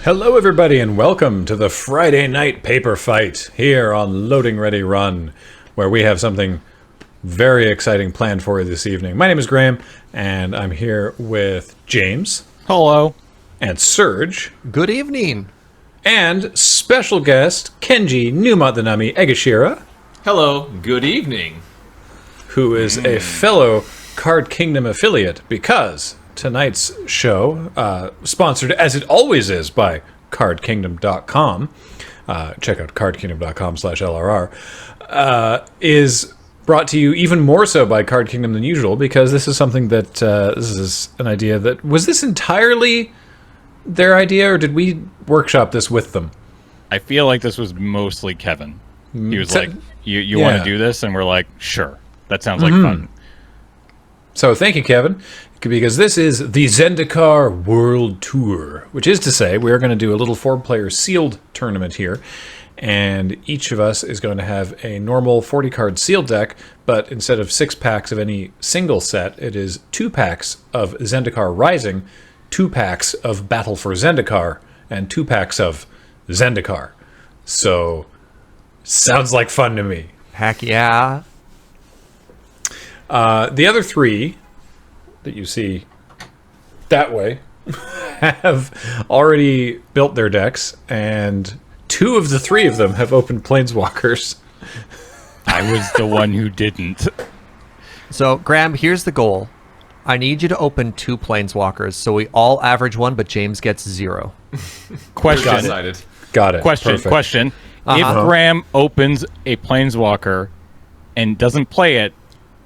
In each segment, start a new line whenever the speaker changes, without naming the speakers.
Hello everybody and welcome to the Friday night paper fight here on Loading Ready Run, where we have something very exciting planned for you this evening. My name is Graeme and I'm here with James.
Hello.
And Serge.
Good evening.
And special guest Kenji, NumotTheNummy, Egashira.
Hello, good evening.
Who is a fellow Card Kingdom affiliate because tonight's show, sponsored as it always is by cardkingdom.com, check out cardkingdom.com/LRR, is brought to you even more so by Card Kingdom than usual, because this is something that, this is an idea that, was this entirely their idea, or did we workshop this with them?
I feel like this was mostly Kevin. He was like, you want to do this? And we're like, sure. That sounds like fun.
So thank you, Kevin, because this is the Zendikar World Tour, which is to say we're going to do a little 4-player sealed tournament here, and each of us is going to have a normal 40-card sealed deck, but instead of 6 packs of any single set, it is 2 packs of Zendikar Rising, 2 packs of Battle for Zendikar, and 2 packs of Zendikar. So, sounds like fun to me.
Heck yeah.
The other 3 that you see that way have already built their decks, and 2 of the 3 of them have opened Planeswalkers.
I was the one who didn't.
So, Graeme, here's the goal. I need you to open 2 Planeswalkers, so we all average 1, but James gets 0.
Question.
Got it.
Question.
Perfect.
Question. If Graeme opens a Planeswalker and doesn't play it,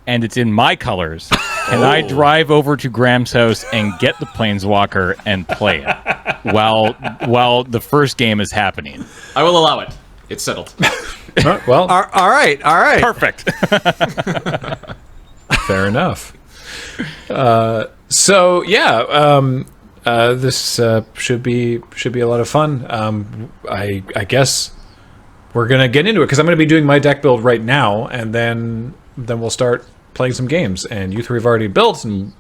and it's in my colors, can I drive over to Graham's house and get the Planeswalker and play it while the first game is happening?
I will allow it. It's settled.
Well,
All right.
Perfect.
fair enough. So yeah, this should be a lot of fun. I guess we're gonna get into it because I'm gonna be doing my deck build right now, and then we'll start playing some games. And you 3 have already built, and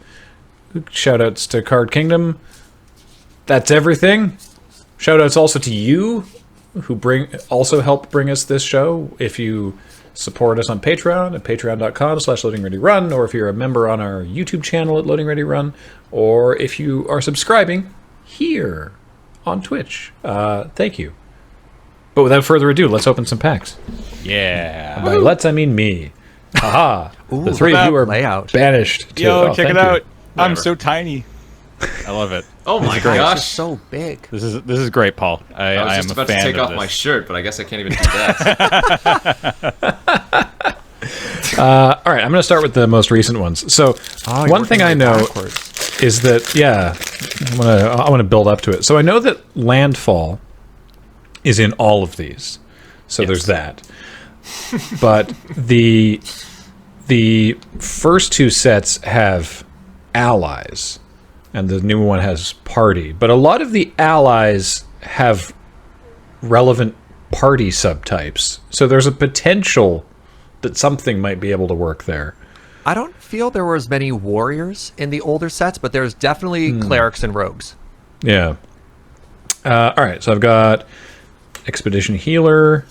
shout outs to Card Kingdom. That's everything. Shout outs also to you who also help bring us this show. If you support us on Patreon at patreon.com/loadingreadyrun, or if you're a member on our YouTube channel at Loading Ready Run, or if you are subscribing here on Twitch. Thank you. But without further ado, let's open some packs.
Yeah.
By let's, I mean me. Haha. The 3 of you are banished.
Yo, check it out. I'm
Whatever.
so tiny. I love it.
Oh my
This
gosh.
is so big.
This is great, Paul. I
I was
am
just
a
about to
fan
take
of
off
this.
my shirt, but I guess I can't even do that.
All right, I'm going to start with the most recent ones. So one thing I know is that, I want to build up to it. So I know that Landfall is in all of these. So there's that. But the first 2 sets have allies, and the new one has party. But a lot of the allies have relevant party subtypes. So there's a potential that something might be able to work there.
I don't feel there were as many warriors in the older sets, but there's definitely clerics and rogues.
Yeah. All right, so I've got Expedition Healer,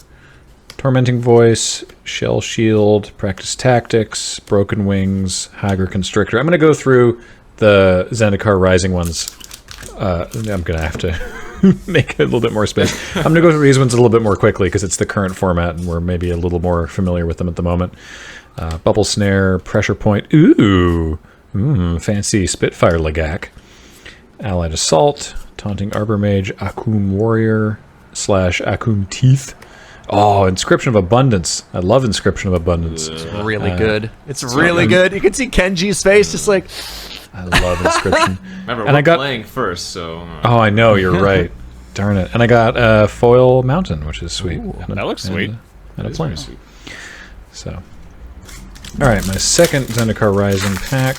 Tormenting Voice, Shell Shield, Practice Tactics, Broken Wings, Hydra Constrictor. I'm going to go through the Zendikar Rising ones. I'm going to have to make a little bit more space. I'm going to go through these ones a little bit more quickly because it's the current format and we're maybe a little more familiar with them at the moment. Bubble Snare, Pressure Point. Ooh, fancy Spitfire Lagak. Allied Assault, Taunting Arbor Mage, Akum Warrior / Akum Teeth. Oh, Inscription of Abundance. I love Inscription of Abundance.
It's really good. It's really good. You can see Kenji's face just like...
I love Inscription.
Remember,
And
we're
I got-
playing first, so...
Oh, I know, you're right. Darn it. And I got Foil Mountain, which is sweet.
that looks sweet.
And a
It's very
plane.
sweet.
So, all right, my second Zendikar Rising pack.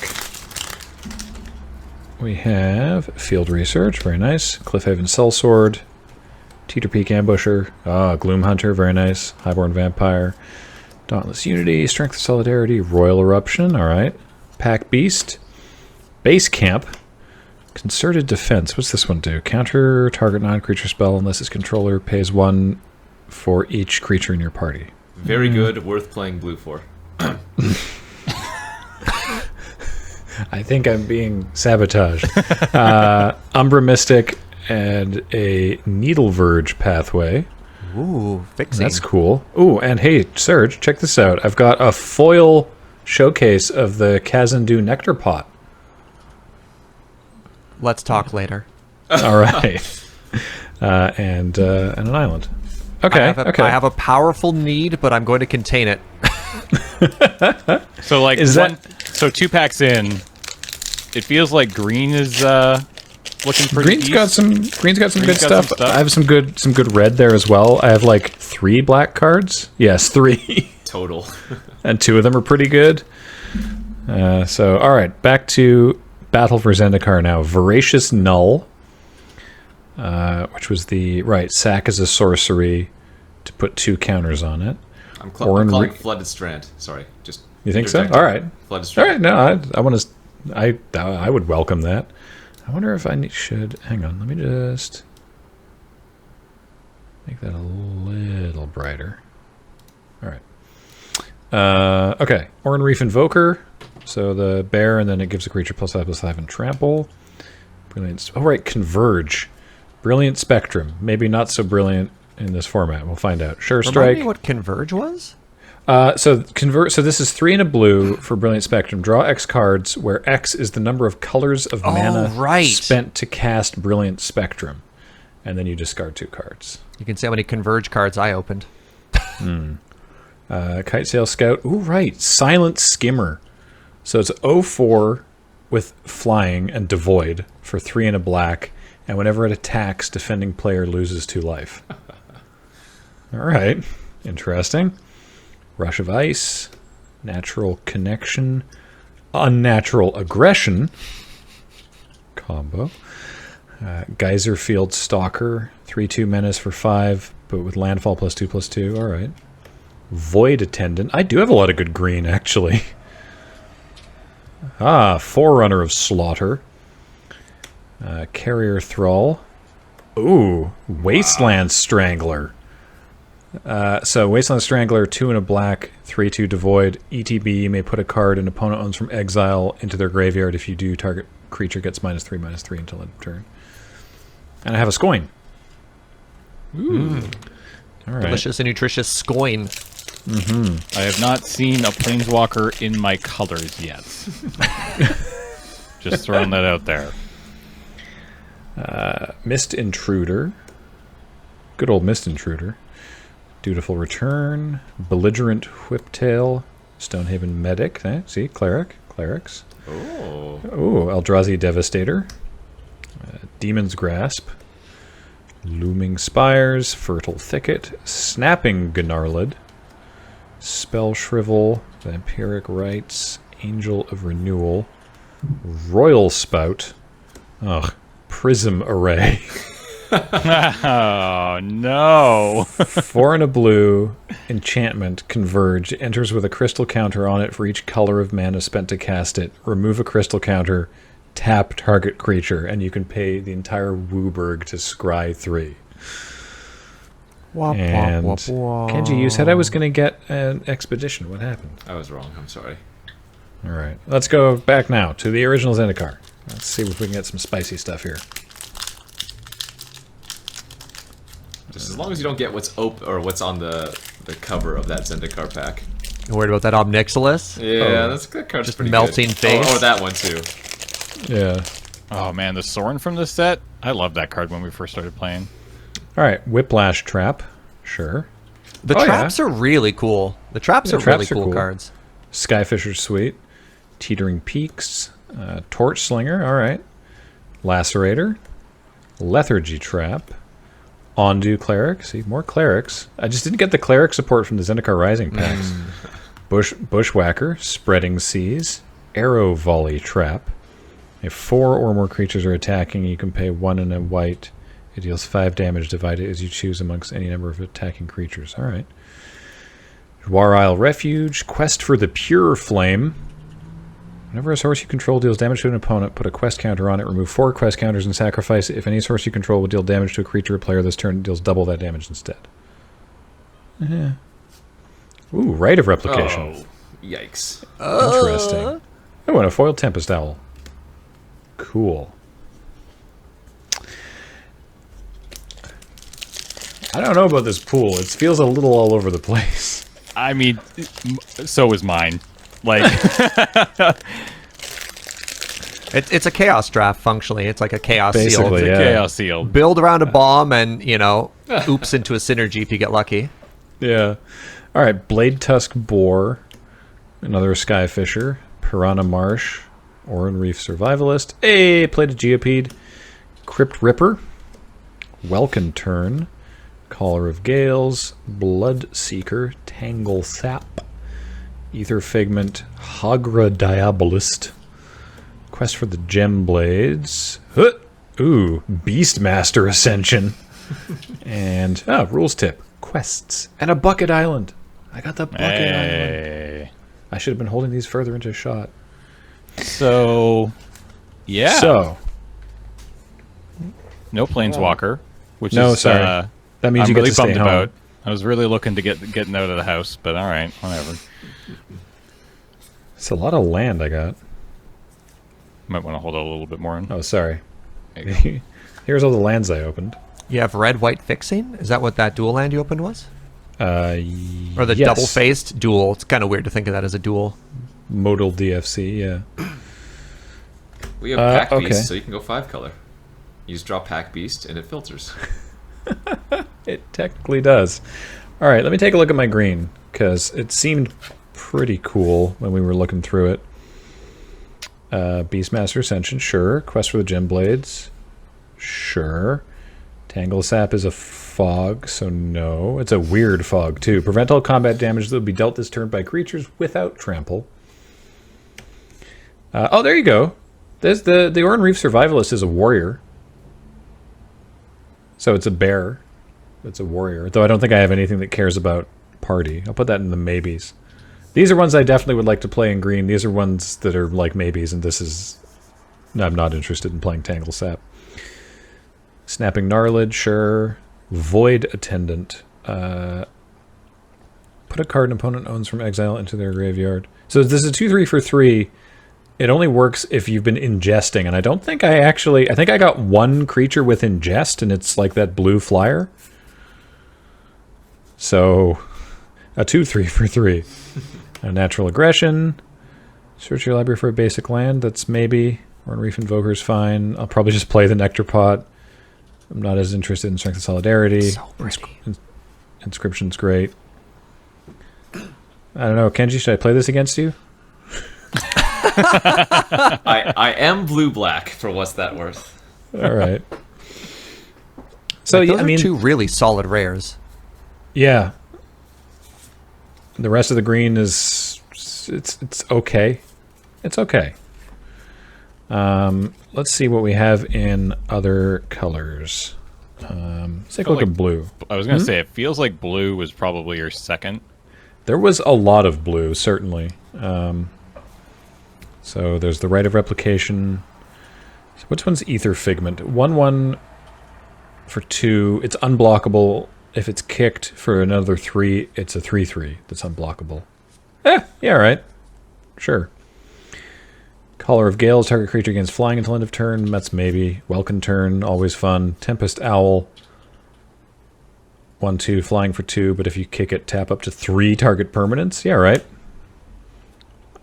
We have Field Research, very nice. Cliffhaven Sellsword, Teeter Peak Ambusher, Gloom Hunter, very nice. Highborn Vampire, Dauntless Unity, Strength of Solidarity, Royal Eruption, all right. Pack Beast, Base Camp, Concerted Defense. What's this one do? Counter target non-creature spell unless its controller pays 1 for each creature in your party.
Very good. Worth playing blue for.
I think I'm being sabotaged. Umbra Mystic and a Needle Verge pathway.
Ooh, fixing.
That's cool. Ooh, and hey, Serge, check this out. I've got a foil showcase of the Kazandu Nectar Pot.
Let's talk later.
All right. And an island. Okay,
I have a powerful need, but I'm going to contain it.
So like
Is that-
so 2 packs in, it feels like green is looking pretty
Green's got some good
got some
stuff.
stuff.
I have some good red there as well. I have like 3 black cards. Yes, 3.
Total.
And 2 of them are pretty good. So, all right, back to Battle for Zendikar now. Voracious Null, which was sack as a sorcery to put 2 counters on it.
I'm calling Flooded Strand. Sorry, just.
You think so?
interjecting.
All right.
Flooded
All
Strand.
right, no, I want to. I would welcome that. I wonder if I should. Hang on, let me just make that a little brighter. All right. Okay. Oran Reef Invoker. So the bear, and then it gives a creature +5/+5 and trample. Brilliant. Oh, right. Converge. Brilliant Spectrum. Maybe not so brilliant in this format. We'll find out. Sure
Remind
Strike.
me what Converge was?
So this is 3 and a blue for Brilliant Spectrum. Draw X cards, where X is the number of colors of mana spent to cast Brilliant Spectrum, and then you discard 2 cards.
You can see how many Converge cards I opened.
Kite Sail Scout. Ooh, right. Silent Skimmer. So it's 0/4 with flying and devoid for 3 and a black, and whenever it attacks, defending player loses 2 life. All right. Interesting. Rush of Ice, Natural Connection, Unnatural Aggression, combo, Geyser Field Stalker, 3/2 menace for 5, but with landfall +2/+2, alright. Void Attendant, I do have a lot of good green, actually. Forerunner of Slaughter, Carrier Thrall, ooh, Wasteland Strangler. So Wasteland Strangler, 2 and a black, 3/2 devoid. ETB, you may put a card an opponent owns from exile into their graveyard. If you do, target creature gets -3/-3 until end of turn. And I have a Scoin. Ooh. All right.
Delicious and nutritious Scoin.
I have not seen a planeswalker in my colors yet. Just throwing that out there.
Mist Intruder. Good old Mist Intruder. Dutiful Return. Belligerent Whiptail. Stonehaven Medic. See, Clerics.
Oh.
Oh, Eldrazi Devastator. Demon's Grasp. Looming Spires. Fertile Thicket. Snapping Gnarlid. Spell Shrivel. Vampiric Rites. Angel of Renewal. Royal Spout. Ugh. Prism Array.
Oh, no.
4 and a blue, enchantment, Converge, enters with a crystal counter on it for each color of mana spent to cast it. Remove a crystal counter, tap target creature, and you can pay the entire Wooburg to scry 3. And Kenji, you said I was going to get an expedition. What happened?
I was wrong. I'm sorry.
All right, let's go back now to the original Zendikar. Let's see if we can get some spicy stuff here.
Just as long as you don't get what's what's on the cover of that Zendikar pack.
You worried about that Omnixilis?
Yeah, that card's
Just
pretty
melting
good.
face?
Oh, that one too.
Yeah.
Oh, man, the Sorin from this set? I loved that card when we first started playing.
All right, Whiplash Trap. Sure.
The traps are really cool. The traps are really cool cards.
Skyfisher Suite. Teetering Peaks. Torch Slinger. All right. Lacerator. Lethargy Trap. Ondu Cleric. See, more clerics. I just didn't get the cleric support from the Zendikar Rising packs. Bushwhacker. Spreading Seas. Arrow Volley Trap. If 4 or more creatures are attacking, you can pay 1 and a white. It deals 5 damage divided as you choose amongst any number of attacking creatures. All right. War Isle Refuge. Quest for the Pure Flame. Whenever a source you control deals damage to an opponent, put a quest counter on it, remove 4 quest counters, and sacrifice it. If any source you control will deal damage to a creature or player this turn, it deals double that damage instead. Yeah. Ooh, Rite of Replication.
Oh, yikes.
Interesting. Oh, and a foiled Tempest Owl. Cool. I don't know about this pool. It feels a little all over the place.
I mean, so is mine. Like,
It's a chaos draft, functionally. It's like a chaos seal.
Basically,
it's a
yeah.
chaos seal.
Build around a bomb and, oops into a synergy if you get lucky.
Yeah. All right, Blade Tusk Boar, another Skyfisher, Piranha Marsh, Oran Reef Survivalist, Plated Geopede, Crypt Ripper, Welkin Turn, Caller of Gales, Blood Seeker, Tangle Sap, Ether Figment, Hagra Diabolist, Quest for the Gem Blades, ooh, Beastmaster Ascension, and Rules Tip, Quests, and a Bucket Island. I got the Bucket Island. I should have been holding these further into shot.
So, yeah.
So,
no Planeswalker, which
No,
is
sorry. that means
I'm
you get
really
to stay
bummed
home.
about. I was really looking to getting out of the house, but all right, whatever.
It's a lot of land I got.
Might want to hold out a little bit more.
Oh, sorry.
There you go.
Here's all the lands I opened.
You have red-white fixing? Is that what that dual land you opened was? Or the
yes.
double-faced dual? It's kind of weird to think of that as a dual.
Modal DFC, yeah.
We have Pack
okay.
Beast, so you can go 5 color. You just draw Pack Beast, and it filters.
It technically does. All right, let me take a look at my green, because it seemed pretty cool when we were looking through it. Beastmaster Ascension, sure. Quest for the Gem Blades, sure. Tangle Sap is a fog, so no. It's a weird fog, too. Prevent all combat damage that will be dealt this turn by creatures without trample. Oh, there you go. There's the Oran Reef Survivalist is a warrior. So it's a bear. It's a warrior. Though I don't think I have anything that cares about party. I'll put that in the maybes. These are ones I definitely would like to play in green. These are ones that are like maybes, and this is... I'm not interested in playing Tangle Sap. Snapping Gnarlid, sure. Void Attendant. Put a card an opponent owns from exile into their graveyard. So this is a 2/3 for 3. It only works if you've been ingesting, and I don't think I actually... I think I got one creature with ingest, and it's like that blue flyer. So, a 2/3 for 3. A Natural Aggression. Search your library for a basic land. That's maybe. Oran Reef Invoker's fine. I'll probably just play the Nectar Pot. I'm not as interested in Strength of Solidarity.
So pretty.
Inscription's great. I don't know. Kenji, should I play this against you?
I am blue-black, for what's that worth.
All right. So,
Those
yeah, I mean...
are two really solid rares.
Yeah. The rest of the green is... It's okay. It's okay. Let's see what we have in other colors. Let's take a look at blue.
I was going to say, it feels like blue was probably your second.
There was a lot of blue, certainly. So there's the Rite of Replication. So which one's Ether Figment? 1/1 for 2. It's unblockable. If it's kicked for another 3, it's a 3/3 that's unblockable. Yeah, right. Sure. Caller of Gales, target creature against flying until end of turn. That's maybe. Welkin Turn, always fun. Tempest Owl. 1/2, flying for 2, but if you kick it, tap up to 3 target permanents. Yeah, right.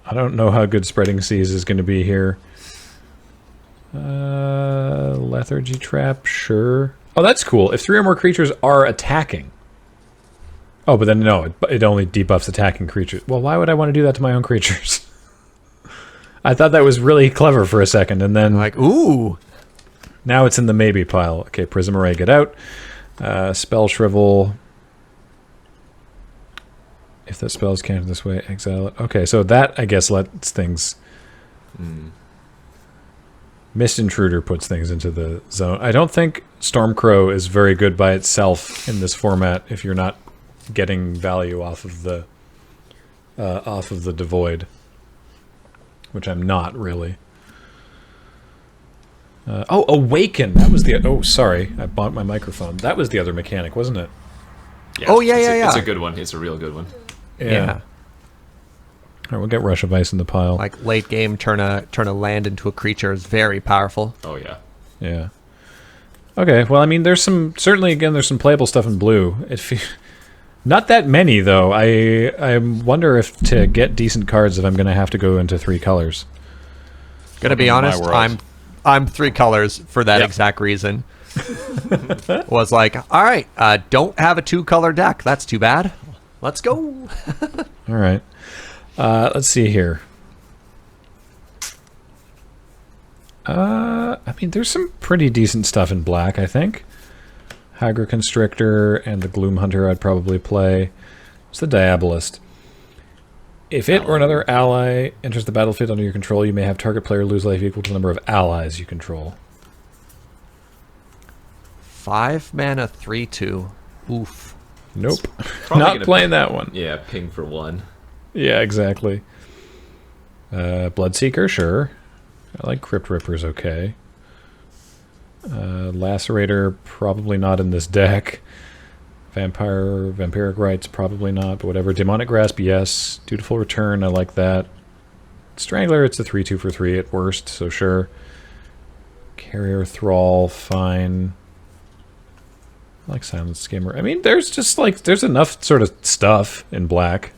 I don't know how good Spreading Seas is going to be here. Lethargy Trap, sure. Oh, that's cool. If 3 or more creatures are attacking. Oh, but then no, it only debuffs attacking creatures. Well, why would I want to do that to my own creatures? I thought that was really clever for a second, and then...
Like, ooh!
Now it's in the maybe pile. Okay, Prism Array, get out. Spell Shrivel. If that spell is counted this way, exile it. Okay, so that, I guess, lets things... Mist Intruder puts things into the zone. I don't think Stormcrow is very good by itself in this format if you're not getting value off of the Devoid. which I'm not really. Oh, Awaken. That was the... Oh, sorry. I bumped my microphone. That was the other mechanic, wasn't it?
Yeah,
Oh, yeah,
it's
yeah.
a good one. It's a real good one.
Yeah.
All right, we'll get Rush of Ice in the pile.
Like late game, turn a land into a creature is very powerful.
Oh, yeah.
Yeah. Okay, well, I mean, there's some... Certainly, again, there's some playable stuff in blue. Not that many, though. I wonder if to get decent cards if I'm going to have to go into 3 colors.
Gonna be
Welcome to
honest,
my world.
I'm 3 colors for that
Yep.
exact reason. Was like, all right, don't have a 2-color deck. That's too bad. Let's go.
All right. Let's see here. I mean, there's some pretty decent stuff in black, I think. Hydra Constrictor and the Gloom Hunter I'd probably play. It's the Diabolist. If it or another ally enters the battlefield under your control, you may have target player lose life equal to the number of allies you control.
5 mana, 3/2. Oof.
Nope.
Probably
Not
gonna
playing that one.
Yeah, ping for 1.
Yeah, exactly. Bloodseeker, sure. I like Crypt Rippers, okay. Lacerator, probably not in this deck. Vampiric Rites, probably not, but whatever. Demonic Grasp, yes. Dutiful Return, I like that. Strangler, it's a 3/2 for 3 at worst, so sure. Carrier Thrall, fine. I like Silent Skimmer. I mean, there's just like, there's enough sort of stuff in black.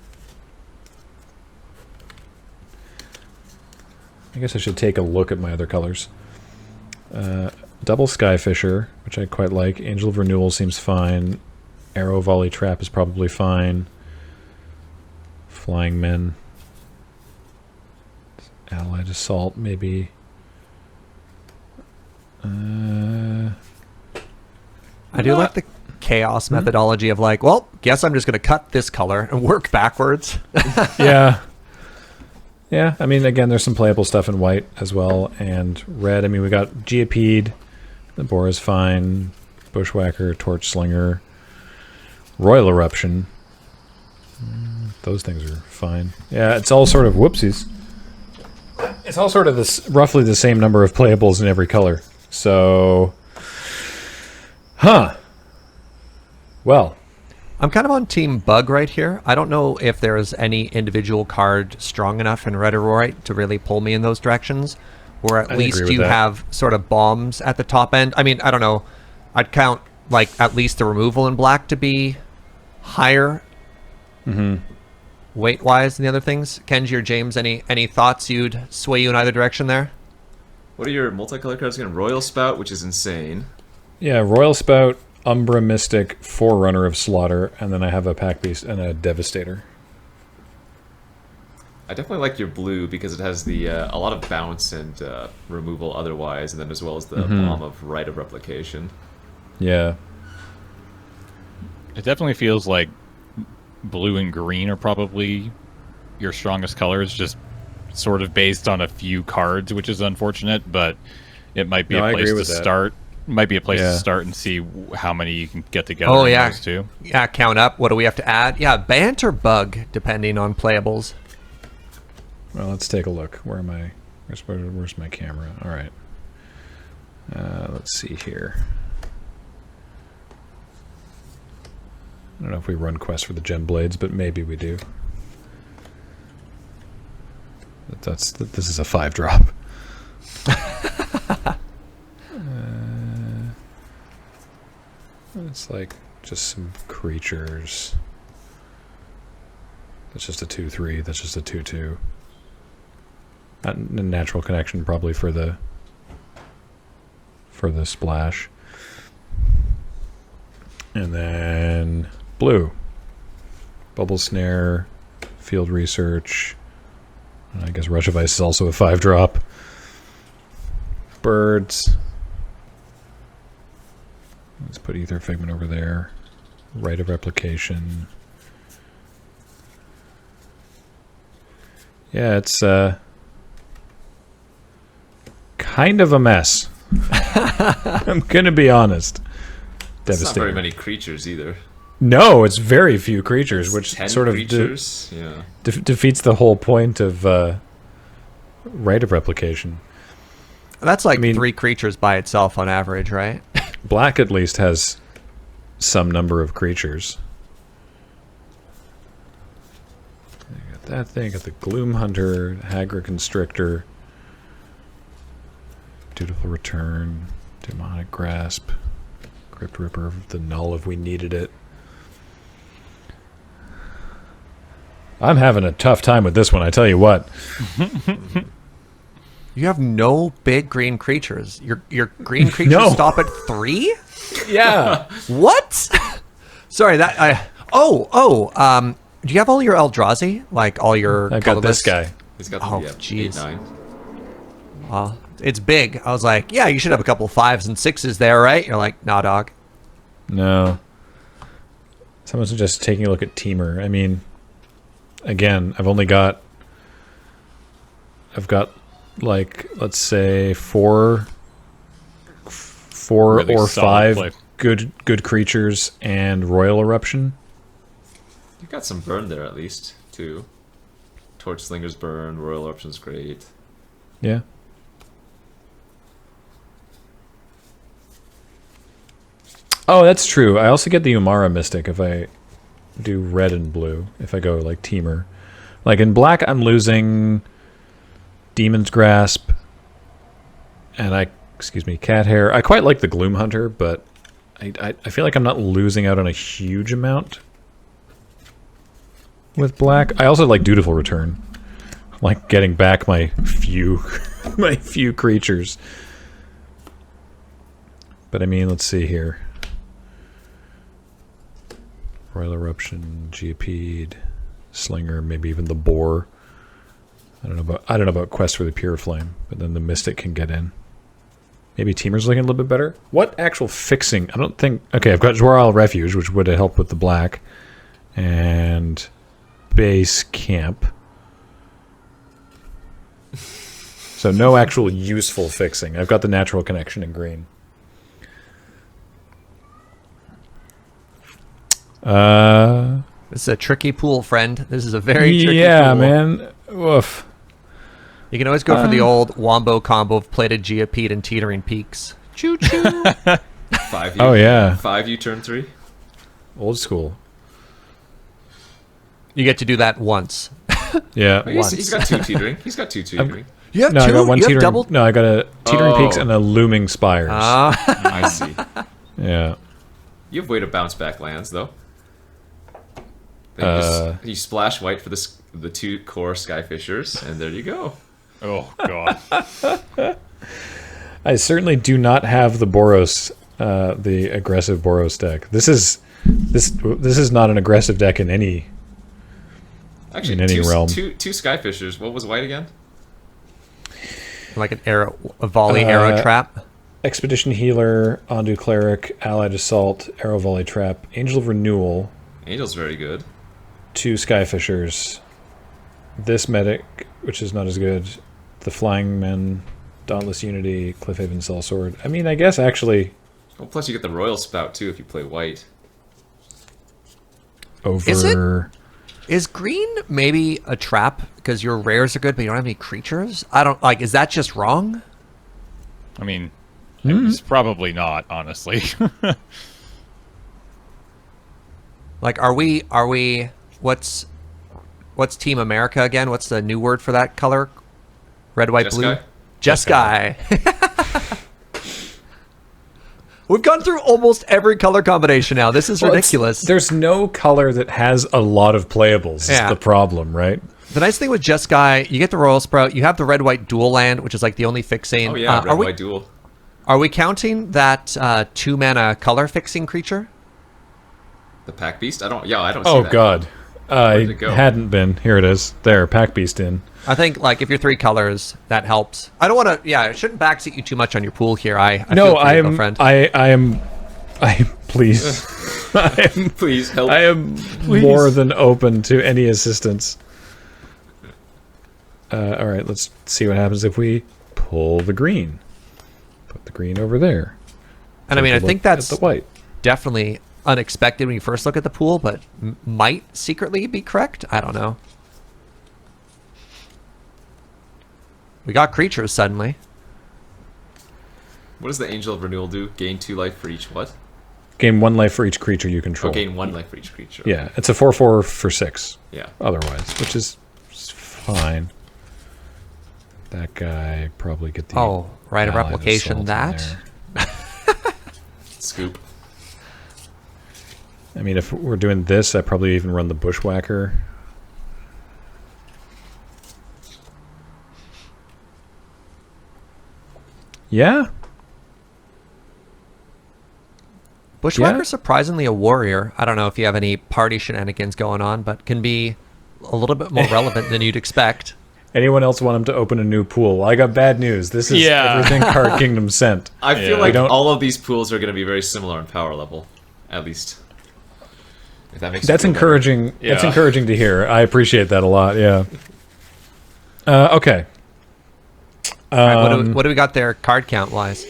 I guess I should take a look at my other colors. Double Skyfisher, which I quite like. Angel of Renewal seems fine. Arrow Volley Trap is probably fine. Flying Men. Allied Assault, maybe.
I do like the chaos methodology of like, well, guess I'm just going to cut this color and work backwards.
Yeah. Yeah, I mean, again, there's some playable stuff in white as well, and red. I mean, we got Geopede, the Bora's fine, Bushwhacker, Torch Slinger, Royal Eruption. Those things are fine. Yeah, it's all sort of whoopsies. It's all sort of this roughly the same number of playables in every color. So, well,
I'm kind of on team bug right here. I don't know if there's any individual card strong enough in red or white to really pull me in those directions, or at
I
least
agree with
you
that.
have sort of bombs at the top end. I mean, I don't know. I'd count like at least the removal in black to be higher weight-wise than the other things. Kenji or James, any thoughts you'd sway you in either direction there?
What are your multicolor cards again? Royal Spout, which is insane.
yeah, Royal Spout, Umbra Mystic, Forerunner of Slaughter, and then I have a Pack Beast and a Devastator.
I definitely like your blue because it has the a lot of bounce and removal otherwise, and then as well as the bomb of Rite of Replication.
Yeah.
It definitely feels like blue and green are probably your strongest colors, just sort of based on a few cards, which is unfortunate, but it might be
No, I
a place
agree
to
with that.
start. Might be a place
Yeah.
to start and see how many you can get together.
Oh,
in
yeah.
those two.
Yeah, count up. What do we have to add? Yeah, Bant or Bug, depending on playables.
Well, let's take a look. Where am I? Where's my camera? All right. Let's see here. I don't know if we run quests for the Gem Blades, but maybe we do. This is a 5-drop. It's like just some creatures. That's just a 2/3. That's just a 2/2. Not a natural connection, probably for the splash. And then blue. Bubble Snare, Field Research. I guess Rush of Ice is also a 5-drop. Birds. Let's put Ether Figment over there. Rite of Replication. Yeah, it's kind of a mess. I'm gonna be honest.
It's not very
Devastating.
many creatures either.
No, it's very few creatures, which
10
sort of
creatures? Yeah.
defeats the whole point of Right of replication.
That's like
I mean-
3 creatures by itself on average, right?
Black at least has some number of creatures. I got that thing, I got the Gloom Hunter, Hagra Constrictor, Dutiful Return, Demonic Grasp, Crypt Ripper of the Null if we needed it. I'm having a tough time with this one, I tell you what.
You have no big green creatures. Your green creatures
No.
stop at 3?
Yeah.
What? Sorry, that I. Do you have all your Eldrazi? Like all your?
I've got this
colorless?
guy.
He's got
Oh,
the
jeez.
8/9.
It's big. I was like, yeah, you should have a couple 5s and 6s there, right? You're like, nah, dog.
No. Someone suggested taking a look at Teamer. I mean, again, I've got like, let's say four
Really
or
solid
5
play.
good creatures and Royal Eruption.
You've got some burn there at least, too. Torch Slinger's burn, Royal Eruption's great.
Yeah. Oh, that's true. I also get the Umara Mystic if I do red and blue, if I go like Teamer. Like in black, I'm losing Demon's Grasp and Cat Hair. I quite like the Gloom Hunter, but I feel like I'm not losing out on a huge amount with black. I also like Dutiful Return. Like getting back my few creatures. But I mean, let's see here. Royal Eruption, Geopede, Slinger, maybe even the Boar. I don't know about Quest for the Pure Flame, but then the Mystic can get in. Maybe Teamer's looking a little bit better. What actual fixing? I don't think. Okay, I've got Jwar Refuge, which would have helped with the black, and Base Camp. So no actual useful fixing. I've got the Natural Connection in green.
This is a tricky pool, friend. This is a very tricky
Yeah,
pool.
man. Woof.
You can always go for the old Wombo combo of Plated Geopede and Teetering Peaks. Choo choo.
5
Oh, yeah.
5 turn 3.
Old school.
You get to do that once.
Yeah.
He's got 2 teetering. He's got 2 teetering.
You have
No, I
two?
got one
You have
teetering.
double?
No, I got a Teetering
Oh.
Peaks and a Looming Spires.
I see.
Yeah.
You have way to bounce back lands, though. Then you splash white for the 2 core Skyfishers, and there you go.
Oh god.
I certainly do not have the Boros, the aggressive Boros deck. This is not an aggressive deck in any.
Actually,
In any
2,
realm.
two Skyfishers. What was white again?
Like a volley arrow trap.
Expedition Healer, Ondu Cleric, Allied Assault, Arrow Volley Trap, Angel of Renewal,
Angel's very good.
2 Skyfishers, this Medic, which is not as good, the Flying Men, Dauntless Unity, Cliffhaven Sellsword. I mean, I guess actually
Well, plus you get the Royal Spout, too, if you play white.
over.
Is green maybe a trap because your rares are good but you don't have any creatures? I don't like. Is that just wrong?
I mean, it's probably not, honestly.
Like, are we? What's Team America again? What's the new word for that color? Red, white, blue.
Jeskai?
Jeskai. We've gone through almost every color combination now. This is
Well,
ridiculous.
there's no color that has a lot of playables.
Yeah.
Is the problem, right?
The nice thing with Jeskai, you get the Royal Sprout. You have the red, white dual land, which is like the only fixing.
Oh, yeah, red,
are we
white duel.
are we counting that 2-mana color fixing creature?
The Pack Beast? I don't see
Oh
that.
God, I
did it go?
hadn't been. Here it is. There, Pack Beast in.
I think like if you're 3 colors, that helps. I don't want to. Yeah, I shouldn't backseat you too much on your pool here. I
No,
feel for
I
you,
am.
friend.
I am. Please. I am.
Please help.
I am more than open to any assistance. All right, let's see what happens if we pull the green. Put the green over there.
And I mean, I
Take a
think
look at
that's
the white.
definitely unexpected when you first look at the pool, but might secretly be correct. I don't know. We got creatures suddenly.
What does the Angel of Renewal do? Gain 2 life for each what?
Gain 1 life for each creature you control.
Oh, gain 1 life for each creature.
Yeah, it's a 4/4 for 6.
Yeah.
Otherwise, which is fine. That guy probably get the.
Oh, right, a
allied
replication
assault in
that.
there.
Scoop.
I mean, if we're doing this, I probably even run the Bushwhacker. Yeah.
Bushwhacker's surprisingly a warrior. I don't know if you have any party shenanigans going on, but can be a little bit more relevant than you'd expect.
Anyone else want him to open a new pool? Well, I got bad news. This is everything Card Kingdom sent.
I feel like
don't-
all of these pools are going to be very similar in power level, at least. If that makes you
That's
feel better.
encouraging. That's
Yeah.
encouraging to hear. I appreciate that a lot. Yeah. Okay.
All right, what do we got there card count wise?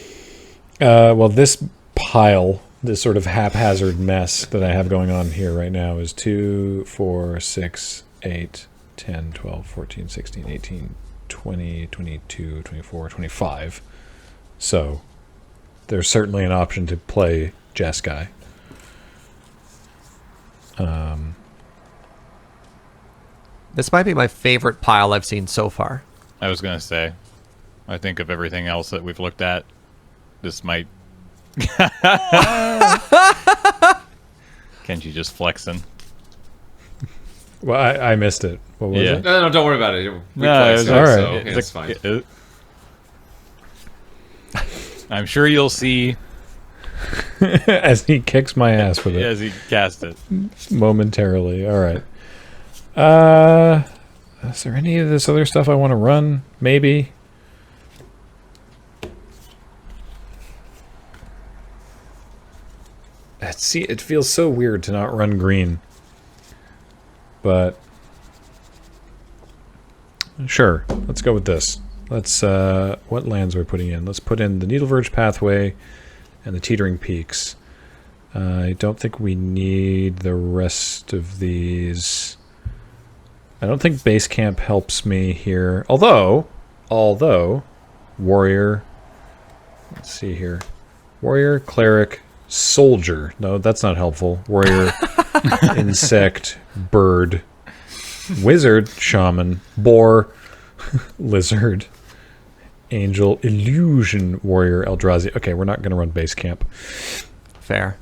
Well, this pile, this sort of haphazard mess that I have going on here right now is 2, 4, 6, 8, 10, 12, 14, 16, 18, 20, 22, 24, 25. So there's certainly an option to play Jeskai.
This might be my favorite pile I've seen so far.
I was gonna say, I think of everything else that we've looked at, this might. Kenji just flexing.
Well, I missed it. What was
Yeah.
it?
No, don't worry about it. We
No,
play,
it's
so,
all right.
so it's fine.
I'm sure you'll see
As he kicks my ass with it
as he cast it.
momentarily. All right. Is there any of this other stuff I want to run? Maybe. See, it feels so weird to not run green. But sure, let's go with this. Let's what lands are we putting in? Let's put in the Needle Verge Pathway and the Teetering Peaks. I don't think we need the rest of these. I don't think base camp helps me here. Although warrior, let's see here. Warrior, cleric, soldier. No, that's not helpful. Warrior, insect, bird, wizard, shaman, boar, lizard, angel, illusion, warrior, Eldrazi. Okay, we're not going to run base camp.
Fair.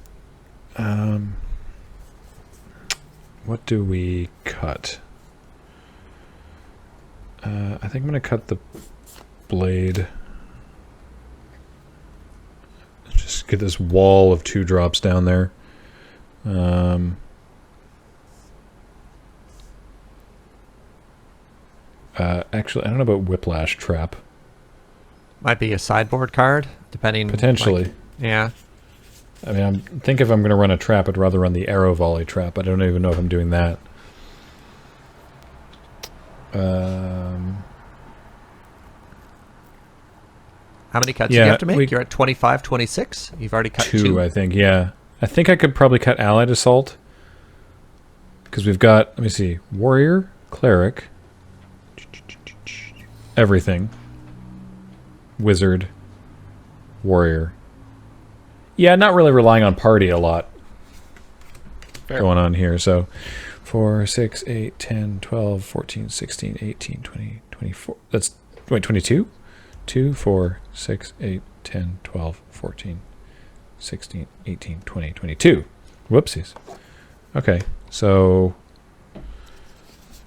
What do we cut? I think I'm going to cut the blade. Just get this wall of 2-drops down there. Actually, I don't know about Whiplash Trap.
Might be a sideboard card, depending.
Potentially.
like- yeah.
I mean, I think if I'm going to run a trap, I'd rather run the Arrow Volley Trap. I don't even know if I'm doing that.
How many cuts
Yeah,
do you have to make?
we-
You're at 25, 26? You've already cut
2, I think, yeah. I think I could probably cut Allied Assault. Because we've got, let me see, Warrior, Cleric, everything, Wizard, Warrior. Yeah, not really relying on party a lot going on here. So 4, 6, 8, 10, 12, 14, 16, 18, 20, 24. That's, wait, 22? 2, 4, 6, 8, 10, 12, 14, 16, 18, 20, 22. Whoopsies. Okay, so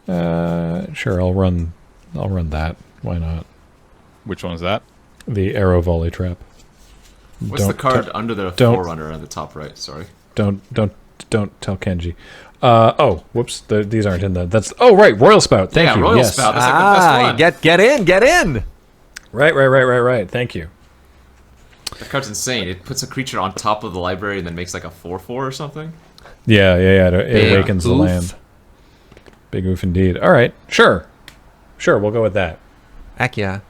sure, I'll run that. Why not?
Which one is that?
The Arrow Volley Trap.
What's the card under the
don't-
Forerunner on the top right? Sorry.
Don't tell Kenji. Oh, whoops. These aren't in the. That's. Oh, right. Royal Spout. Thank you.
Royal
Yes.
Spout. That's like the best one.
Get in.
Right. Thank you.
That card's insane. It puts a creature on top of the library and then makes like a 4/4 or something.
Yeah. It
Big
awakens the
oof.
land. Big oof indeed. All right. Sure. We'll go with that.
Heck yeah.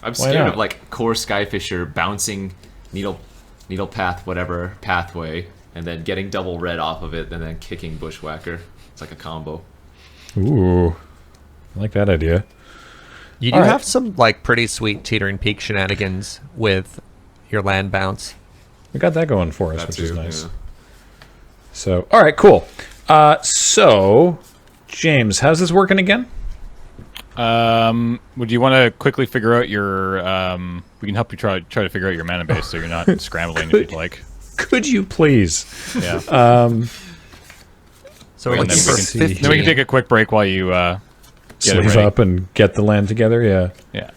I'm
Why
scared
not?
of like core Skyfisher bouncing needle path whatever pathway and then getting double red off of it and then kicking Bushwhacker. It's like a combo.
Ooh, I like that idea.
You do
All right.
have some like pretty sweet teetering peak shenanigans with your land bounce.
We got that going for us,
That
which
too,
is nice.
yeah.
So, all right, cool. So, James, how's this working again?
Would you want to quickly figure out your? We can help you try to figure out your mana base so you're not scrambling if you'd like.
Could you please?
Yeah.
So we're
And
looking
then
for
we can
15.
Then we can take a quick break while you get it
Sleeve
ready.
up and get the land together. Yeah.
Yeah.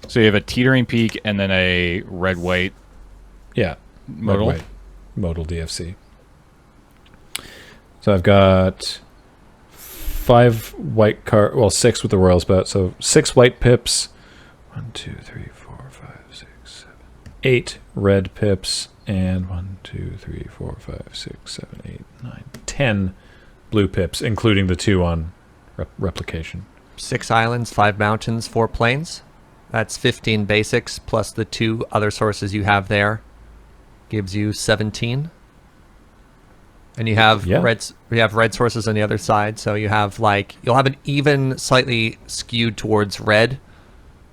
So you have a teetering peak and then a red-white
Yeah.
modal.
Red-white modal DFC. So I've got 5 white card, well, 6 with the royal spout. So 6 white pips. 1, 2, 3, 4, 5, 6, 7, 8 red pips, and 1, 2, 3, 4, 5, 6, 7, 8, 9, 10 blue pips, including the 2 on replication.
6 islands, 5 mountains, 4 plains. That's 15 basics plus the 2 other sources you have there. Gives you 17. And you have
Yeah.
red sources on the other side, so you have like you'll have an even slightly skewed towards red,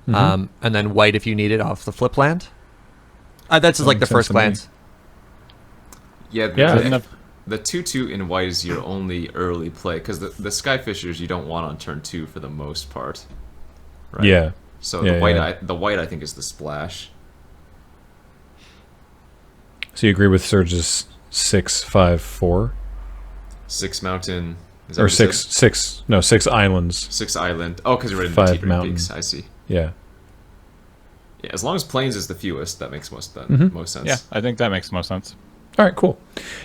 and then white if you need it off the flip land. That's just like the
makes sense
first
to me.
glance.
Yeah,
Yeah.
the 2/2 in white is your only early play because the Skyfishers you don't want on turn 2 for the most part. Right?
Yeah.
So
Yeah,
the white,
yeah.
the white I think is the splash.
So you agree with Serge's 6, 5, 4?
6 mountain. Is that
Or
what you said?
6 islands.
6 island. Oh, because you're right in
5
the teetering
mountain.
peaks. I see.
Yeah.
Yeah, as long as plains is the fewest, that makes most sense.
Yeah, I think that makes most sense.
All right, cool.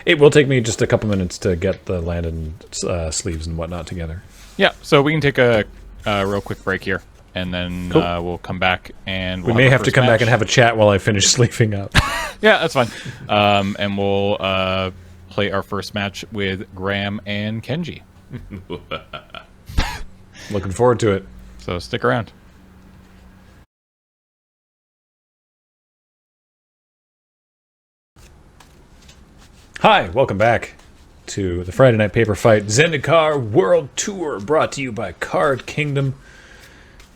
It will take me just a couple minutes to get the land and sleeves and whatnot together.
Yeah, so we can take a real quick break here, and then
Cool.
we'll come back and
We may have to come back and have a chat while I finish sleeving up.
Yeah, that's fine. And we'll play our first match with Graeme and Kenji.
Looking forward to it.
So stick around.
Hi, welcome back to the Friday Night Paper Fight Zendikar World Tour, brought to you by Card Kingdom.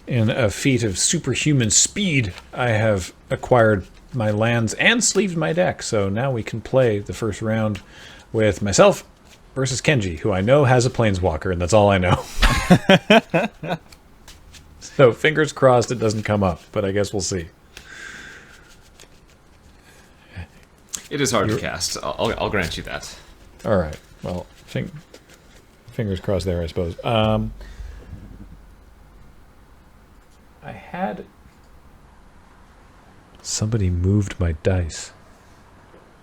In a feat of superhuman speed, I have acquired my lands and sleeved my deck, so now we can play the first round with myself versus Kenji, who I know has a Planeswalker, and that's all I know. So fingers crossed it doesn't come up, but I guess we'll see.
It is hard to cast. I'll grant you that.
All right. Well, fingers crossed there, I suppose. I had... Somebody moved my dice.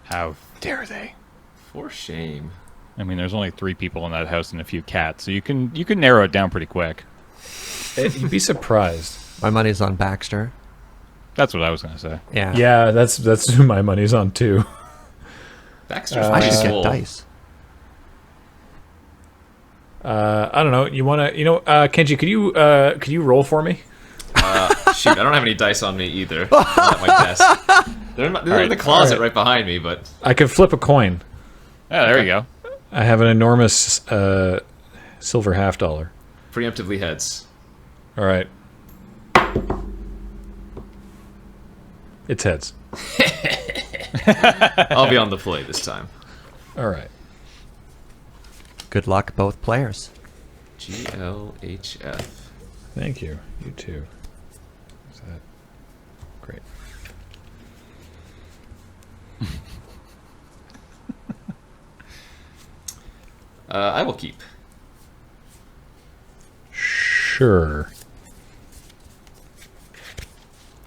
How dare they?
For shame.
I mean, there's only 3 people in that house and a few cats, so you can narrow it down pretty quick.
You'd be surprised.
My money's on Baxter.
That's what I was gonna say.
Yeah.
Yeah, that's who my money's on too.
Baxter's
I should
pretty
get
swole.
dice.
I don't know. You want to? Kenji, could you roll for me?
Shoot, I don't have any dice on me either. They're at my desk. They're in the closet right behind me, but
I could flip a coin.
Yeah, there you go.
I have an enormous silver $half.
preemptively heads.
All right. It's heads.
I'll be on the play this time.
All right.
Good luck, both players.
GLHF.
Thank you. You too. Is that great?
I will keep.
Sure.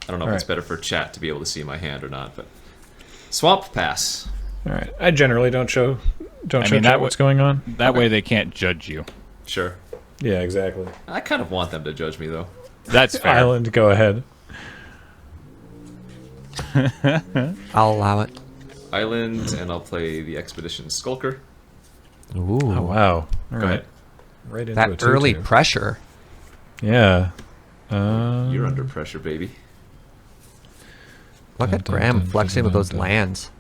I don't know if
All
it's
right.
better for chat to be able to see my hand or not, but swamp pass.
All right. I generally don't show
mean,
chat
that
what's going on.
That way they can't judge you.
Sure.
Yeah, exactly.
I kind of want them to judge me though.
That's fair.
Island, go ahead.
I'll allow it.
Island, and I'll play the Expedition Skulker.
Ooh.
Oh wow! All
Go
right.
ahead.
Right into a
That
2/2.
early pressure.
Yeah.
You're under pressure, baby.
Look at
Dun,
Graeme
dun,
flexing with
dun,
those
dun.
lands.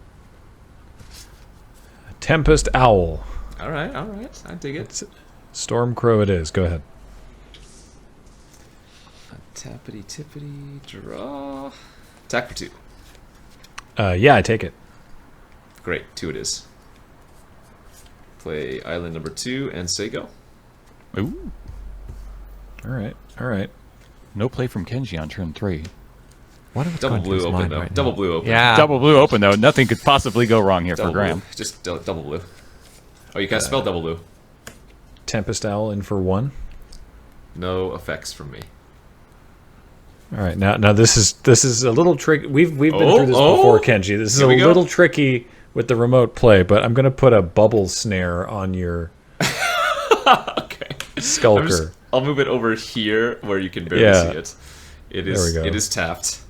Tempest Owl.
All right. I dig it.
Stormcrow it is. Go ahead.
Tappity tippity draw. Attack for 2.
Yeah, I take it.
Great, 2 it is. Play island number 2 and say go.
Ooh.
All right.
No play from Kenji on turn 3.
What if it's
Double
going through
blue
his
open
mind
though.
right
Double
now?
blue open.
Yeah.
Double blue open, though. Nothing could possibly go wrong here
Double
for Graeme.
blue. Just double blue. Oh, you can't spell double blue.
Tempest Owl in for 1.
No effects from me.
All right, now this is a little tricky. We've been through this before, Kenji. This is a little tricky with the remote play, but I'm gonna put a bubble snare on your
Okay.
Skulker.
I'll move it over here where you can barely see it. It is.
There we go.
It is tapped.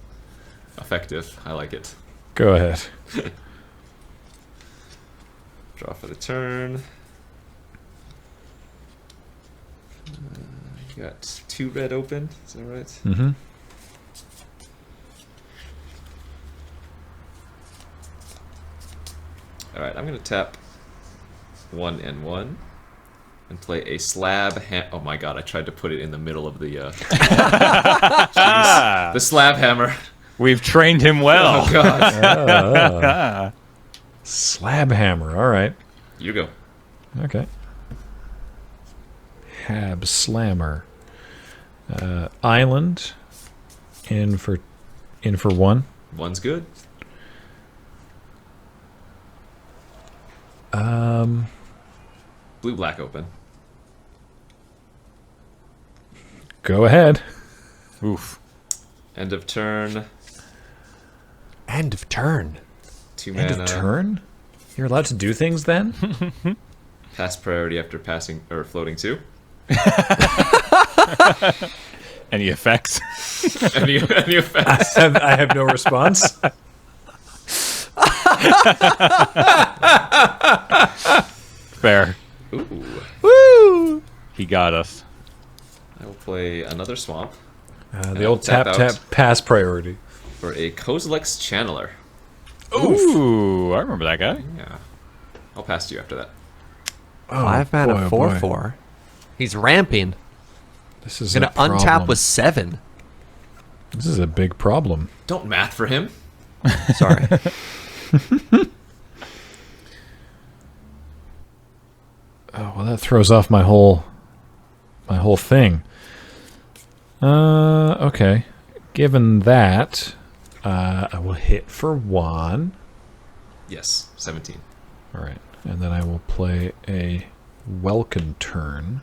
Effective. I like it.
Go ahead.
Draw for the turn. You got 2 red open. Is that right?
Mm-hmm.
All right. I'm gonna tap 1 and 1 and play a slab. Oh my god! I tried to put it in the middle of the. The slab hammer.
We've trained him well.
Oh god.
Slab hammer. All right.
You go.
Okay. Hab slammer. Island. In for 1.
1's good. Blue black open.
Go ahead.
Oof.
End of turn.
End of turn.
2 mana.
End of turn. You're allowed to do things then.
Pass priority after passing or floating 2.
Any effects?
Any effects?
I have no response.
Fair.
Ooh.
Woo!
He got us.
I will play another swamp
The old
tap
tap
out.
pass priority.
for a Kozilek's Channeler.
Ooh, I remember that guy.
Yeah. I'll pass to you after that.
Oh,
5 mana,
boy, oh
4
boy.
4. He's ramping.
This is
Gonna
a problem.
untap with 7.
This is a big problem.
Don't math for him.
Sorry.
Oh well, that throws off my whole thing. Okay. Given that, I will hit for 1.
Yes, 17.
All right, and then I will play a Welcome turn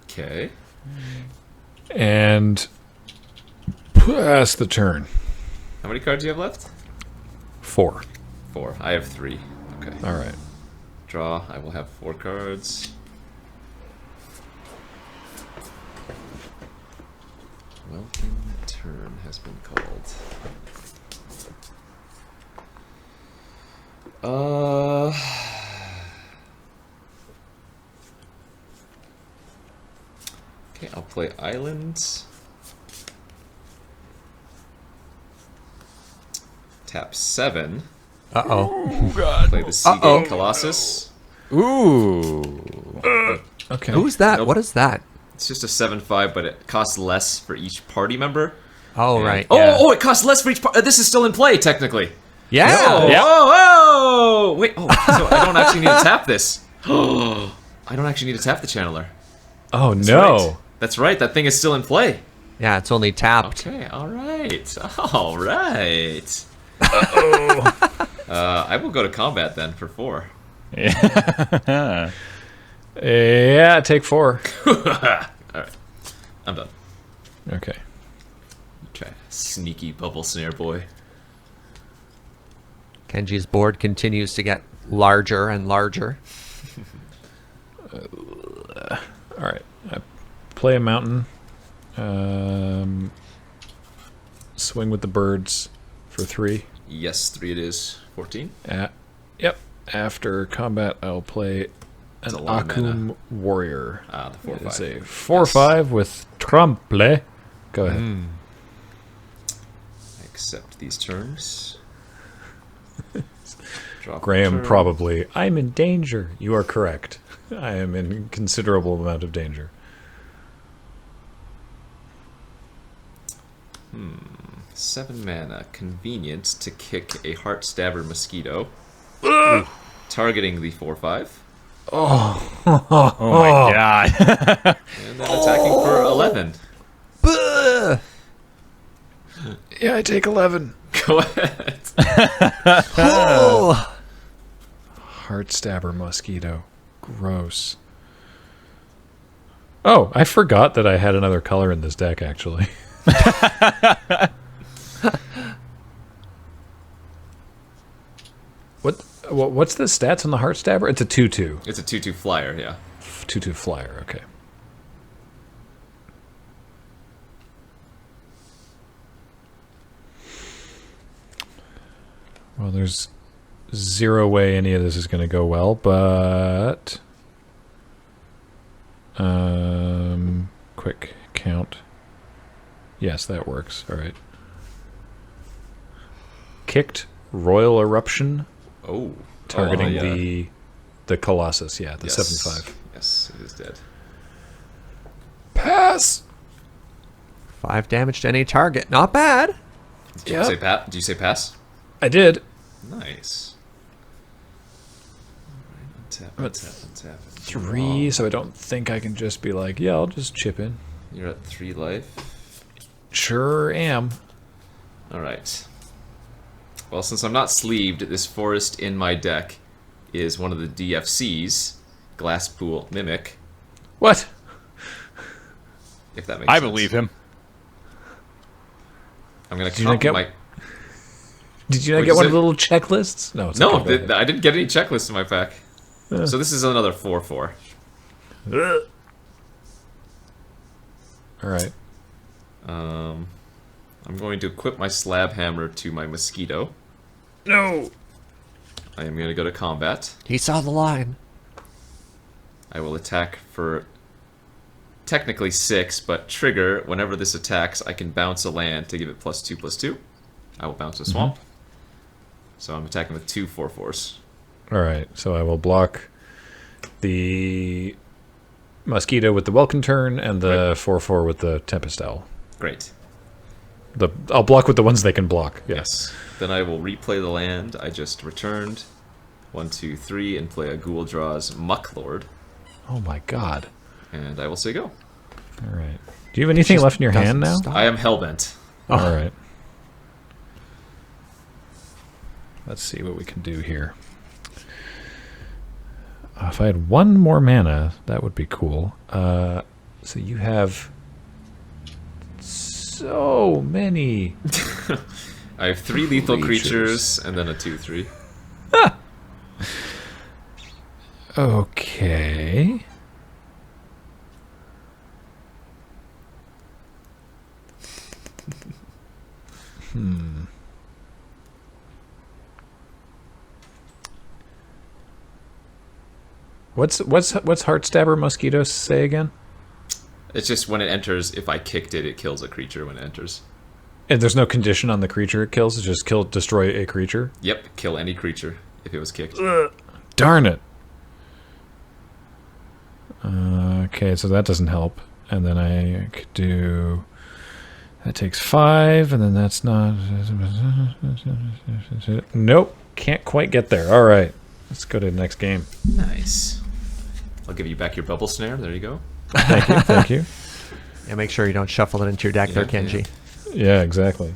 Okay.
and pass the turn.
How many cards do you have left?
4.
4. I have 3. Okay.
All right.
Draw. I will have 4 cards. Welcome turn has been called. Okay, I'll play Islands. Tap 7.
Uh-oh.
Play the Seagate Colossus.
Ooh.
Okay.
Who's that?
Nope.
What is that?
It's just a 7/5, but it costs less for each party member.
Oh,
And-
right.
Oh,
yeah.
oh, it costs less for each party. This is still in play, technically.
Yeah.
Oh,
Yeah.
oh, wait. Oh, so I don't actually need to tap this. I don't actually need to tap the channeler.
Oh
That's
no.
right. That's right. That thing is still in play.
Yeah, it's only tapped.
Okay. All right. All right. I will go to combat then for 4.
Yeah.
Yeah, take 4.
All right. I'm done.
Okay.
Okay. Sneaky bubble snare boy.
Kenji's board continues to get larger and larger.
All right. I play a mountain. Swing with the birds for 3.
Yes, 3 it is. 14.
Yep. After combat, I'll play
That's
an
a lot of
Akum warrior.
Ah, the 4/5.
It's a 4/5 with trample. Go ahead.
I accept these terms. Drop
Graeme
turn.
probably. I'm in danger. You are correct. I am in considerable amount of danger.
7 mana. Convenient to kick a Heart Stabber Mosquito. Targeting the 4/5.
Oh my god.
And then attacking for 11.
Buh!
Yeah, I take 11.
Go ahead.
Oh!
Heart Stabber Mosquito. Gross. Oh, I forgot that I had another color in this deck, actually. What's the stats on the Heart Stabber? It's a 2/2.
It's a 2/2 flyer, yeah.
2/2 flyer, okay. Well, there's zero way any of this is going to go well, but... quick count. Yes, that works. All right. Kicked Royal Eruption,
Oh.
targeting
Oh, yeah.
the Colossus. Yeah, the
Yes.
7/5.
Yes, it is dead.
Pass.
5 damage to any target. Not bad.
Did you say pat? Did you say pass?
I did.
Nice. Tap,
But
tap, tap.
3, so I don't think I can just be like, yeah, I'll just chip in.
You're at 3 life.
Sure am.
Alright. Well, since I'm not sleeved, this forest in my deck is one of the DFCs, Glasspool Mimic,
What?
if that makes
I
sense.
believe him.
I'm going
Did
to
you not
comp
get-
my...
Did you not
What'd
get
you
one
say?
of the little checklists? No, it's
No,
okay, go ahead.
I didn't get any checklists in my pack. So this is another 4/4.
All right.
I'm going to equip my Slab Hammer to my Mosquito.
No.
I am going to go to combat.
He saw the line.
I will attack for technically 6, but trigger, whenever this attacks, I can bounce a land to give it +2/+2. I will bounce a swamp. So I'm attacking with 2 4/4s.
All right. So I will block the Mosquito with the Welcome Turn and the 4/4 with the Tempest Owl.
Great.
I'll block with the ones they can block.
Yes. Then I will replay the land I just returned. 1, 2, 3, and play a Ghoul Draws Mucklord.
Oh my god.
And I will say go.
All right. Do you have anything left in your hand now?
Stop.
I am Hellbent.
All right. Let's see what we can do here. If I had one more mana, that would be cool. So you have so many.
I have 3 lethal
Creatures.
creatures and then a 2/3.
Okay. What's Heartstabber Mosquito say again?
It's just when it enters, if I kicked it, it kills a creature when it enters.
And there's no condition on the creature it kills. It's just destroy a creature.
Yep, kill any creature if it was kicked.
Darn it. Okay, so that doesn't help. And then I could do... That takes 5, and then that's not... Nope, can't quite get there. All right, let's go to the next game.
Nice. I'll give you back your bubble snare. There you go.
Thank you, thank you.
Yeah, make sure you don't shuffle it into your deck there,
Yeah,
Kenji.
Yeah, exactly.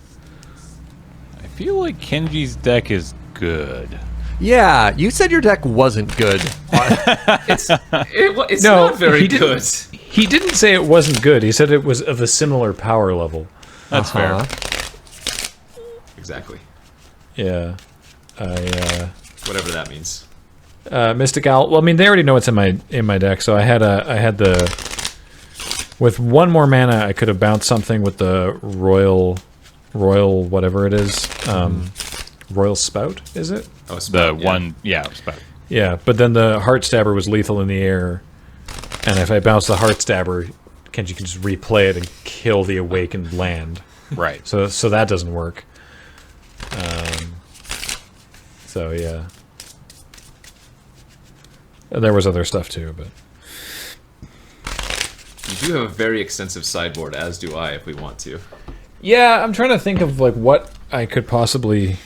I feel like Kenji's deck is good.
Yeah, you said your deck wasn't good.
It's
No,
not very
he didn't-
good.
He didn't say it wasn't good. He said it was of a similar power level.
That's fair.
Exactly.
Yeah.
Whatever that means.
Mystic Owl. Well, I mean, they already know it's in my deck, so I had the with one more mana, I could have bounced something with the royal whatever it is, Royal Spout, is it?
Oh, it's
The
about- yeah.
one, yeah, it was about-
Yeah, but then the Heartstabber was lethal in the air, and if I bounce the Heartstabber, Kenji can just replay it and kill the awakened land.
right.
So that doesn't work. So yeah. And there was other stuff too, but
You do have a very extensive sideboard, as do I, if we want to.
yeah, I'm trying to think of like what I could possibly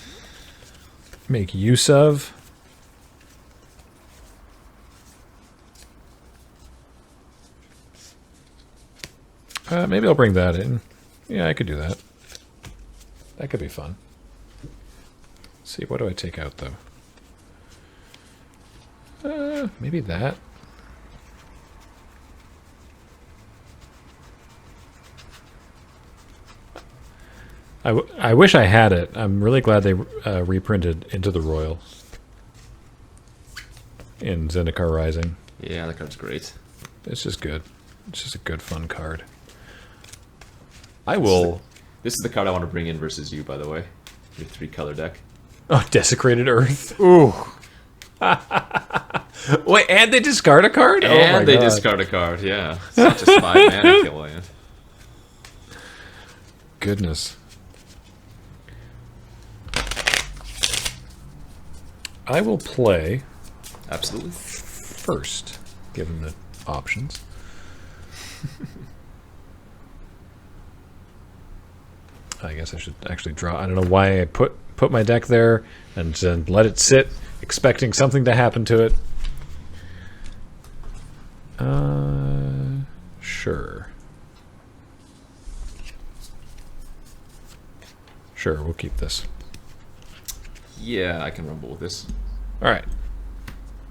make use of. Maybe I'll bring that in. Yeah, I could do that. That could be fun. Let's see, what do I take out though? Maybe that. I wish I had it. I'm really glad they reprinted Into the Royal in Zendikar Rising.
Yeah, that card's great.
It's just good. It's just a good, fun card. I will...
This is the card I want to bring in versus you, by the way. Your 3-color deck.
Oh, Desecrated Earth.
Ooh.
Wait, and they discard a card?
And
oh my
they
God.
discard a card, yeah. It's not just 5 mana kill land.
Goodness. I will play
Absolutely.
first, given the options. I guess I should actually draw. I don't know why I put my deck there and then let it sit, expecting something to happen to it. Sure. Sure, we'll keep this.
Yeah, I can rumble with this.
All right.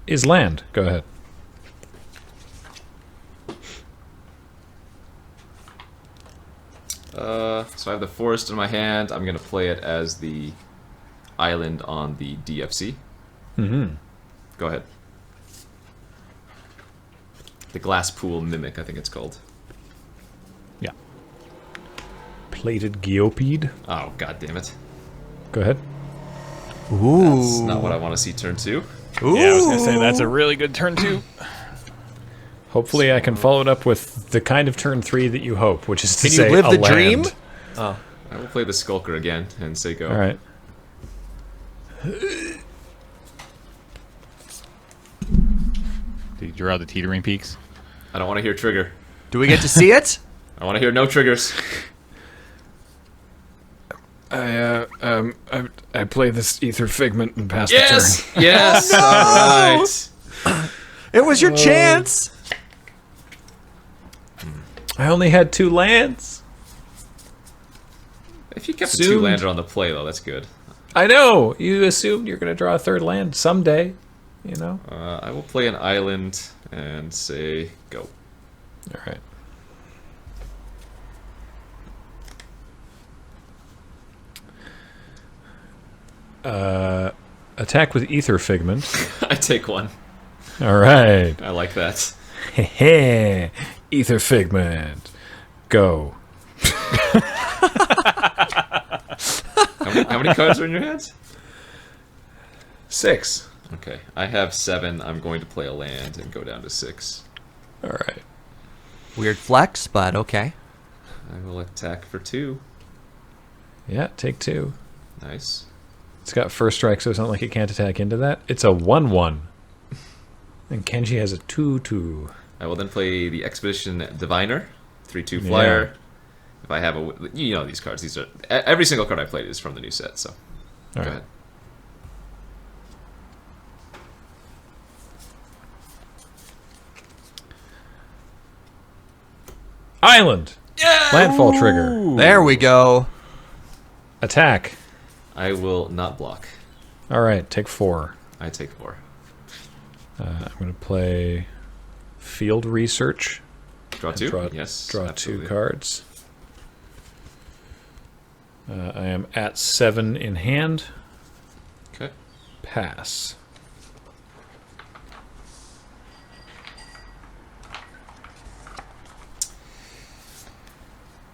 Is land. Go ahead.
So I have the forest in my hand. I'm going to play it as the island on the DFC.
Mm-hmm.
Go ahead. The Glass Pool Mimic, I think it's called.
Yeah.
Plated Geopede.
Oh, god damn it.
Go ahead.
Ooh.
That's not what I want to see turn 2.
Ooh.
Yeah, I was gonna say that's a really good turn too.
Hopefully I can follow it up with the kind of turn 3 that you hope, which is to
Can you
say
live
a
the
land.
dream? Oh.
I will play the Skulker again and say go.
All right.
Did you draw the teetering peaks?
I don't want to hear trigger.
Do we get to see it?
I want to hear no triggers.
I play this Ether Figment and pass
Yes! Yes! Alright.
It was your chance.
the turn. I only had 2 lands.
If you kept the 2
Zoomed.
lander on the play, though, that's good.
I know. You assumed you're going to draw a 3rd land someday. You know?
I will play an island and say go.
All right. Attack with Ether Figment.
I take 1.
All right.
I like that.
Heh. Ether Figment. Go.
How many cards are in your hands?
6.
Okay, I have 7. I'm going to play a land and go down to 6.
All right.
Weird flex, but okay.
I will attack for 2.
Yeah, take 2.
Nice.
It's got first strike, so it's not like it can't attack into that. It's a 1/1. And Kenji has a 2/2.
I will then play the Expedition Diviner, 3/2 flyer. If I have a, you know these cards. These are every single card I played is from the new set. So, go
right.
ahead.
Island. Yeah. Landfall trigger.
There we go.
Attack.
I will not block.
All right, take 4.
I take 4.
I'm going to play Field Research.
Draw 2.
Draw,
Yes.
Draw
absolutely.
2 cards. I am at 7 in hand.
Okay.
Pass.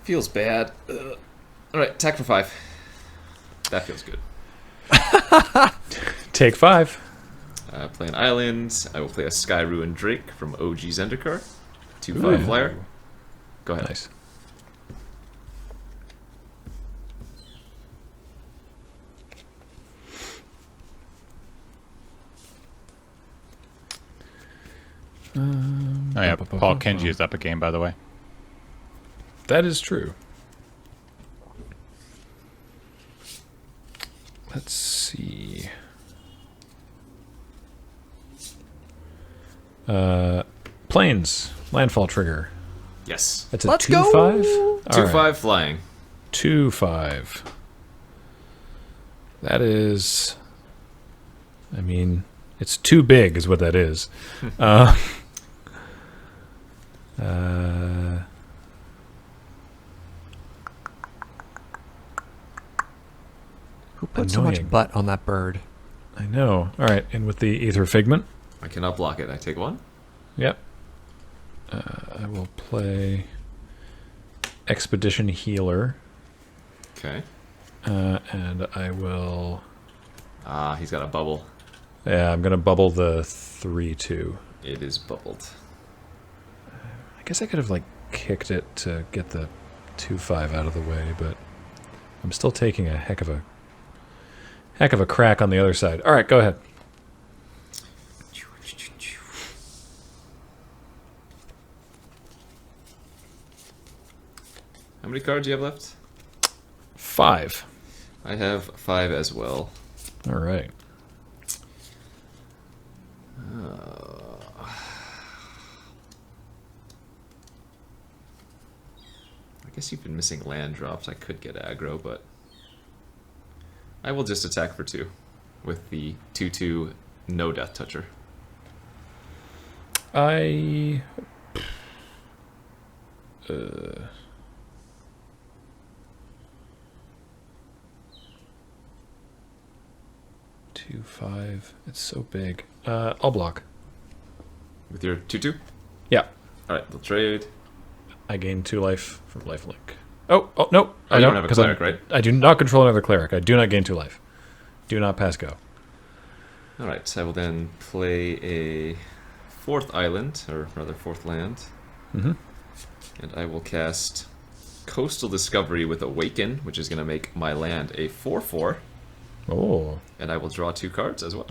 Feels bad. All right, attack for 5. That feels good.
Take 5.
Play an island. I will play a Sky Ruin Drake from OG Zendikar. 2/5
Ooh.
flyer. Go ahead.
Nice.
Oh yeah, Paul Kenji is up a game, by the way.
That is true. Let's see. Planes. Landfall trigger.
Yes.
That's a
Let's
2/5?
go!
2/5 flying.
2/5. That is... I mean, it's too big is what that is.
Who put so much
Annoying.
butt on that bird?
I know. All right, and with the Ether Figment.
I cannot block it. I take one.
Yep. I will play Expedition Healer.
Okay.
And I will...
Ah, he's got a bubble.
Yeah, I'm going to bubble the 3/2.
It is bubbled.
I guess I could have, like, kicked it to get the 2/5 out of the way, but I'm still taking a heck of a crack on the other side. All right, go ahead.
How many cards do you have left?
5.
I have 5 as well.
All right.
I guess you've been missing land drops. I could get aggro, but I will just attack for 2 with the 2/2 no death toucher.
I... 2/5. It's so big. I'll block.
With your 2/2?
Yeah.
Alright, we'll trade.
I gain 2 life from lifelink. Oh, no.
Oh, you don't have a cleric, right?
I do not control another cleric. I do not gain 2 life. Do not pass go.
Alright, I will then play a 4th island, or rather 4th land.
Mm-hmm.
And I will cast Coastal Discovery with Awaken, which is going to make my land a 4/4.
Oh.
And I will draw 2 cards as well.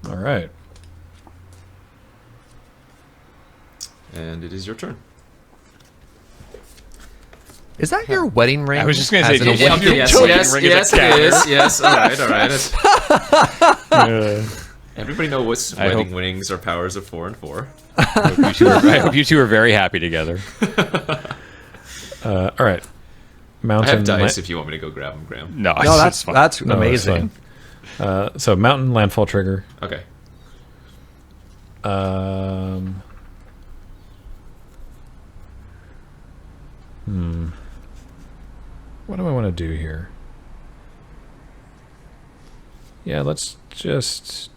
All right.
And it is your turn.
Is that your wedding ring?
I was just gonna say,
As in a
did you-
wedding-
Yes,
Totally
yes,
ring is a
yes, it
scatter.
is. Yes, alright. Everybody know what
I
wedding
hope-
wings are powers of 4 and 4.
I hope you two are very happy together.
All right.
I
Mountain.
have dice if you want me to go grab them, Graham.
No,
No,
it's fine.
that's
No, that's
amazing.
fine. So mountain landfall trigger.
Okay.
What do I want to do here? Yeah, let's just...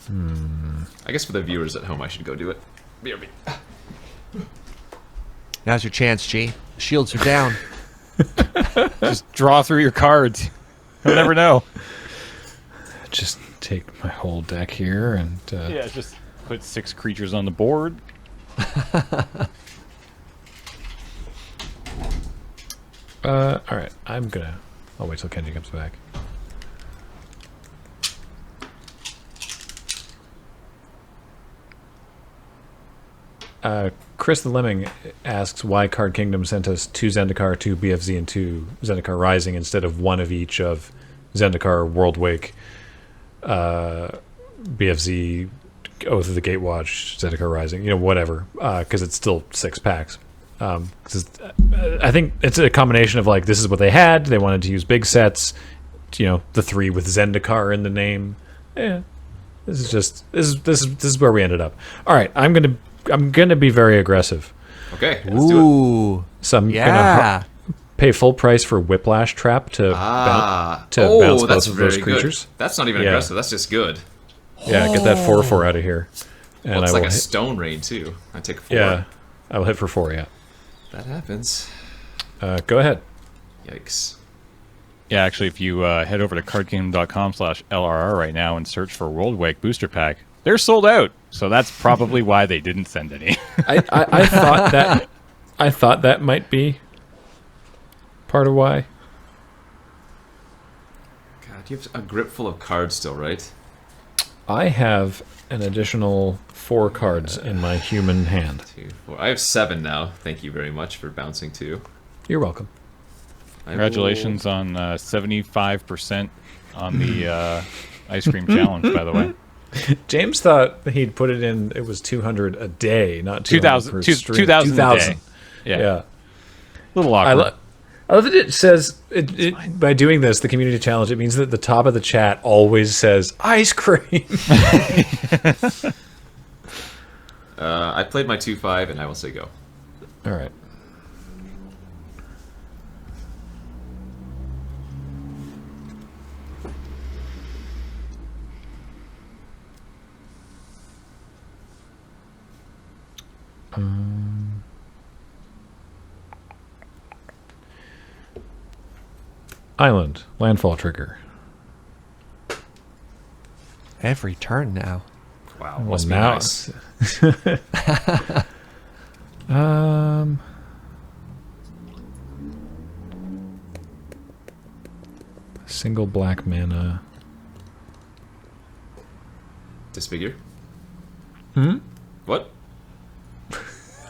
I guess for the viewers at home, I should go do it. BRB.
Now's your chance, G. The shields are down.
Just draw through your cards. You'll never know.
Just take my whole deck here and...
Yeah, just put 6 creatures on the board.
all right, I'm gonna... I'll wait till Kenji comes back. Chris the Lemming asks why Card Kingdom sent us 2 Zendikar, 2 BFZ, and 2 Zendikar Rising instead of 1 of each of Zendikar, Worldwake, BFZ, Oath of the Gatewatch, Zendikar Rising, you know, whatever, because it's still 6 packs. 'Cause I think it's a combination of like this is what they had. They wanted to use big sets, you know, the 3 with Zendikar in the name. Yeah, this is where we ended up. All right, I'm gonna be very aggressive.
Okay, let's do it.
Ooh.
So I'm
Yeah.
gonna pay full price for Whiplash Trap to bounce both
that's
of those
very
creatures.
good. That's not even
Yeah.
aggressive. That's just good.
Yeah, get that 4/4 out of here, and
Well, it's
I
like
will
a
hit,
stone rain too. I take 4.
yeah, I will hit for 4. Yeah,
That happens.
go ahead.
Yikes.
Yeah, actually, if you head over to cardgame.com/LRR right now and search for Worldwake Booster Pack, they're sold out. So that's probably why they didn't send any.
I thought that might be part of why.
God, you have a grip full of cards still, right?
I have an additional 4 cards in my human hand.
2, 4. I have 7 now. Thank you very much for bouncing 2.
You're welcome.
Congratulations on 75% on the ice cream challenge, by the way.
James thought he'd put it in. It was 200 a day, not 200 per stream.
2,000 a day. Yeah. A little awkward.
I love that it says, by doing this, the community challenge, it means that the top of the chat always says, ice cream.
I played my 2-5, and I will say go.
All right. Island, landfall trigger.
Every turn now.
Wow,
Well,
must be
now,
nice.
Single black mana.
Disfigure?
Hmm?
What?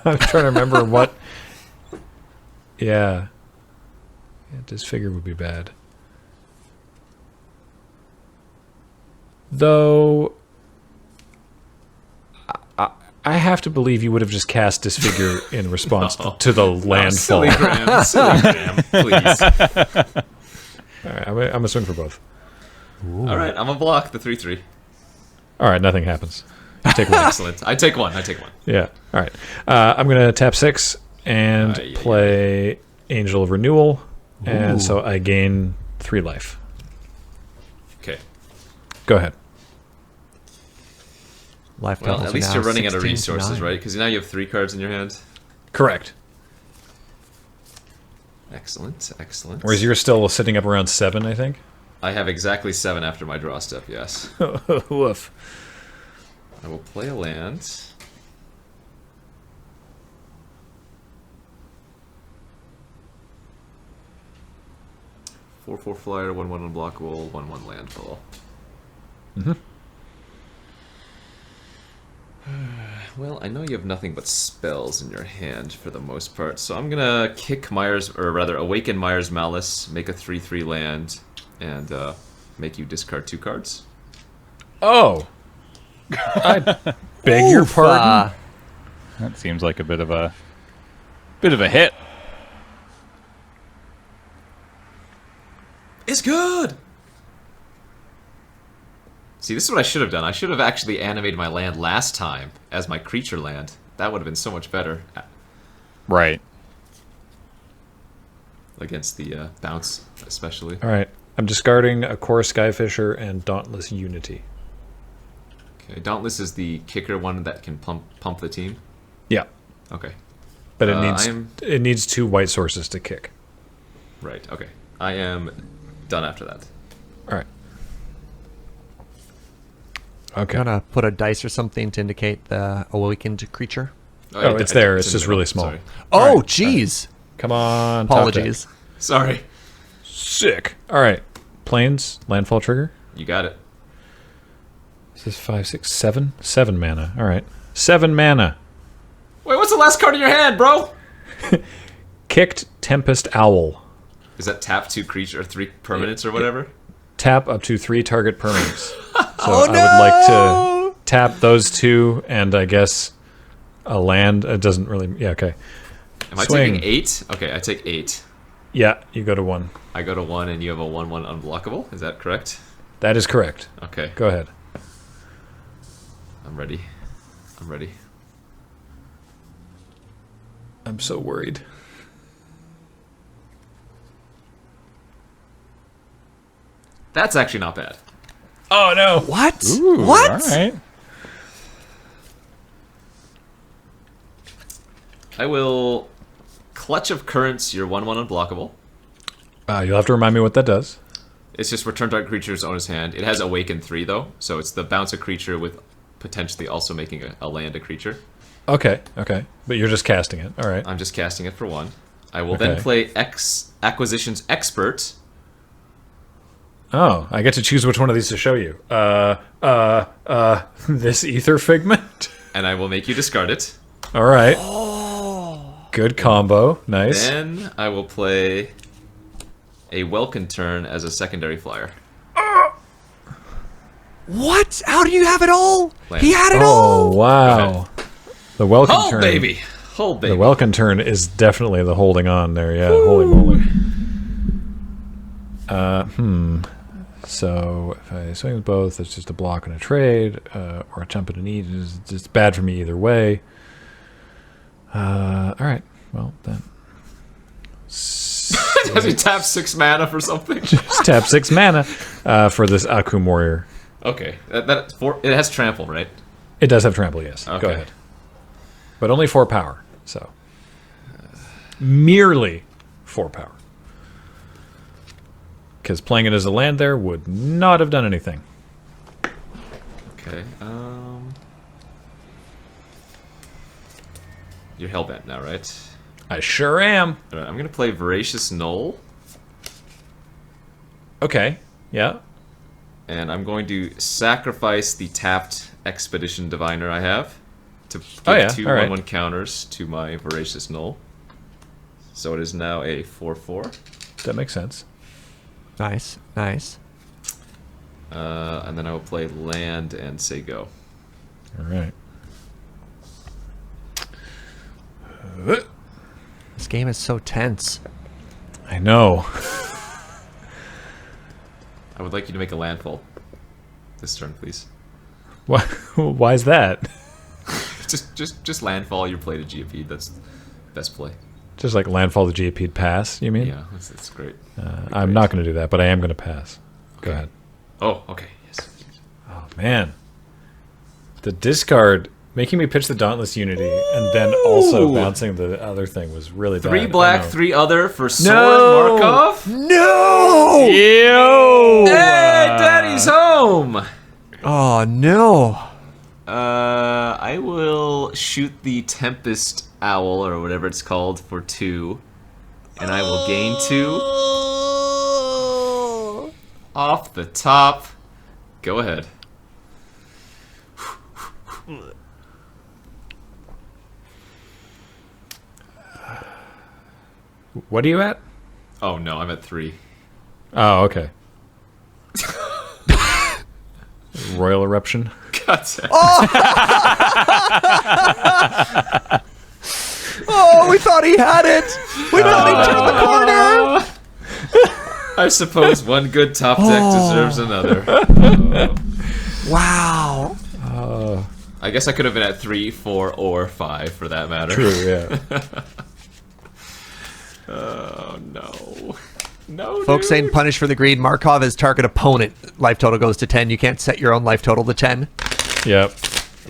I'm trying to remember what. Yeah. Disfigure would be bad. Though, I have to believe you would have just cast Disfigure in response to the landfall.
Silly Graeme, silly Graeme, please.
All right, I'm going to swing for both.
All right, I'm going to block the 3-3.
All right, nothing happens. You take one.
Excellent. I take one.
Yeah. All right. I'm going to tap 6 and play Angel of Renewal. And so I gain 3 life.
Okay.
Go ahead.
Life
Well,
levels
at
are
least
now
you're running out of
16 to
resources,
9.
right? Because now you have 3 cards in your hand.
Correct.
Excellent, excellent.
Whereas you're still sitting up around 7, I think.
I have exactly 7 after my draw step, yes.
Woof.
I will play a land. Four flyer, 1/1 unblockable, 1/1 landfall. Well, I know you have nothing but spells in your hand for the most part, so I'm gonna kick Myers, or rather, awaken Myers Malice, make a 3/3 land, and make you discard 2 cards.
Oh. I beg your pardon.
That seems like a bit of a hit.
It's good! See, this is what I should have done. I should have actually animated my land last time as my creature land. That would have been so much better.
Right.
Against the bounce, especially.
All right. I'm discarding a Core Skyfisher and Dauntless Unity.
Okay, Dauntless is the kicker one that can pump the team.
Yeah.
Okay.
But it needs 2 white sources to kick.
Right, okay. I am done after that.
All right. Okay.
Gonna put a dice or something to indicate the awakened creature.
Oh, it's there. It's just really small.
Sorry.
Oh, jeez.
Come on. top deck.
Apologies.
Sorry.
Sick. All right. Plains, landfall trigger.
You got it.
This is 5, 6, 7? 7 mana. All right. 7 mana.
Wait, what's the last card in your hand, bro?
Kicked Tempest Owl.
Is that tap 2 creature or 3 permanents or whatever?
Tap up to 3 target permanents. So
Oh,
I would like to tap those 2 and I guess a land. It doesn't really. Yeah, okay.
Am I
Swing.
taking 8? Okay, I take 8.
Yeah, you go to 1.
I go to 1 and you have a 1/1 unblockable. Is that correct?
That is correct.
Okay.
Go ahead.
I'm ready. I'm ready.
I'm so worried.
That's actually not bad.
Oh, no.
What?
Ooh,
What?
All right.
I will Clutch of Currents, your 1/1 unblockable.
You'll have to remind me what that does.
It's just return target creature's owner's hand. It has Awaken 3, though, so it's the bounce a creature with potentially also making a land a creature.
Okay, okay. But you're just casting it. All right.
I'm just casting it for 1. I will
Okay.
then play Acquisitions Expert.
Oh, I get to choose which one of these to show you. This ether figment.
And I will make you discard it.
All right. Good combo. Nice.
Then I will play a Welkin turn as a secondary flyer.
What? How do you have it all?
Land.
He had it
Oh,
all.
wow. The Welkin
Hold,
turn.
baby! Hold, baby.
The Welkin turn is definitely the holding on there. Yeah, holy moly. So if I swing with both, it's just a block and a trade, or a jump and a need. It's bad for me either way. All right. Well, then.
Does he tap 6 mana for something?
Just tap 6 mana for this Akum Warrior.
Okay. It has trample, right?
It does have trample, yes.
Okay.
Go ahead. But only 4 power, so. Merely 4 power. Because playing it as a land there would not have done anything.
Okay. You're hellbent now, right?
I sure am.
Alright, I'm gonna play Voracious Knoll.
Okay, yeah.
And I'm going to sacrifice the tapped Expedition Diviner I have to give two
alright.
1/1 counters to my Voracious Knoll. So it is now a 4/4.
That makes sense.
Nice, nice.
And then I will play land and say go.
All right.
This game is so tense.
I know.
I would like you to make a landfall this turn, please.
Why is that?
Just landfall your play to GP. That's best play.
Just like landfall the GP'd pass, you mean?
Yeah, that's great.
I'm not going to do that, but I am going to pass. Go ahead.
Oh, okay. Yes.
Oh, man. The discard, making me pitch the Dauntless Unity, and then also bouncing the other thing was really bad.
3 black, 3 other for Soren
No!
Markov.
No!
Ew!
Hey, Daddy's home!
Oh, no.
I will shoot the Tempest Owl, or whatever it's called, for 2. And I will gain 2. Off the top. Go ahead.
What are you at?
Oh no, I'm at 3.
Oh, okay. Royal Eruption.
God's
Oh, we thought he had it. We thought he turned the corner.
I suppose one good top deck deserves another.
Wow.
I guess I could have been at 3, 4, or 5 for that matter.
True, yeah.
Oh no. No,
Folks
dude.
saying punish for the greed. Markov as target opponent. Life total goes to 10. You can't set your own life total to 10.
Yep.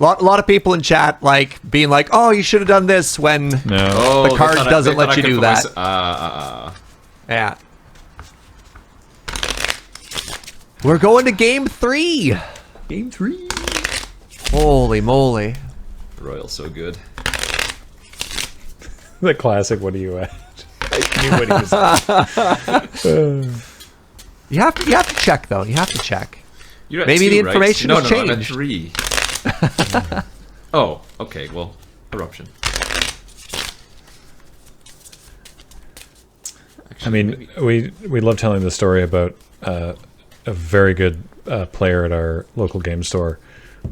A lot of people in chat like being like, "Oh, you should have done this," when
No.
Oh,
the card
they thought
doesn't
they
let
thought
you
I could
do
put
that.
my
Yeah. We're going to game 3.
Game 3.
Holy moly.
Royal so good.
The classic, what are you at? I knew what he was.
You have to check though. You have to check.
You're at
Maybe
2,
the
right?
information
no,
has
no, I'm at
changed.
3. Oh, okay, well, Eruption.
I mean, we love telling the story about a very good player at our local game store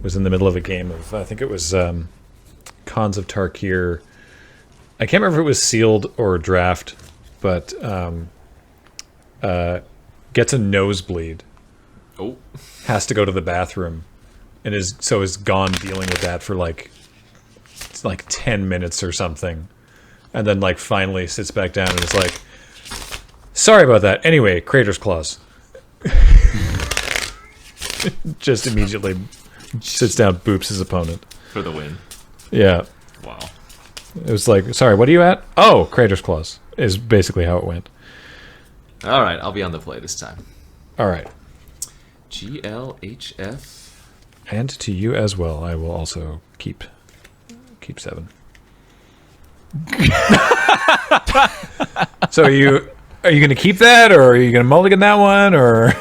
was in the middle of a game of, I think it was Khans of Tarkir. I can't remember if it was sealed or draft, but gets a nosebleed,
Oh,
has to go to the bathroom, and is gone dealing with that for like 10 minutes or something, and then like finally sits back down and is like, sorry about that. Anyway, Crater's Claws. Just immediately sits down, boops his opponent.
for the win.
Yeah.
Wow.
It was like, sorry, what are you at? Oh, Crater's Claws is basically how it went.
All right, I'll be on the play this time.
All right.
GLHF.
And to you as well. I will also keep 7. So are you going to keep that, or are you going to mulligan that one, or?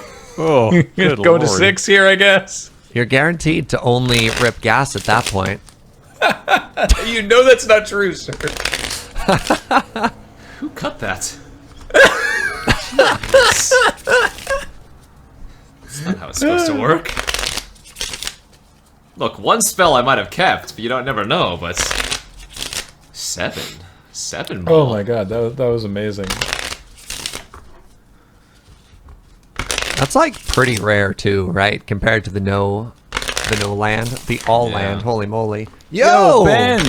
Oh, good
Go to
lord.
6 here, I guess.
You're guaranteed to only rip gas at that point.
You know that's not true, sir.
Who cut that? That's not how it's supposed to work. Look, one spell I might have kept, but you don't never know, but... 7. 7
Oh
ball.
my god, that was amazing.
That's like pretty rare too, right? Compared to the no land, the all
Yeah.
land. Holy moly!
Yo, Ben!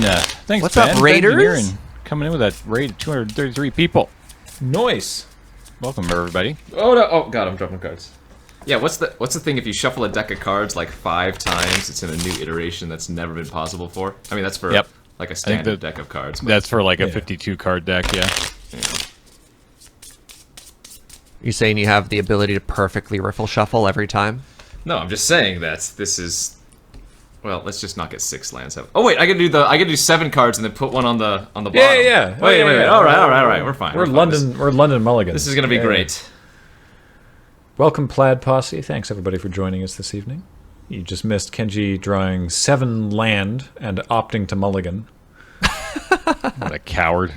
Thanks,
What's up,
Ben.
Raiders?
Engineering, coming in with that raid, 233 people.
Noise.
Welcome, everybody.
Oh no! Oh god, I'm dropping cards. Yeah, what's the thing if you shuffle a deck of cards like 5 times? It's in a new iteration that's never been possible for. I mean, that's for
Yep.
like a standard
that-
deck of cards. But,
That's for like a
Yeah.
52 card deck, yeah.
yeah.
You saying you have the ability to perfectly riffle shuffle every time?
No, I'm just saying that this is. Well, let's just not get 6 lands. Oh wait, I can do 7 cards and then put one on the bottom.
Yeah.
Wait. All right. We're fine.
We're
fine.
London. We're London Mulligans.
This is gonna be
Yeah.
great.
Welcome, Plaid Posse. Thanks everybody for joining us this evening. You just missed Kenji drawing 7 land and opting to mulligan.
What a coward.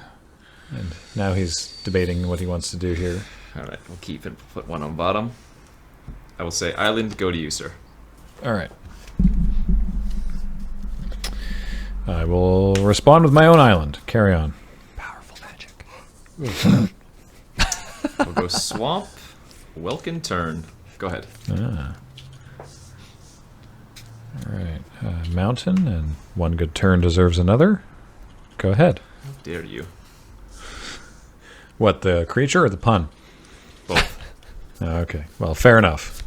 And now he's debating what he wants to do here.
All right, we'll keep it. Put one on bottom. I will say, Island, go to you, sir.
All right. I will respond with my own island. Carry on.
Powerful magic.
We'll go swamp. Welkin turn. Go ahead.
Ah. All right. Mountain, and one good turn deserves another. Go ahead.
How dare you?
What, the creature or the pun?
Both.
Okay. Well, fair enough.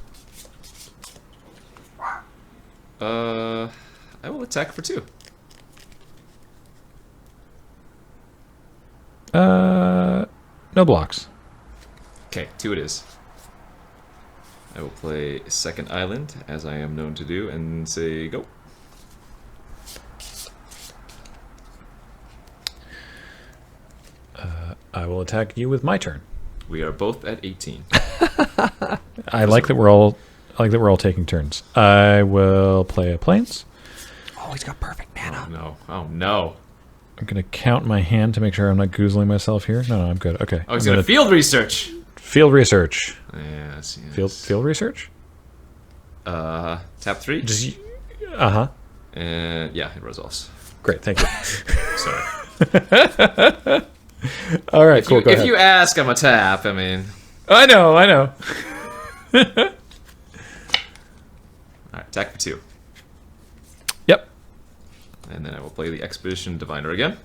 I will attack for 2.
No blocks.
Okay, 2 it is. I will play second island, as I am known to do, and say go.
I will attack you with my turn.
We are both at 18.
I like that we're all taking turns. I will play a plains.
Oh, he's got perfect mana.
No. Oh no.
I'm gonna count my hand to make sure I'm not goozling myself here. No, I'm good. Okay.
Oh, he's
I'm
gonna field research.
field research.
Yes.
Field research.
Tap 3.
Just uh-huh.
And yeah, it resolves.
Great. Thank you.
Sorry.
All right. Cool. Go
If
ahead.
you ask, I'm a tap. I mean,
I know.
all right, attack for 2,
Yep.
and then I will play the Expedition Diviner again.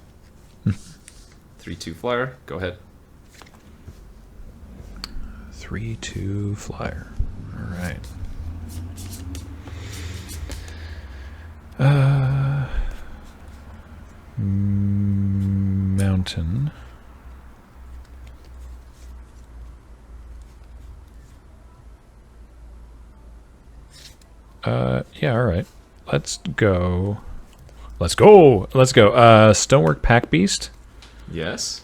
3/2 flyer. Go ahead.
3/2 flyer. All right. Mountain. Yeah, all right. Let's go. Let's go. Let's go. Stonework Pack Beast.
Yes.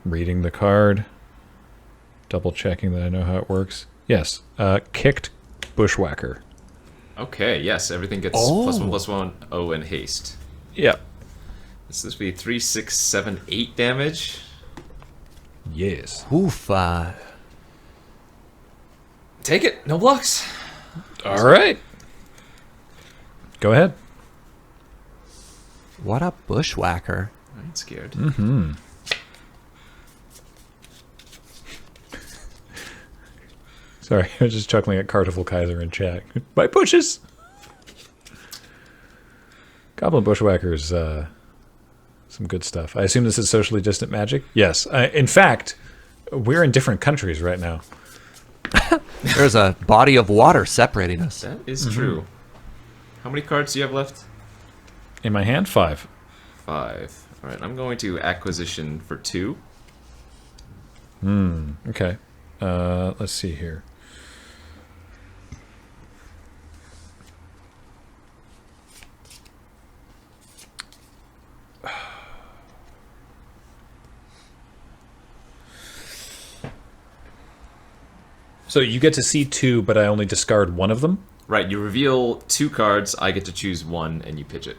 Reading the card. Double checking that I know how it works. Yes. Kicked Bushwhacker.
Okay. Yes. Everything gets
Oh.
+1/+1. Oh, and haste.
Yep.
This is be 3, 6, 7, 8 damage.
Yes.
Oof.
Take it. No blocks.
All right. Go ahead.
What a bushwhacker.
I ain't scared.
Mm-hmm. Sorry, I was just chuckling at Cartiful Kaiser in chat. My bushes! Goblin Bushwhacker's some good stuff. I assume this is socially distant magic? Yes. In fact, we're in different countries right now.
There's a body of water separating us.
That is true. How many cards do you have left?
In my hand, 5.
5. All right. I'm going to Acquisition for 2.
Okay. Let's see here. So you get to see 2, but I only discard one of them?
Right, you reveal 2 cards, I get to choose one, and you pitch it.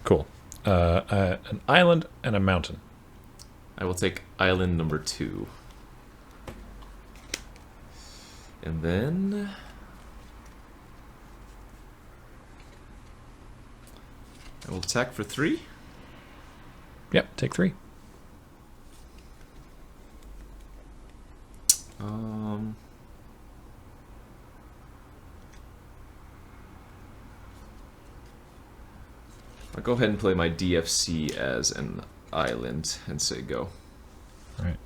Cool. An island and a mountain.
I will take island number 2. And then... I will attack for 3.
Yep, take 3.
I'll go ahead and play my DFC as an island and say go.
All right.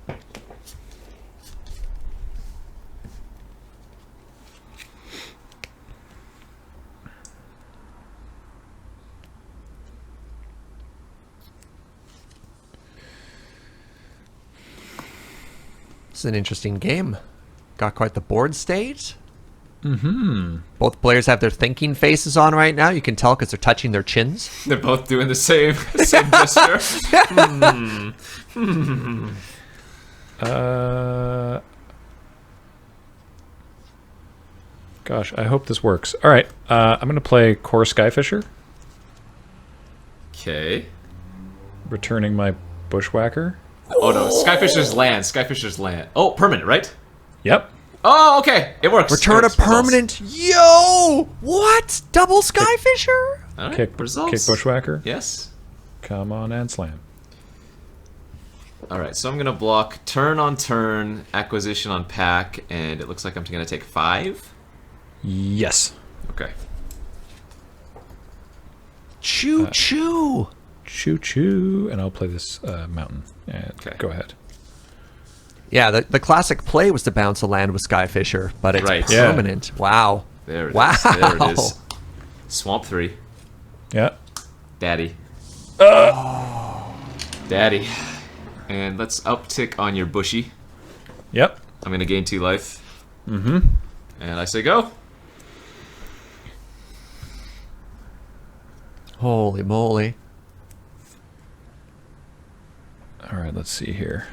It's an interesting game. Got quite the board state.
Mm-hmm.
Both players have their thinking faces on right now. You can tell because they're touching their chins.
They're both doing the same gesture.
Gosh, I hope this works. All right, I'm going to play Core Skyfisher,
Okay.
returning my Bushwhacker.
Oh no, Skyfisher's land. Skyfisher's land. Oh, permanent, right?
Yep.
Oh, okay. It works.
Return a
It works. Results.
permanent. Yo! What? Double Skyfisher?
All right.
Kick
Results.
Bushwhacker.
Yes.
Come on and slam.
All right, so I'm gonna block turn on turn, acquisition on pack, and it looks like I'm gonna take 5.
Yes.
Okay.
Choo choo.
Choo choo. And I'll play this mountain. And
Okay.
go ahead.
Yeah, the classic play was to bounce a land with Skyfisher, but it's
Right.
Yeah.
permanent. Wow.
There it is.
Wow.
There it is. Swamp 3.
Yeah.
Daddy. Daddy. And let's uptick on your bushy.
Yep.
I'm gonna gain 2 life.
Mm-hmm.
And I say go.
Holy moly.
All right, let's see here.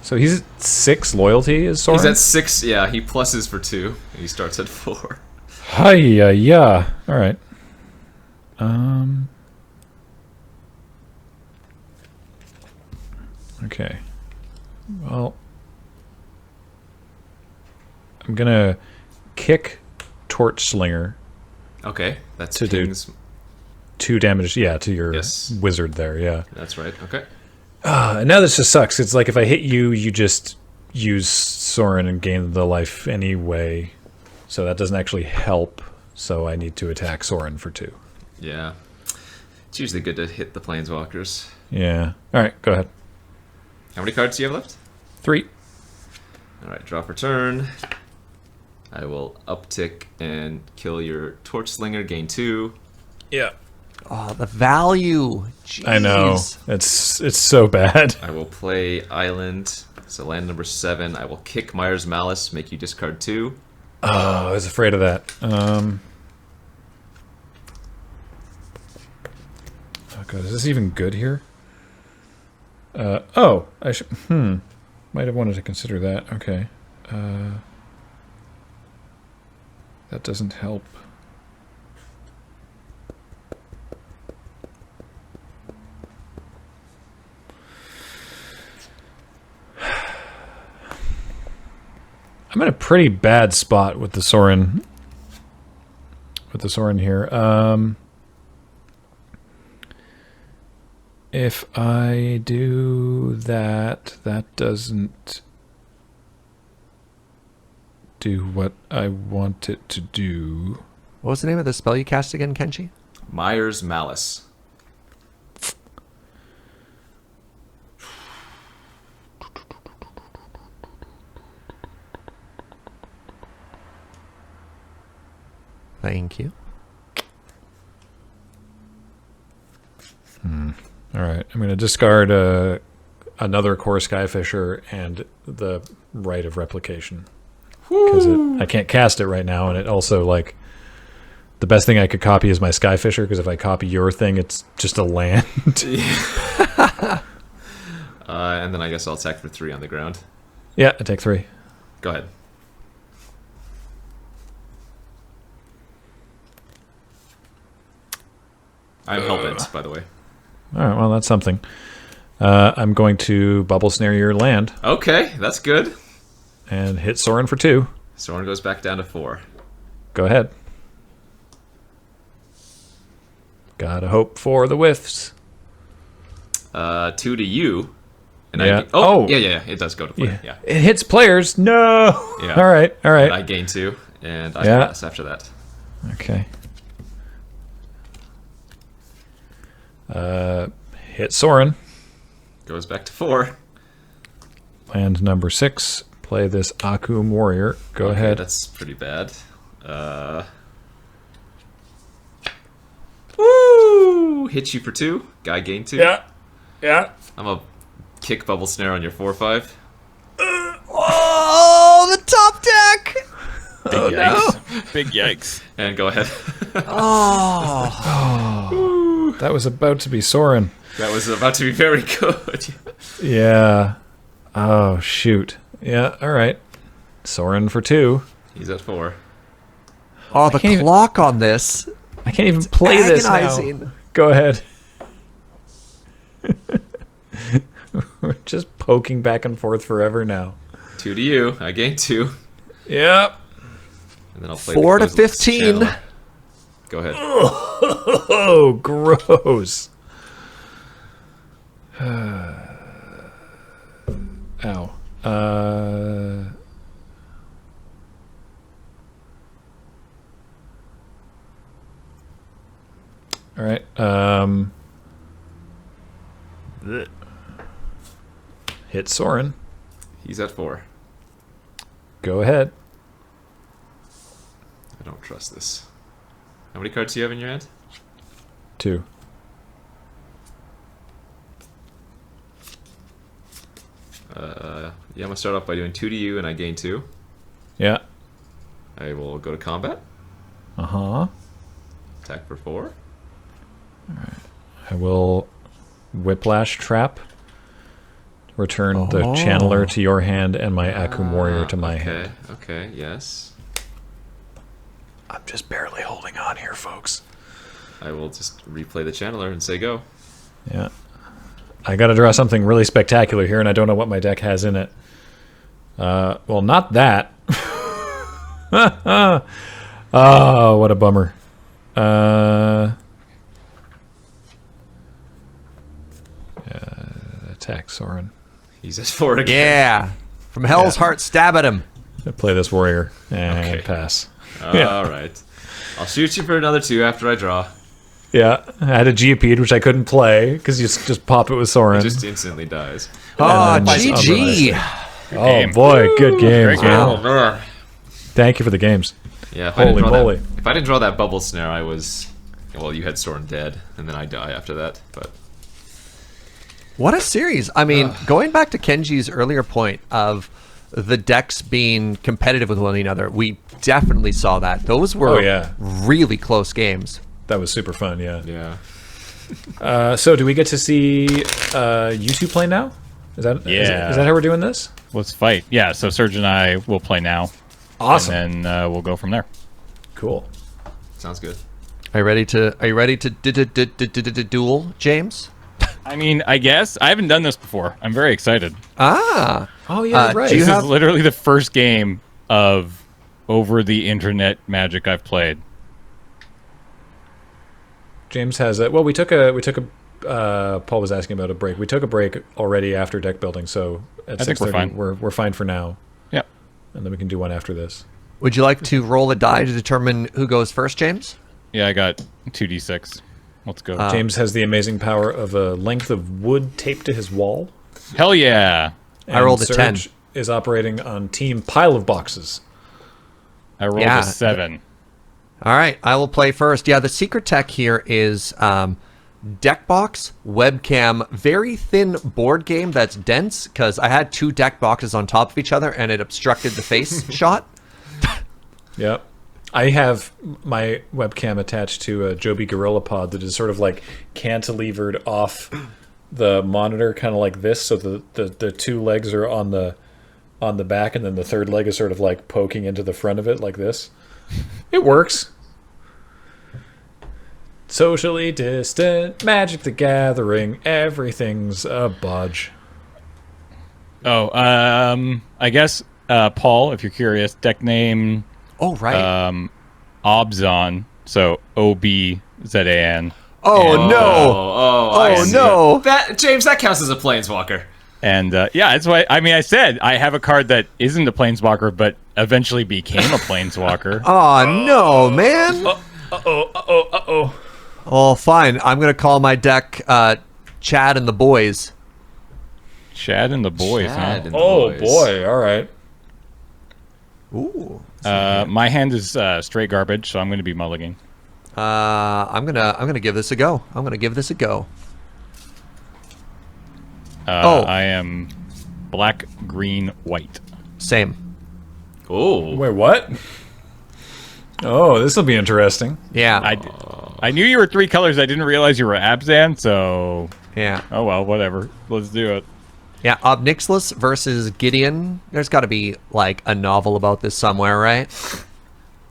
So he's at 6 loyalty, is Soren?
He's at 6, yeah, he pluses for 2. And he starts at 4.
Hi-ya, yeah. All right. Okay. Well, I'm gonna kick Torch Slinger
Okay, that's
To do-
King's.
2 damage. Yeah, to your
Yes.
wizard there. Yeah.
That's right, okay.
And now this just sucks. It's like if I hit you, you just use Soren and gain the life anyway. So that doesn't actually help. So I need to attack Soren for 2.
Yeah. It's usually good to hit the planeswalkers.
Yeah. All right, go ahead.
How many cards do you have left?
3.
Alright, draw for turn. I will uptick and kill your Torch Slinger, gain 2.
Yeah.
Oh, the value. Jeez.
I know. It's so bad.
I will play Island. So land number 7. I will kick Myers Malice, make you discard 2.
Oh, I was afraid of that. Oh god, is this even good here? Oh, I should. Might have wanted to consider that. Okay. That doesn't help. I'm in a pretty bad spot with the Soren. Here. If I do that, that doesn't do what I want it to do.
What was the name of the spell you cast again, Kenji?
Myers Malice.
Thank you.
All right, I'm going to discard another Core Skyfisher and the Rite of Replication. Because I can't cast it right now, and it also, like, the best thing I could copy is my Skyfisher, because if I copy your thing, it's just a land.
And And then I guess I'll attack for 3 on the ground.
Yeah, I take 3.
Go ahead. I'm hellbent, by the way.
All right, well, that's something. I'm going to bubble snare your land
Okay, that's good.
and hit Soren for 2.
Soren goes back down to 4.
Go ahead. Gotta hope for the whiffs.
2 to you. And
Yeah.
yeah, it does go to player. Yeah.
It hits players. No.
Yeah.
All right.
And I gain 2, and I pass after that.
Okay. Hit Soren.
Goes back to 4.
Land number 6. Play this Akum Warrior. Go
Okay,
ahead.
that's pretty bad. Woo! Hit you for 2. Guy gain 2.
Yeah.
I'm a kick bubble snare on your 4/5.
Oh, the top deck!
Big yikes. Big yikes.
And go ahead.
That was about to be Soren.
That was about to be very good.
Yeah. Oh, shoot. Yeah, all right. Soren for 2.
He's at 4.
Oh, the
can't even-
clock on this.
I can't even play this now.
Agonizing.
Go ahead. We're just poking back and forth forever now.
2 to you. I gain 2.
Yep.
And then I'll play
4
the
to
Closeless
15.
Channel. Go ahead.
Oh, gross. Ow. All right. Hit Soren.
He's at 4.
Go ahead.
I don't trust this. How many cards do you have in your hand?
2.
Yeah, I'm gonna start off by doing 2 to you, and I gain 2.
Yeah.
I will go to combat.
Uh-huh.
Attack for 4.
I will Whiplash Trap. Return the Channeler to your hand and my Akum Warrior to my hand.
Okay, yes.
I'm just barely holding on here, folks.
I will just replay the channeler and say go.
Yeah. I gotta draw something really spectacular here, and I don't know what my deck has in it. Well, not that. Oh, what a bummer. Attack Soren.
He's at 4 again.
Yeah. From Hell's
Yeah.
Heart, stab at him.
I play this warrior and
Okay.
pass. Yeah.
Alright. I'll shoot you for another 2 after I draw.
Yeah, I had a Geopede, which I couldn't play because you just pop it with Soren.
It just instantly dies.
Oh,
then my
GG.
Oh
game.
boy, good games,
Great game.
man.
Oh, man.
Thank you for the games.
Yeah, if
Holy
I didn't draw
moly.
That, if I didn't draw that bubble snare, I was... Well, you had Soren dead, and then I die after that, but...
What a series. I mean, going back to Kenji's earlier point of the decks being competitive with one another, we definitely saw that. Those were
Oh, yeah.
really close games.
That was super fun, yeah.
Yeah.
So do we get to see you two play now? Is that
Yeah.
is that how we're doing this?
Let's fight. Yeah, so Serge and I will play now.
Awesome.
And then we'll go from there.
Cool.
Sounds good.
Are you ready to duel, James?
I mean, I guess. I haven't done this before. I'm very excited.
Ah.
Oh yeah, right.
do you
This
have-
is literally the first game of over the internet Magic I've played.
James has a well. We took a. Paul was asking about a break. We took a break already after deck building, so at
I think we're
6:30
fine.
we're fine for now,
Yep.
and then we can do one after this.
Would you like to roll a die to determine who goes first, James?
Yeah, I got 2d6. Let's go.
James has the amazing power of a length of wood taped to his wall.
Hell yeah.
I rolled a
Serge
10.
Is operating on team pile of boxes.
I rolled
Yeah.
a 7.
All right, I will play first. Yeah, the secret tech here is deck box, webcam, very thin board game that's dense because I had 2 deck boxes on top of each other and it obstructed the face shot.
Yep. I have my webcam attached to a Joby Gorilla Pod that is sort of like cantilevered off the monitor kind of like this, so the two legs are on the back, and then the third leg is sort of like poking into the front of it like this. It works. Socially distant, Magic the Gathering, everything's a budge.
Oh, I guess Paul, if you're curious, deck name
Oh, right.
Obzan, so Obzan.
Oh, no.
I see.
no.
That James, that counts as a planeswalker.
And yeah, that's why. I mean, I said I have a card that isn't a planeswalker, but eventually became a planeswalker.
Oh, no, man.
Uh-oh.
Oh, fine. I'm going to call my deck Chad and the Boys.
Chad and the boys,
Chad
huh?
and the
Oh,
boys.
boy. All right.
Ooh.
My hand is straight garbage, so I'm going to be mulliganing.
I'm gonna give this a go.
I am black, green, white.
Same.
Oh,
Wait, what? Oh, this will be interesting.
Yeah.
I knew you were 3 colors. I didn't realize you were Abzan, so
Yeah.
oh well, whatever. Let's do it.
Yeah. Obnixilus versus Gideon. There's got to be like a novel about this somewhere, right?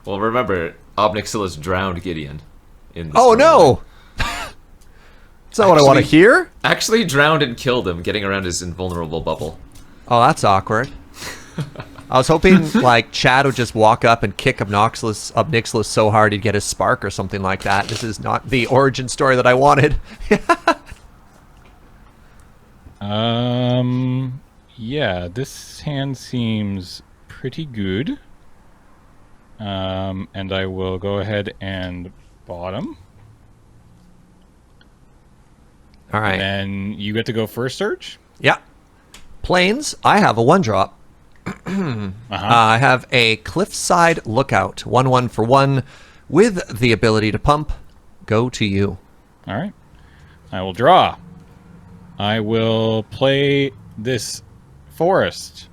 well, remember, Obnixilus drowned Gideon. In the
Oh
storyline.
no. Is that what I want to
Actually-
hear?
Actually drowned and killed him, getting around his invulnerable bubble.
Oh, that's awkward. I was hoping like Chad would just walk up and kick Obnixilus so hard he'd get his spark or something like that. This is not the origin story that I wanted.
Yeah, this hand seems pretty good. And I will go ahead and bottom.
All right.
And then you get to go first, Serge.
Yeah. Planes, I have a 1-drop. I have a Cliffside Lookout. 1/1 for 1 with the ability to pump. Go to you.
All right. I will draw. I will play this forest.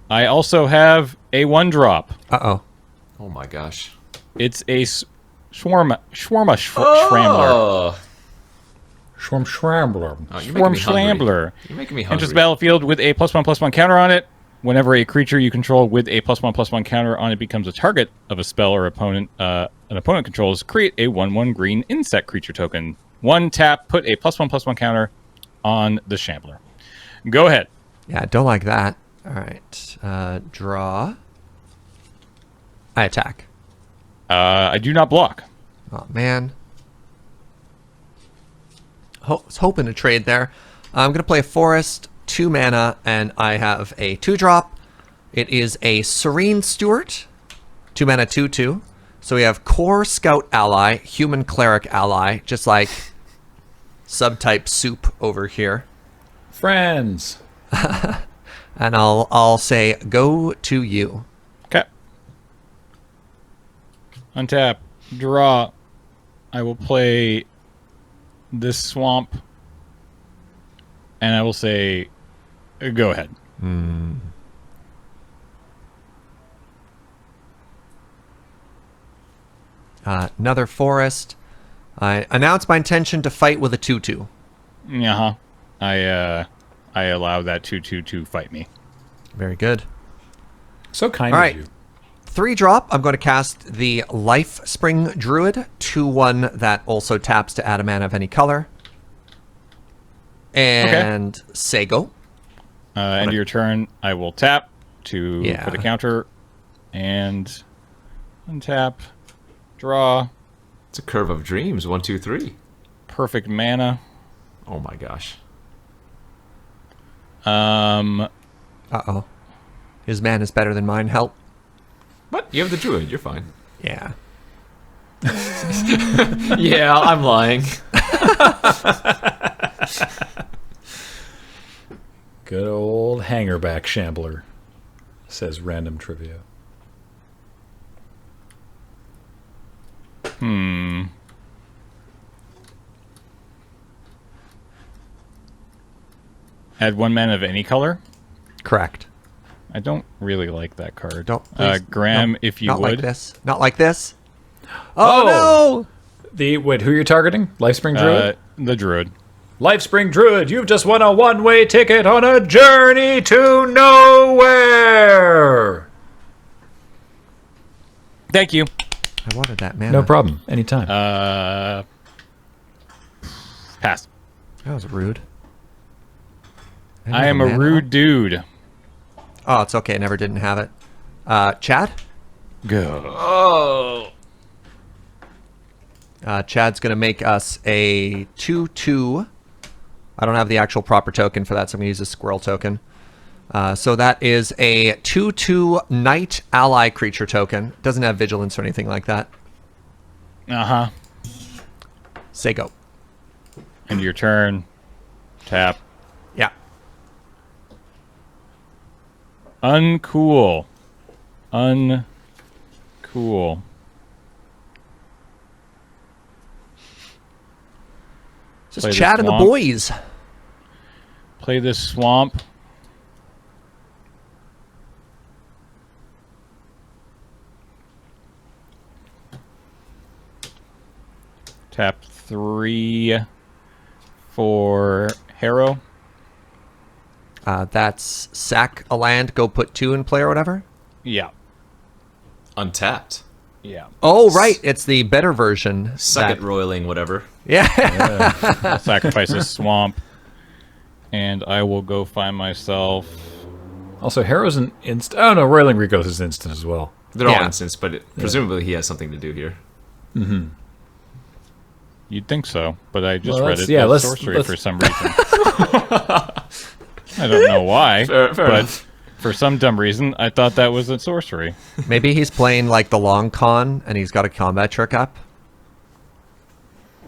I also have a 1-drop.
Uh-oh.
Oh my gosh.
It's a Schwarma Schrammler.
Oh,
Schwarm Schrambler.
oh you're
Swarm
making me hungry.
Schlambler.
You're making me hungry.
Enters the battlefield with a +1/+1 counter on it. Whenever a creature you control with a +1/+1 counter on it becomes a target of a spell or an opponent controls, create a 1/1 green insect creature token. 1 tap, put a +1/+1 counter on the Shambler. Go ahead.
Yeah, don't like that. All right. Draw. I attack.
I do not block.
Oh, man. Was hoping to trade there. I'm going to play a forest, 2 mana, and I have a 2-drop. It is a Serene Steward, 2 mana, 2/2. So we have Core Scout ally, Human Cleric ally, just like subtype soup over here.
Friends.
And I'll say go to you.
Okay. Untap. Draw. I will play this swamp. And I will say, go ahead.
Another forest. I announce my intention to fight with a 2/2.
Uh-huh. I allow that 2/2 to fight me.
Very good.
So kind
All
of
right.
you.
3-drop. I'm going to cast the Life Spring Druid, 2/1 that also taps to add a mana of any color. And say go.
End of your turn, I will tap to
Yeah.
put a counter and untap, draw,
It's a curve of dreams. 1, 2, 3.
perfect mana.
Oh my gosh.
Uh-oh. His man is better than mine. Help.
What? You have the druid. You're fine.
Yeah.
Yeah, I'm lying.
Good old hangerback shambler, says random trivia.
Add 1 mana of any color.
Correct.
I don't really like that card.
Don't. Please.
Graham,
No,
if you
not
would.
like this. Not like this. Oh,
Wait, who you're targeting? Lifespring Druid?
The druid.
Lifespring Druid, you've just won a one-way ticket on a journey to nowhere!
Thank you.
I wanted that mana.
No problem. Anytime.
Pass.
That was rude.
I am a rude dude.
Oh, it's okay. Never didn't have it. Chad?
Go.
Oh.
Chad's going to make us a 2/2. I don't have the actual proper token for that, so I'm going to use a squirrel token. So that is a 2/2 knight ally creature token. Doesn't have vigilance or anything like that.
Uh-huh.
Say go.
End your turn. Tap.
Yeah.
Uncool. Uncool.
Just
Play the
Chad and the
swamp.
boys.
Play this swamp. Tap 3 for Harrow.
That's sack a land, go put 2 in play or whatever.
Yeah.
Untapped.
Yeah.
Oh, right. It's the better version.
Second
that-
roiling, whatever.
Yeah.
Sacrifice a swamp. And I will go find myself.
Also, Harrow's an instant. Oh, no, Roiling Regrowth is instant as well.
They're all
Yeah.
instants, but presumably he has something to do here.
You'd think so, but I just
Well,
read
let's-
it
yeah,
as
let's-
sorcery
let's-
for some reason. I don't know why,
Fair
but
enough.
for some dumb reason, I thought that was a sorcery.
Maybe he's playing like the long con and he's got a combat trick up.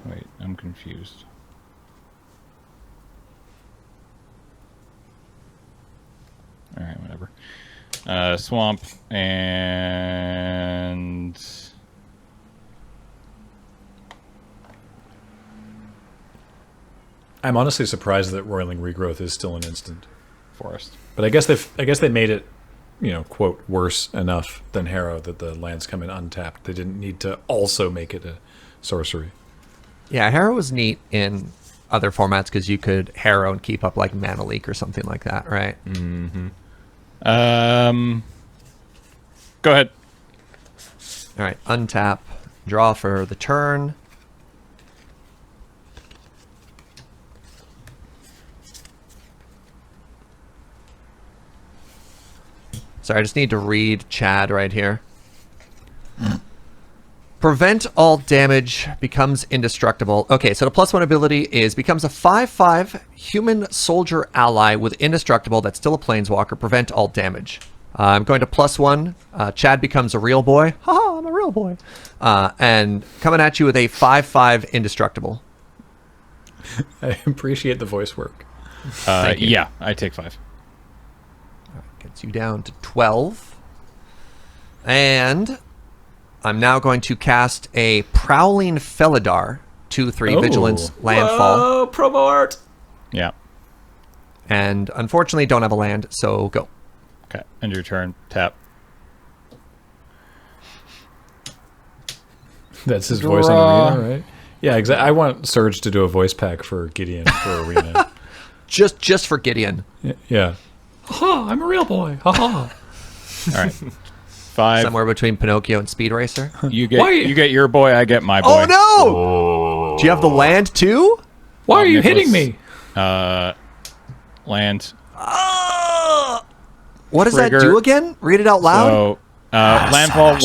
Wait, I'm confused. Alright, whatever. Swamp and...
I'm honestly surprised that Roiling Regrowth is still an instant.
Forest.
But I guess they made it, you know, quote, worse enough than Harrow that the lands come in untapped. They didn't need to also make it a sorcery.
Yeah, Harrow was neat in other formats because you could Harrow and keep up like Mana Leak or something like that, right?
Go ahead.
All right, untap, draw for the turn. Sorry, I just need to read Chad right here. Prevent all damage, becomes indestructible. Okay, so the +1 ability is becomes a 5/5 human soldier ally with indestructible that's still a planeswalker. Prevent all damage. I'm going to +1. Chad becomes a real boy. Haha, I'm a real boy. And coming at you with a 5/5 indestructible.
I appreciate the voice work.
Thank you.
Yeah, I take 5.
Gets you down to 12. And I'm now going to cast a Prowling Felidar, 2/3
Oh.
vigilance landfall.
Oh, promo art.
Yeah.
And unfortunately don't have a land, so go.
Okay, end your turn. Tap.
That's his voice on Arena, right? Yeah, exactly. I want Serge to do a voice pack for Gideon for Arena.
Just for Gideon.
Yeah. Ha! I'm a real boy. Ha ha.
All right. 5.
Somewhere between Pinocchio and Speed Racer.
You get
Why-
you get your boy, I get my boy.
Oh no! Do you have the land too?
Why are you
Nicholas.
hitting me?
Land.
What does that
Trigger.
do again? Read it out loud.
So, landfall,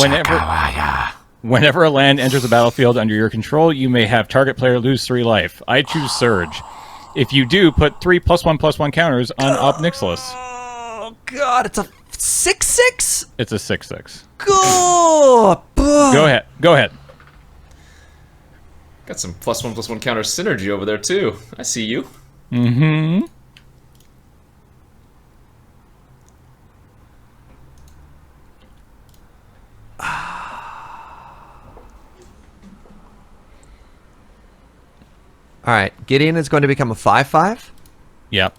whenever a land enters the battlefield under your control, you may have target player lose 3 life. I choose Surge. If you do, put 3 +1/+1 counters on Ob Nixilis.
Oh god, it's a 6/6?
It's a 6/6.
Go!
Go ahead. Go ahead.
Got some +1/+1 counter synergy over there too. I see you.
Mm-hmm.
Alright, Gideon is going to become a 5/5.
Yep.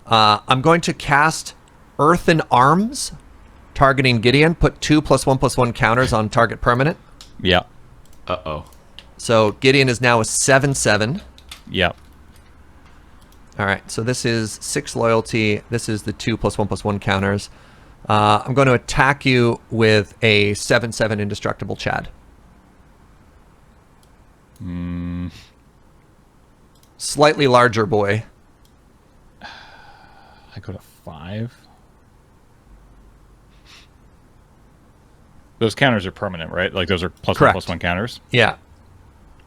I'm going to cast Earthen Arms, targeting Gideon. Put 2 +1/+1 counters on target permanent.
Yep.
Uh-oh.
So Gideon is now a 7/7.
Yep.
All right, so this is 6 loyalty. This is the 2+1/+1 counters. I'm going to attack you with a 7/7 indestructible Chad. Slightly larger boy.
I go to 5. Those counters are permanent, right? Like those are +1/+1 counters.
Yeah.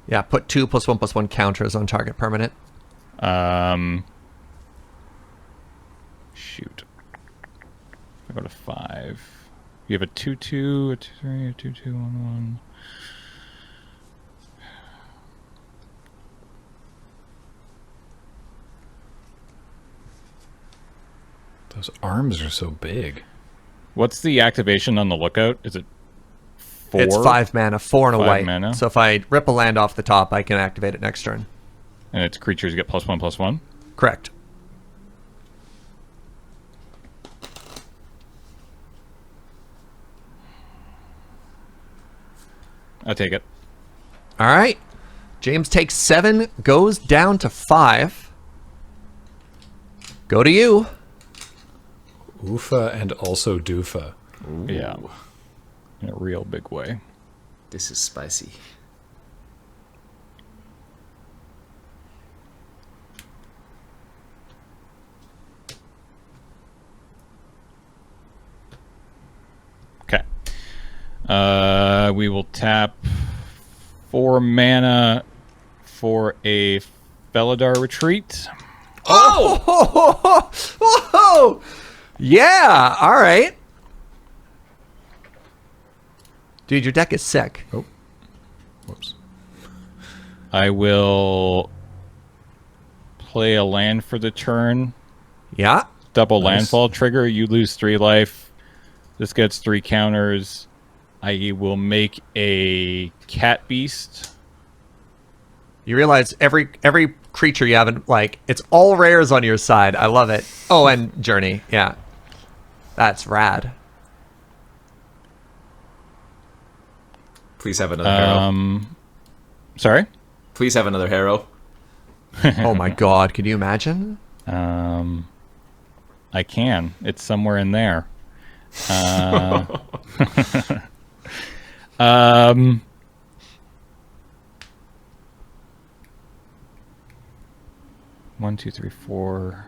Yeah, put 2+1/+1 counters on target permanent.
Shoot. I go to 5. You have a 2/2, a 2/3, a 2/2, 1/1.
Those arms are so big.
What's the activation on the lookout? Is it 4?
It's 5 mana, 4 and a
5
white.
mana.
So if I rip a land off the top, I can activate it next turn.
And its creatures get +1/+1?
Correct.
I'll take it.
All right. James takes 7, goes down to 5. Go to you.
Oofa and also doofa.
Ooh,
Yeah. In a real big way.
this is spicy.
Okay. We will tap 4 mana for a Felidar Retreat.
Oh! Yeah! All right. Dude, your deck is sick.
Oh. Whoops.
I will play a land for the turn.
Yeah.
Double
Nice.
landfall trigger. You lose 3 life. This gets 3 counters. I will make a cat beast.
You realize every creature you haven't, like, it's all rares on your side. I love it. Oh, and Journey. Yeah. That's rad.
Please have another Harrow.
Sorry?
Please have another Harrow.
Oh my god, could you imagine?
I can. It's somewhere in there. One, two, three, four.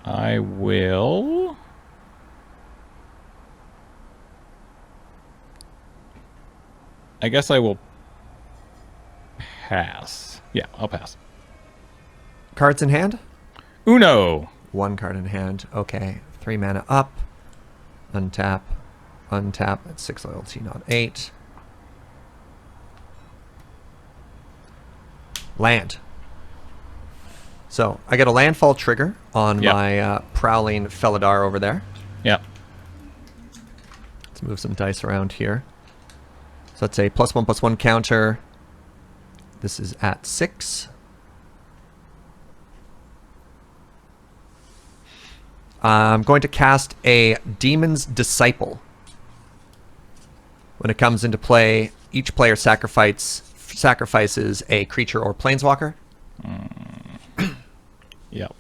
I will. I guess I will pass. Yeah, I'll pass.
Cards in hand?
Uno.
1 card in hand. Okay. 3 mana up. Untap. Untap. That's 6 loyalty, not 8. Land. So, I get a landfall trigger on
Yep.
my Prowling Felidar over there.
Yeah.
Let's move some dice around here. So that's a +1/+1 counter. This is at 6. I'm going to cast a Demon's Disciple. When it comes into play, each player sacrifices a creature or planeswalker.
Yep.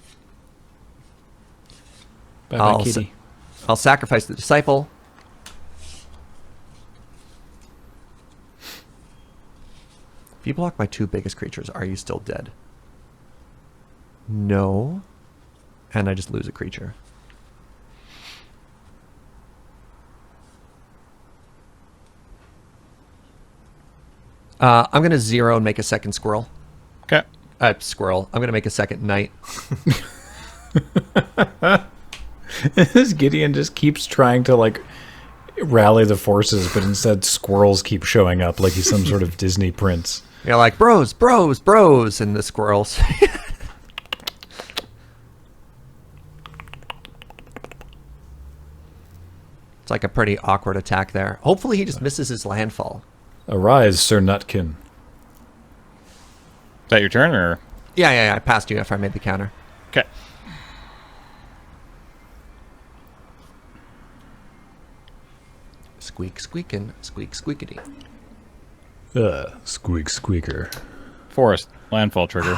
Bye-bye, kitty.
I'll sacrifice the Disciple. If you block my 2 biggest creatures, are you still dead? No. And I just lose a creature. I'm going to 0 and make a second squirrel.
Okay.
Squirrel. I'm going to make a second knight.
This Gideon just keeps trying to, like, rally the forces, but instead squirrels keep showing up like he's some sort of Disney prince.
You're like, bros, bros, bros, and the squirrels. It's like a pretty awkward attack there. Hopefully he just misses his landfall.
Arise, Sir Nutkin.
that your turn, or?
Yeah. I passed you after I made the counter.
Okay.
Squeak, squeakin', squeak, squeakity.
Squeak squeaker.
Forest. Landfall trigger.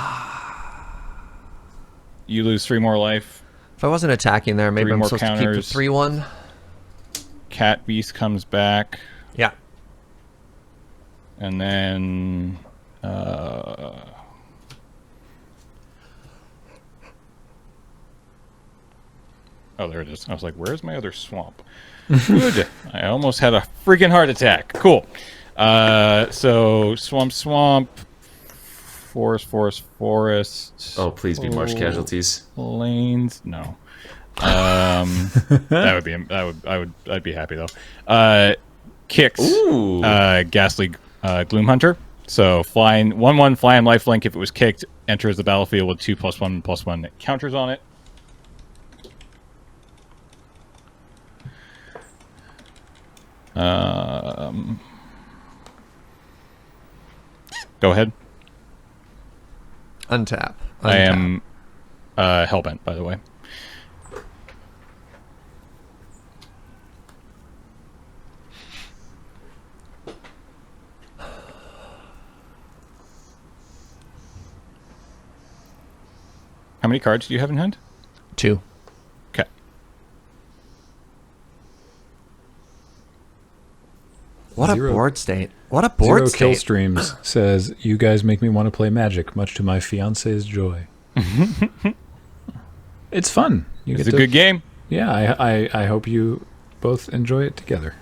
You lose 3 more life.
If I wasn't attacking there, maybe
3
I'm
more
supposed
counters.
to keep the 3-1.
Cat Beast comes back.
Yeah.
And then... Oh, there it is. I was like, where's my other swamp? Good. I almost had a freaking heart attack. Cool. So, swamp. Forest.
Oh, please be marsh casualties.
Lanes. No. I'd be happy though. Kicks.
Ooh.
Ghastly Gloom Hunter. So flying 1/1 flying lifelink. If it was kicked, enters the battlefield with 2+1/+1 counters on it. Go ahead.
Untap.
I am hellbent, by the way. How many cards do you have in hand?
2.
Okay.
What
Zero.
a board state. What a board
Zero
state.
Kill Streams says, you guys make me want to play Magic, much to my fiance's joy. It's fun. You
It's
get
a good game.
Yeah, I hope you both enjoy it together.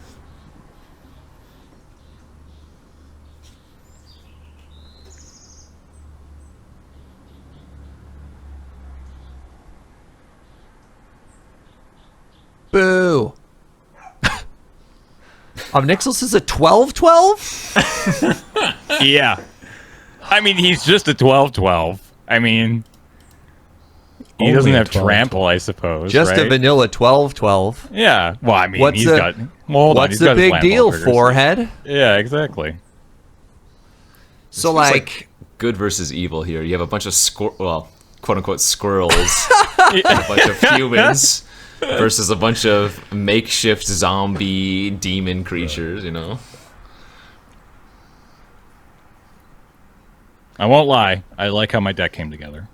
Boo. Obnixilus is a 12-12?
Yeah. I mean, he's just a 12/12. I mean, he
Only
doesn't
a
have
12/12.
trample, I suppose.
Just
right?
a vanilla 12-12.
Yeah. Well, I mean,
What's
he's
the-
got. Well, hold on,
What's
he's
the
got his
big
landfall
deal,
triggers.
forehead?
Yeah, exactly.
So,
Feels
like,
good versus evil here. You have a bunch of quote unquote squirrels, and a bunch of humans versus a bunch of makeshift zombie demon creatures. You know.
I won't lie. I like how my deck came together.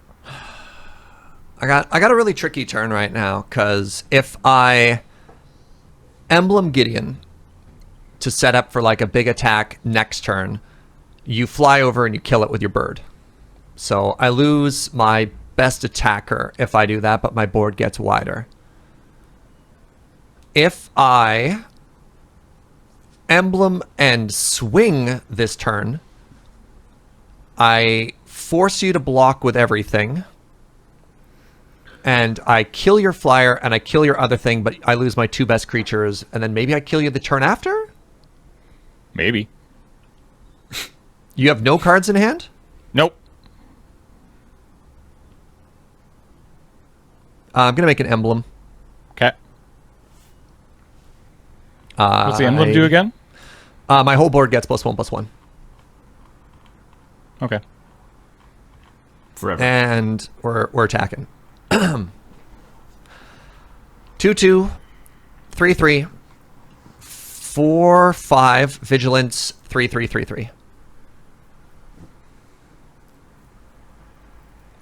I got a really tricky turn right now, because if I Emblem Gideon to set up for like a big attack next turn, you fly over and you kill it with your bird. So I lose my best attacker if I do that, but my board gets wider. If I emblem and swing this turn, I force you to block with everything, and I kill your flyer and I kill your other thing, but I lose my 2 best creatures, and then maybe I kill you the turn after?
Maybe.
You have no cards in hand?
Nope.
I'm going to make an emblem.
Okay. What's the emblem do again?
My whole board gets +1/+1.
Okay.
Forever.
And we're attacking. 2/2, 3/3, 4/5, vigilance, 3/3/3/3.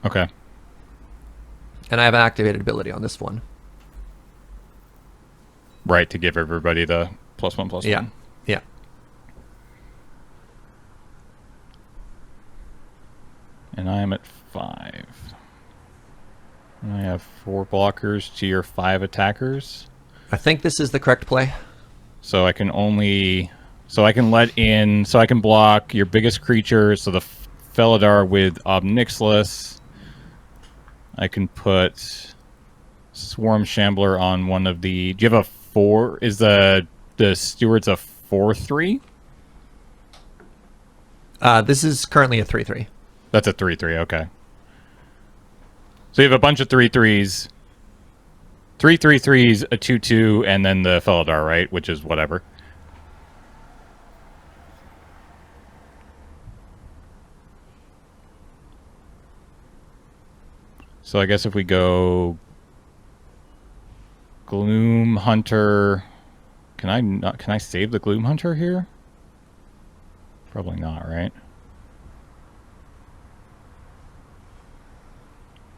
Okay.
And I have an activated ability on this one.
Right, to give everybody the +1/+1.
Yeah. Yeah.
And I am at 5. And I have 4 blockers to your 5 attackers.
I think this is the correct play.
So I can only... So I can let in... So I can block your biggest creature, so the Felidar with Obnixilus. I can put Swarm Shambler on one of the... Do you have a 4? Is the Steward's a 4/3?
This is currently a 3/3.
That's a 3/3, okay. So you have a bunch of 3/3s. 3 3/3s, a 2/2, and then the Felidar, right? Which is whatever. So I guess if we go Gloom Hunter, can I save the Gloom Hunter here? Probably not, right?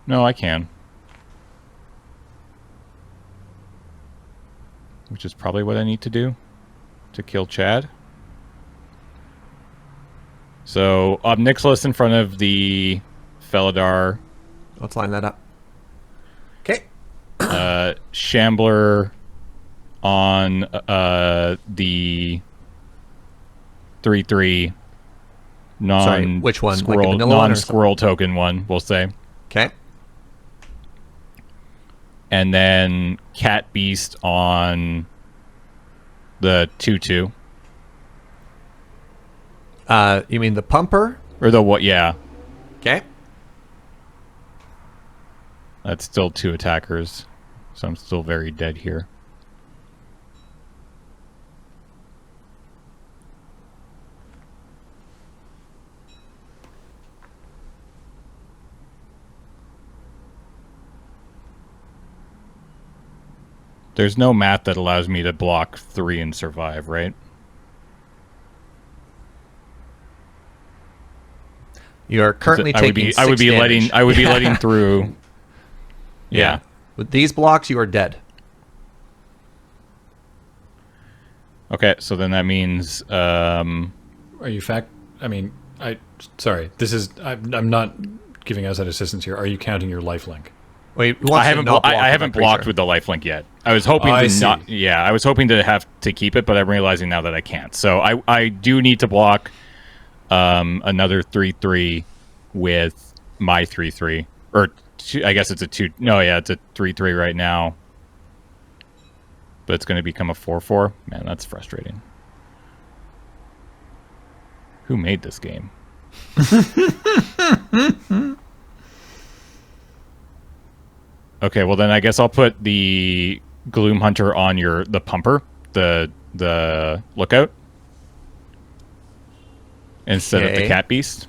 No, I can. Which is probably what I need to do to kill Chad. So Obnixilis in front of the Felidar.
Let's line that up. Okay.
Shambler on the 3/3
Sorry, which one? Like the
squirrel,
vanilla one or
non-squirrel token one, we'll say.
Okay.
And then Cat Beast on the 2/2.
You mean the pumper?
Or the what? Yeah.
Okay.
That's still 2 attackers. So I'm still very dead here. There's no math that allows me to block 3 and survive, right?
You are currently taking
I would be
6 damage.
letting through. Yeah.
With these blocks, you are dead.
Okay, so then that means
Are you sorry. This is I'm not giving outside assistance here. Are you counting your lifelink?
Wait,
I haven't blocked with the lifelink yet. I was hoping to not. Yeah, I was hoping to have to keep it, but I'm realizing now that I can't. So I do need to block another 3/3 with my 3/3, or I guess it's a 2. No, yeah, it's a 3/3 right now, but it's going to become a 4/4. Man, that's frustrating. Who made this game? Okay, well then I guess I'll put the Gloom Hunter on the pumper, the lookout, instead of the Cat Beast,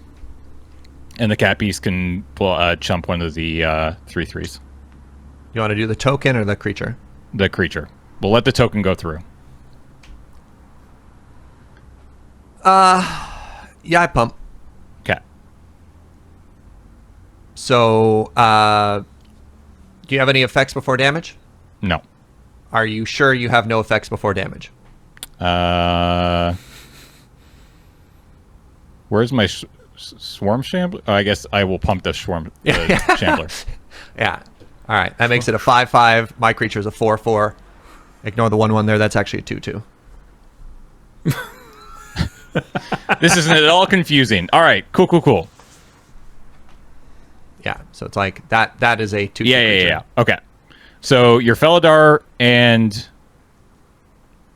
and the Cat Beast can chump one of the 3/3s.
You want to do the token or the creature?
The creature. We'll let the token go through.
Yeah, I pump.
Okay.
So, do you have any effects before damage?
No.
Are you sure you have no effects before damage?
Where's my Swarm Shambler? Oh, I guess I will pump the Shambler.
Yeah. All right. That makes it a 5/5. My creature is a 4/4. Ignore the 1/1 there. That's actually a 2/2.
This isn't at all confusing. All right. Cool.
Yeah. So it's like that is a 2/2 creature.
Yeah. Okay. So your Felidar and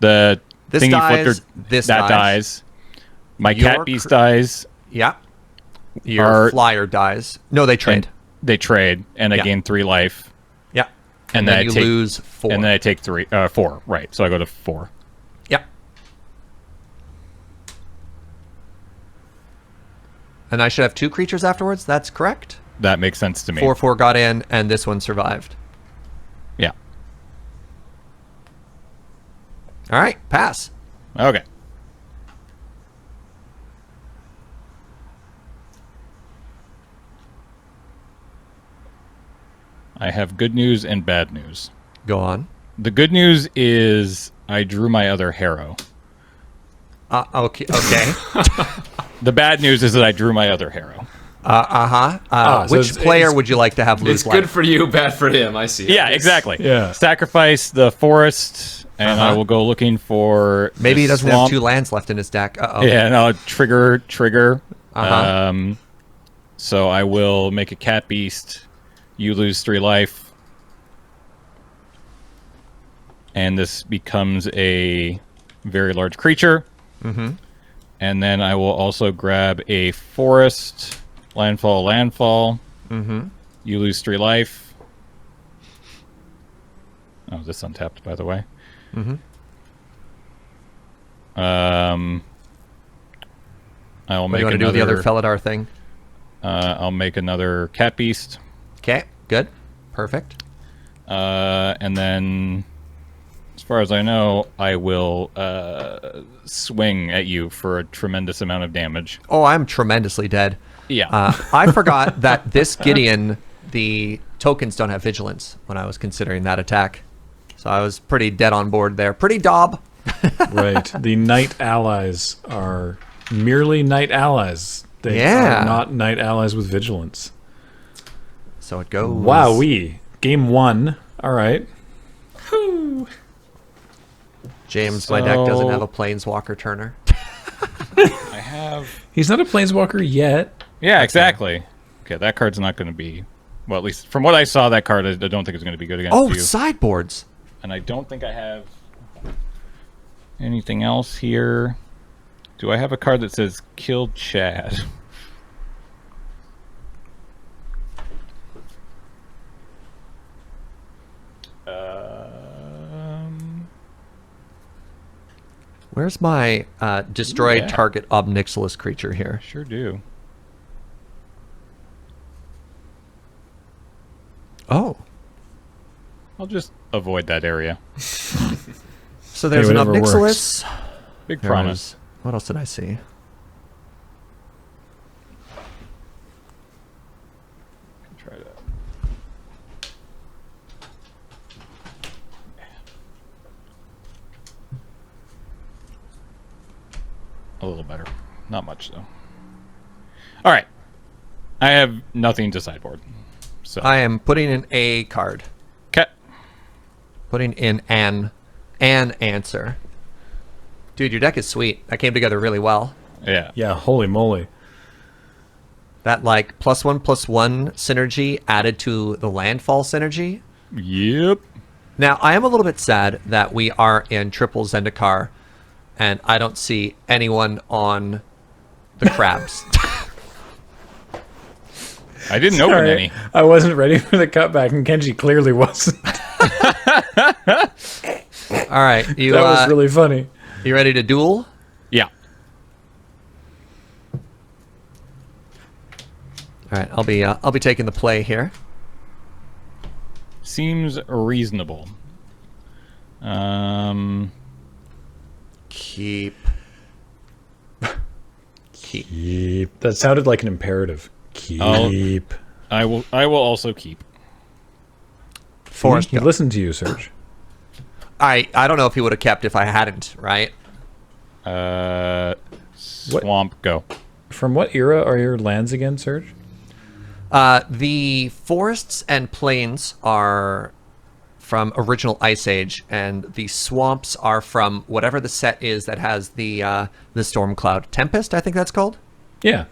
the
This
thing
dies,
you flipped,
this
that dies. My
Your
Cat Beast dies.
Yeah. Your flyer dies. No, they trade.
They trade, and I gain 3 life.
Yeah.
And
then
I
you
take,
lose 4.
And then I take 4. Right. So I go to 4.
Yeah. And I should have 2 creatures afterwards. That's correct.
That makes sense to me.
4/4 got in, and this one survived.
Yeah.
All right. Pass.
Okay. I have good news and bad news.
Go on.
The good news is I drew my other Harrow.
Okay.
The bad news is that I drew my other Harrow.
So which player would you like to have lose
It's
life?
good for you, bad for him. I see.
Yeah, exactly.
Yeah.
Sacrifice the forest, and I will go looking for.
Maybe he
the
doesn't
swamp.
have 2 lands left in his deck. Uh-oh.
Yeah, no, trigger.
Uh-huh.
So I will make a Cat Beast. You lose 3 life. And this becomes a very large creature.
Mm-hmm.
And then I will also grab a forest. Landfall.
Mm-hmm.
You lose 3 life. Oh, this untapped, by the way.
Mm-hmm.
I will
What do
make
you want to do
another.
with the other Felidar thing?
I'll make another Cat Beast.
Okay, good. Perfect.
And then, as far as I know, I will swing at you for a tremendous amount of damage.
Oh, I'm tremendously dead.
Yeah.
I forgot that this Gideon, the tokens don't have vigilance when I was considering that attack. So I was pretty dead on board there. Pretty dob.
Right. The knight allies are merely knight allies. They
Yeah.
are not knight allies with vigilance.
So it goes.
Wowee. Game 1. All right.
Whew.
James, my deck doesn't
So-
have a planeswalker turner.
I have...
He's not a planeswalker yet.
Yeah, exactly. Okay, that card's not going to be... Well, at least from what I saw, that card, I don't think it's going to be good against
Oh,
you.
sideboards.
And I don't think I have anything else here. Do I have a card that says kill Chad?
Where's my destroy
Yeah.
target Obnixilis creature here?
Sure do.
Oh.
I'll just avoid that area.
So there's an
whatever
Obnixilis.
Big
There
promise.
was- What else did I see?
Try that. A little better. Not much, though. All right. I have nothing to sideboard. So,
I am putting in a card.
okay.
Putting in an answer. Dude, your deck is sweet. That came together really well.
Yeah.
Yeah, holy moly.
That like +1/+1 synergy added to the landfall synergy.
Yep.
Now, I am a little bit sad that we are in triple Zendikar, and I don't see anyone on the crabs.
I didn't open
Sorry,
any.
I wasn't ready for the cutback, and Kenji clearly wasn't.
All right, you
That was really funny.
you ready to duel?
Yeah.
All right, I'll be taking the play here.
Seems reasonable.
Keep.
Keep. That sounded like an imperative. Keep.
I will also keep.
Forest.
He
go.
listened to you, Serge.
I don't know if he would have kept if I hadn't, right?
Swamp, go.
From what era are your lands again, Serge?
The forests and plains are from original Ice Age, and the swamps are from whatever the set is that has the Storm Cloud Tempest. I think that's called.
Yeah.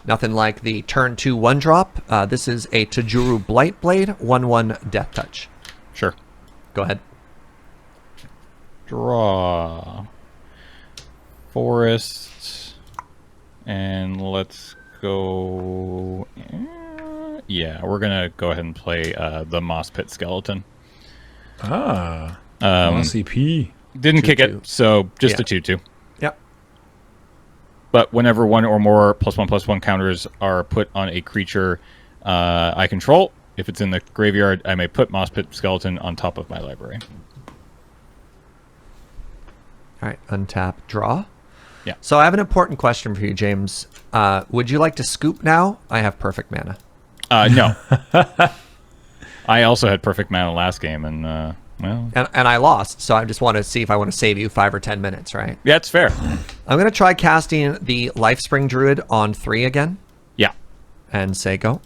Nothing like the turn 2 1-drop. This is a Tajuru Blightblade 1/1 Death Touch.
Sure.
Go ahead.
Draw. Forest. And let's go... Yeah, we're going to go ahead and play the Moss Pit Skeleton.
Ah.
Um,
CP.
Didn't kick
2/2.
it, so just
Yeah.
a 2/2.
Yep.
But whenever one or more +1/+1 counters are put on a creature I control, if it's in the graveyard, I may put Moss Pit Skeleton on top of my library.
All right. Untap. Draw.
Yeah.
So I have an important question for you, James. Would you like to scoop now? I have perfect mana.
No. I also had perfect mana last game, and, well...
And I lost, so I just want to see if I want to save you 5 or 10 minutes, right?
Yeah, it's fair.
I'm going to try casting the Lifespring Druid on 3 again
Yeah.
and say go.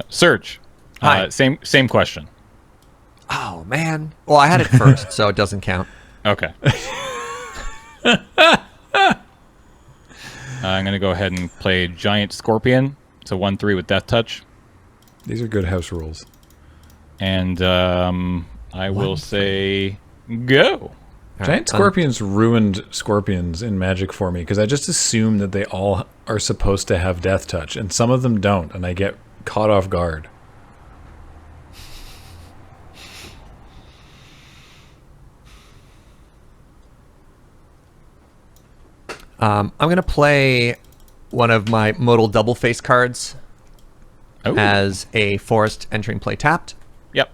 Serge.
Hi.
Same question.
Oh, man. Well, I had it first, so it doesn't count.
Okay. I'm going to go ahead and play Giant Scorpion. It's a 1/3 with Death Touch.
These are good house rules.
And I will say go.
Giant Scorpions ruined Scorpions in Magic for me because I just assume that they all are supposed to have Death Touch, and some of them don't, and I get caught off guard.
I'm going to play one of my modal double face cards as a forest entering play tapped.
Yep.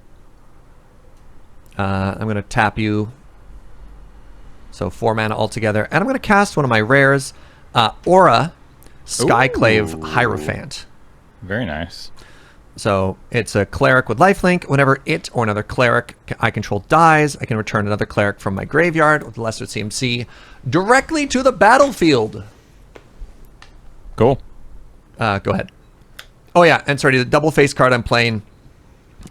I'm going to tap you. So 4 mana altogether. And I'm going to cast one of my rares, Aura Skyclave Hierophant.
Very nice.
So it's a cleric with lifelink. Whenever it or another cleric I control dies, I can return another cleric from my graveyard with lesser CMC directly to the battlefield.
Cool.
Go ahead. Oh yeah, and sorry, the double face card I'm playing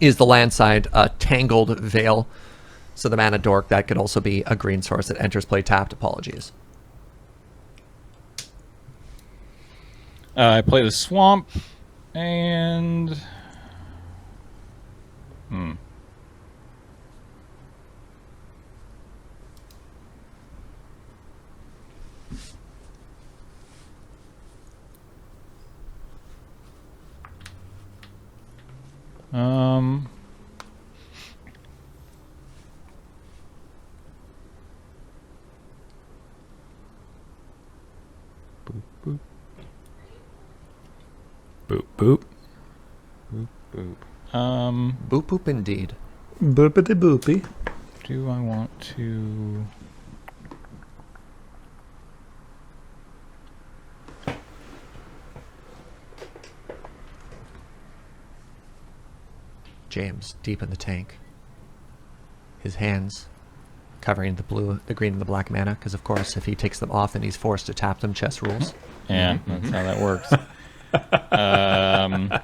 is the land side, Tangled Veil. So the mana dork, that could also be a green source that enters play tapped. Apologies.
I play the swamp, and
Boop, boop.
Boop boop indeed.
Boopity boopy.
do I want to?
James, deep in the tank. His hands covering the blue, the green, and the black mana, because of course, if he takes them off, then he's forced to tap them. Chess rules.
Yeah, that's how that works. God.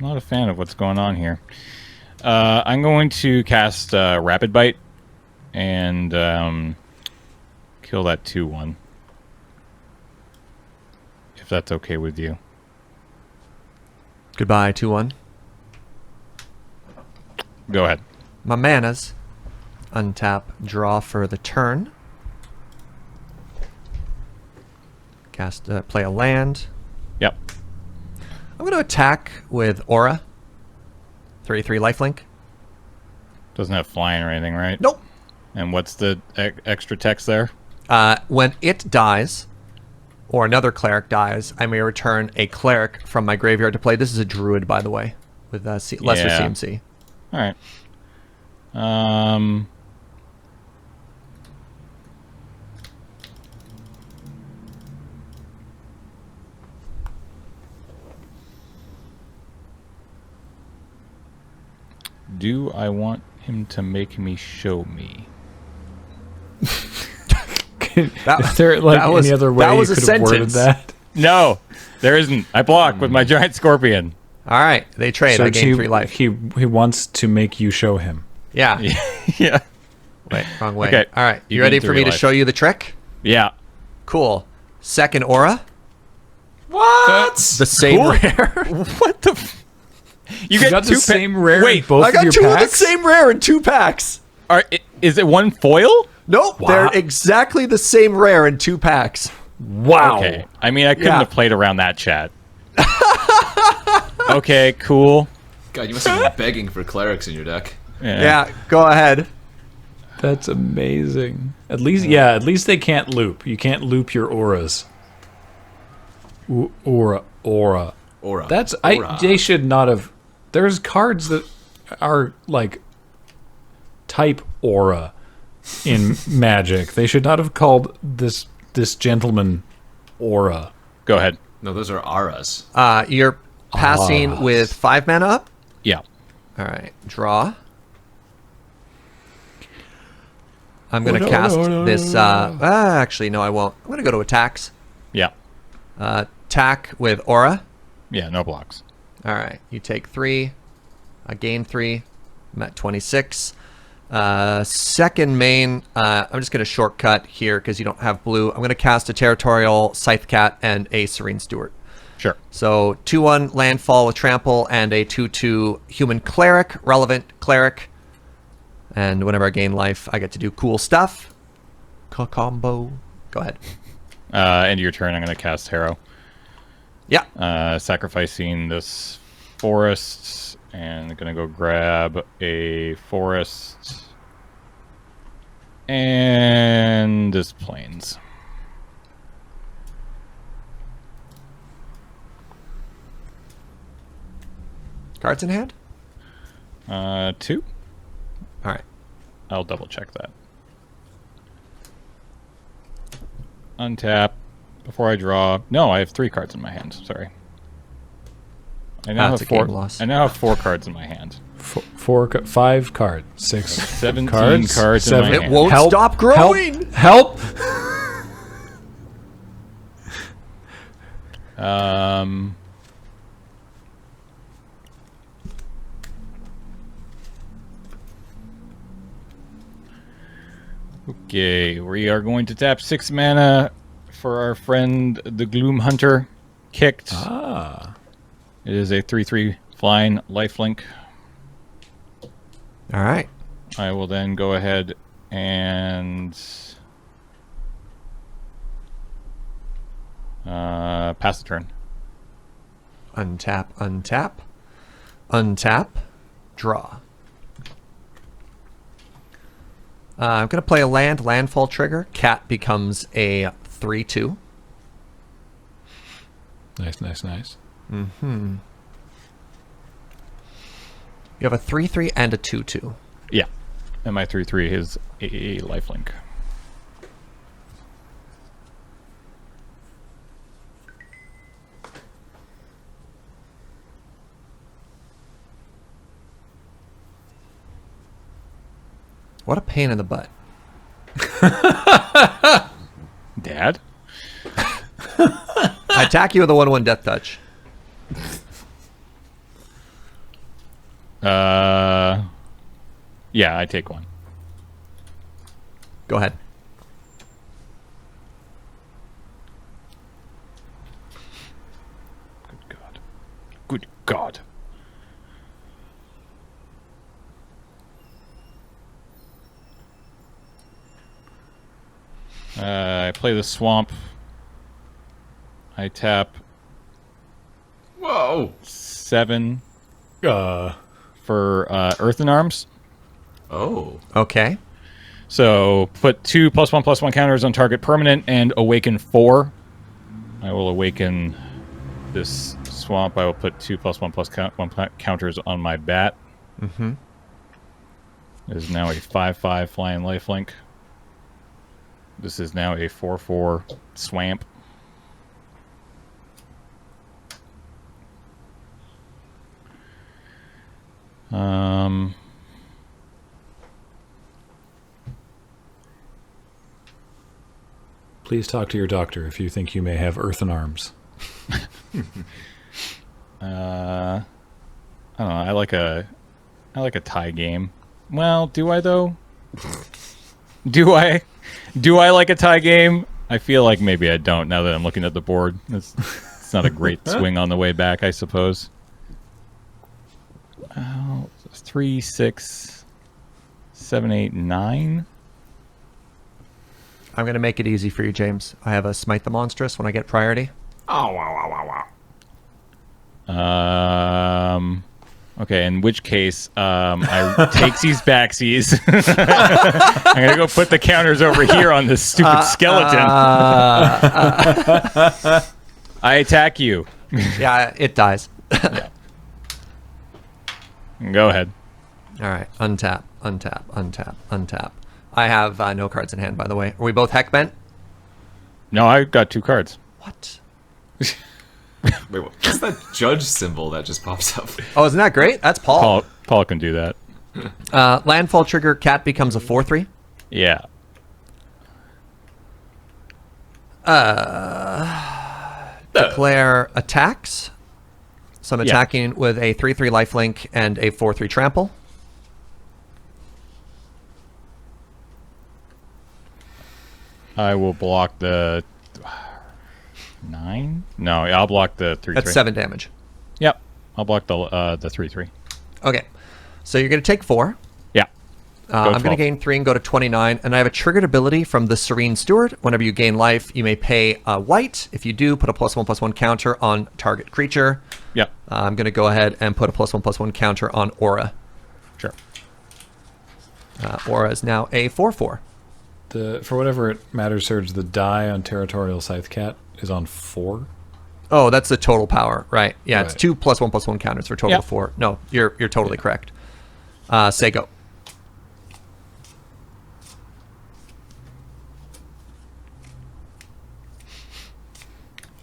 Not a fan of what's going on here. I'm going to cast Rapid Bite and kill that 2/1. If that's okay with you.
Goodbye, 2/1.
Go ahead.
My manas. Untap, draw for the turn. Cast, play a land.
Yep.
I'm going to attack with Aura. 3/3 lifelink.
Doesn't have flying or anything, right?
Nope.
And what's the extra text there?
When it dies, or another cleric dies, I may return a cleric from my graveyard to play. This is a druid, by the way, with lesser CMC.
All right. Do I want him to make me show me?
Is there like any other way you could have worded that?
No, there isn't. I block with my giant scorpion.
All right, they trade. I gain 3 life.
He wants to make you show him.
Yeah.
Yeah.
Wait, wrong way.
Okay.
All right, you
You
ready
gain
for
3
me to
life.
show you the trick?
Yeah.
Cool. Second Aura.
What?
The same
Cool.
rare.
What the? You get
got the
2
same rare
Wait,
in both
I
of
got
your
2 of the
packs?
same rare in 2 packs.
is it one foil?
Nope,
Wow.
they're exactly the same rare in 2 packs.
Wow.
Okay. I mean, I couldn't
Yeah.
have played around that chat. Okay, cool.
God, you must have been begging for clerics in your deck.
Yeah, go ahead.
That's amazing. At least they can't loop. You can't loop your auras. Aura.
Aura.
That's
Aura.
they should not have. There's cards that are like type aura in Magic. They should not have called this gentleman aura.
Go ahead.
No, those are auras.
You're passing with 5 mana up.
Yeah.
All right, draw. I'm going to cast this. Actually, no, I won't. I'm going to go to attacks.
Yeah.
Attack with Aura.
Yeah. No blocks.
All right, you take 3. I gain 3. I'm at 26. Second main, I'm just going to shortcut here because you don't have blue. I'm going to cast a Territorial Scythe Cat and a Serene Steward.
Sure.
So 2/1 landfall with trample and a 2/2 human cleric, relevant cleric. And whenever I gain life, I get to do cool stuff. Combo. Go ahead.
End of your turn, I'm going to cast Harrow.
Yeah.
Sacrificing this forest, and going to go grab a forest. And this plains.
Cards in hand?
2.
All right.
I'll double check that. Untap before I draw. No, I have 3 cards in my hand. Sorry. I now
That's
have
a
4.
game loss.
I now have 4 cards in my hand.
5 cards. 6.
17
cards.
cards in my
7.
It
hand.
won't
Help.
stop growing.
Help!
Okay, we are going to tap 6 mana for our friend the Gloom Hunter. Kicked.
Ah.
It is a 3/3 flying lifelink.
All right.
I will then go ahead and pass the turn.
Untap, untap, untap, draw. I'm going to play a landfall trigger. Cat becomes a 3/2.
Nice.
You have a 3/3 and a 2/2.
Yeah. And my 3/3 is a lifelink.
What a pain in the butt.
Dad?
I attack you with a 1/1 death touch.
Yeah, I take 1.
Go ahead.
Good God. Good God. I play the swamp. I tap
Whoa.
7 for Earthen Arms.
Oh.
Okay.
So put 2 +1/+1 counters on target permanent and awaken 4. I will awaken this swamp. I will put 2 +1/+1 counters on my bat.
Mm-hmm.
It is now a 5/5 flying lifelink. This is now a 4/4 swamp.
Please talk to your doctor if you think you may have earthen arms.
I don't know. I like a tie game. Well, do I though? Do I like a tie game? I feel like maybe I don't now that I'm looking at the board. It's not a great swing on the way back, I suppose. 3, 6, 7, 8, 9.
I'm going to make it easy for you, James. I have a Smite the Monstrous when I get priority.
Oh, wow.
Okay, in which case, I take these backsies. I'm going to go put the counters over here on this stupid skeleton. I attack you.
Yeah, it dies.
Go ahead.
All right. Untap, untap, untap, untap. I have no cards in hand, by the way. Are we both heck bent?
No, I got 2 cards.
What?
Wait, what's that judge symbol that just pops up?
Oh, isn't that great? That's Paul.
Paul can do that.
Landfall trigger, cat becomes a 4/3.
Yeah.
Declare attacks. So I'm attacking with a 3/3 lifelink and a 4/3 trample.
I will block the 9. No, I'll block the 3/3.
That's 7 damage.
Yep, I'll block the 3/3.
Okay. So you're going to take 4.
Yeah.
I'm going to
12.
gain 3 and go to 29. And I have a triggered ability from the Serene Steward. Whenever you gain life, you may pay white. If you do, put a +1/+1 counter on target creature.
Yep.
I'm going to go ahead and put a +1/+1 counter on Aura.
Sure.
Aura is now a 4/4.
for whatever it matters, Serge, the die on Territorial Scythe Cat is on 4.
Oh, that's the total power, right? Yeah, it's
Right.
2 +1/+1 counters for a total of 4. No, you're totally correct. Say go.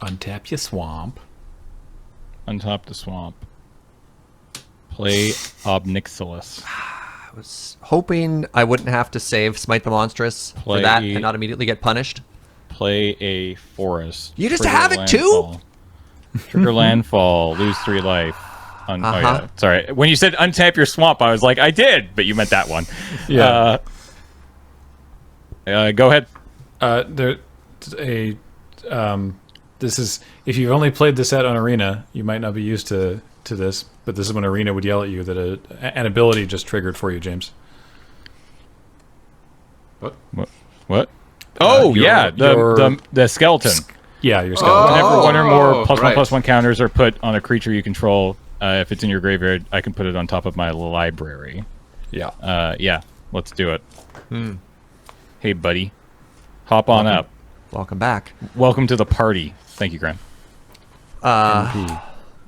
Untap your swamp.
Untop the swamp. Play Obnixilis.
I was hoping I wouldn't have to save Smite the Monstrous for that and not immediately get punished.
Play a forest.
You just
Trigger
have it too?
landfall. Trigger landfall. Lose 3 life. Oh yeah. Sorry. When you said untap your swamp, I was like, I did, but you meant that one.
Yeah.
Go ahead.
This is, if you've only played this set on Arena, you might not be used to this, but this is when Arena would yell at you that an ability just triggered for you, James.
What? Oh
your-
yeah,
your-
the skeleton.
Yeah, your skeleton.
Whenever one or more
right.
+1/+1 counters are put on a creature you control, if it's in your graveyard, I can put it on top of my library.
Yeah.
Yeah, let's do it. Hey, buddy, hop on up.
Welcome back.
Welcome to the party. Thank you, Graeme.
MP.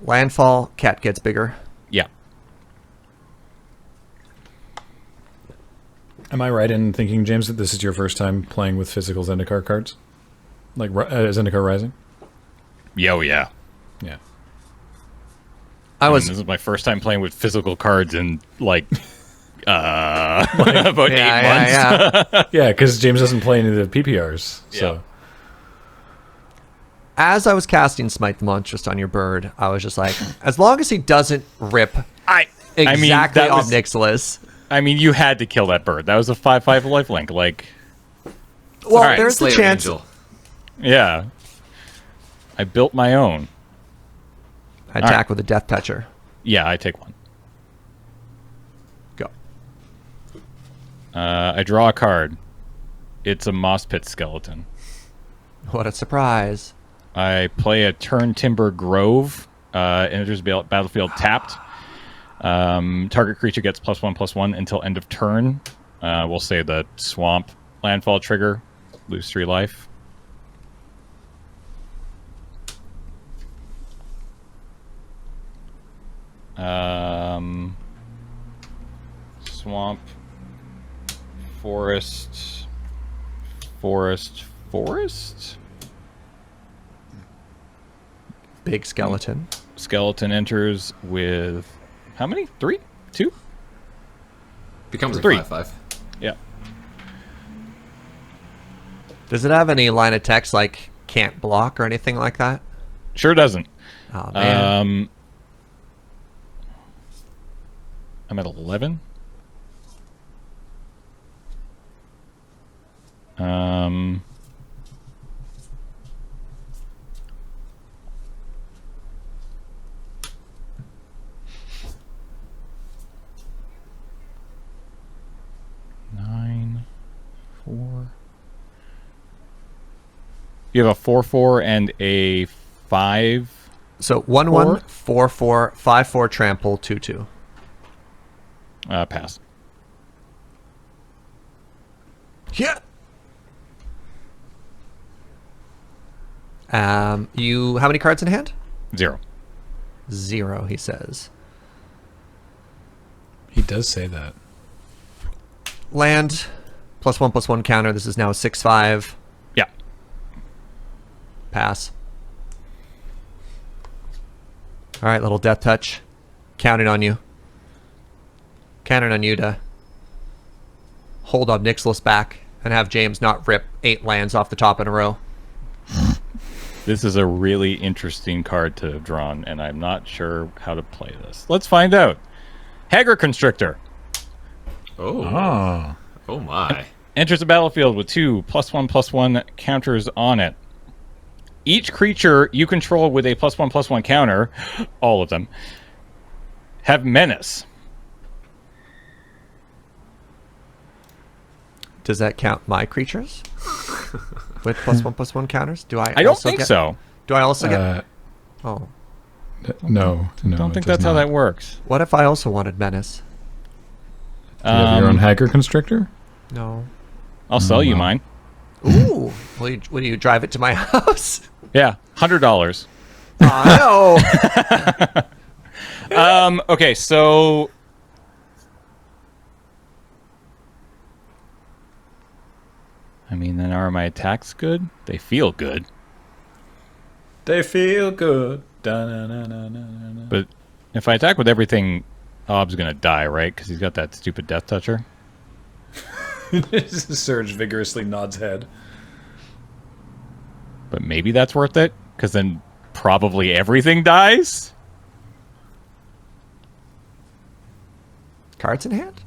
Landfall, cat gets bigger.
Yeah.
Am I right in thinking, James, that this is your first time playing with physical Zendikar cards? Like Zendikar Rising?
Yeah.
Yeah.
This is my first time playing with physical cards in like about 8 months.
Yeah.
Yeah, because James doesn't play any of the PPRs. So.
As I was casting Smite the Monstrous on your bird, I was just like, as long as he doesn't rip exactly
that was-
Obnixilis.
I mean, you had to kill that bird. That was a 5/5 lifelink. Like,
Well,
Alright,
there's the
Slayer
chance.
Angel.
yeah. I built my own.
I attack with a Death Toucher.
Yeah, I take one.
Go.
I draw a card. It's a Moss Pit skeleton.
What a surprise.
I play a Turn Timber Grove. Enters battlefield tapped. Target creature gets +1/+1 until end of turn. We'll say the Swamp landfall trigger. Lose 3 life. Swamp. Forest.
Big skeleton.
Skeleton enters with how many? 3? 2?
Becomes a
3.
5/5.
Yeah.
Does it have any line of text like can't block or anything like that?
Sure doesn't.
Oh, man.
I'm at 11. Nine, 4. You have a 4/4 and a 5.
So 1/1, 4/4, 5/4 trample, 2/2.
Pass.
Yeah. You how many cards in hand?
0.
0, he says.
He does say that.
Land, +1/+1 counter. This is now a 6/5.
Yeah.
Pass. All right, little death touch. Counting on you. Counting on you to hold Obnixilis back and have James not rip 8 lands off the top in a row.
This is a really interesting card to have drawn, and I'm not sure how to play this. Let's find out. Haggard Constrictor.
Oh.
Oh my.
Enters the battlefield with 2 +1/+1 counters on it. Each creature you control with a +1/+1 counter, all of them, have menace.
Does that count my creatures? With +1/+1 counters? Do I
I don't
also
think
get,
so.
Do I also get... Oh.
No.
I don't think that's how that works.
What if I also wanted menace?
Do you have your own Hacker Constrictor?
No.
I'll sell you mine.
Ooh. Will you drive it to my house?
Yeah, $100.
I know.
Okay, so I mean, then are my attacks good? They feel good.
They feel good. Da-na-na-na-na-na.
But if I attack with everything, Ob's gonna die, right? Because he's got that stupid death toucher.
Serge vigorously nods head.
But maybe that's worth it, because then probably everything dies.
Cards in hand?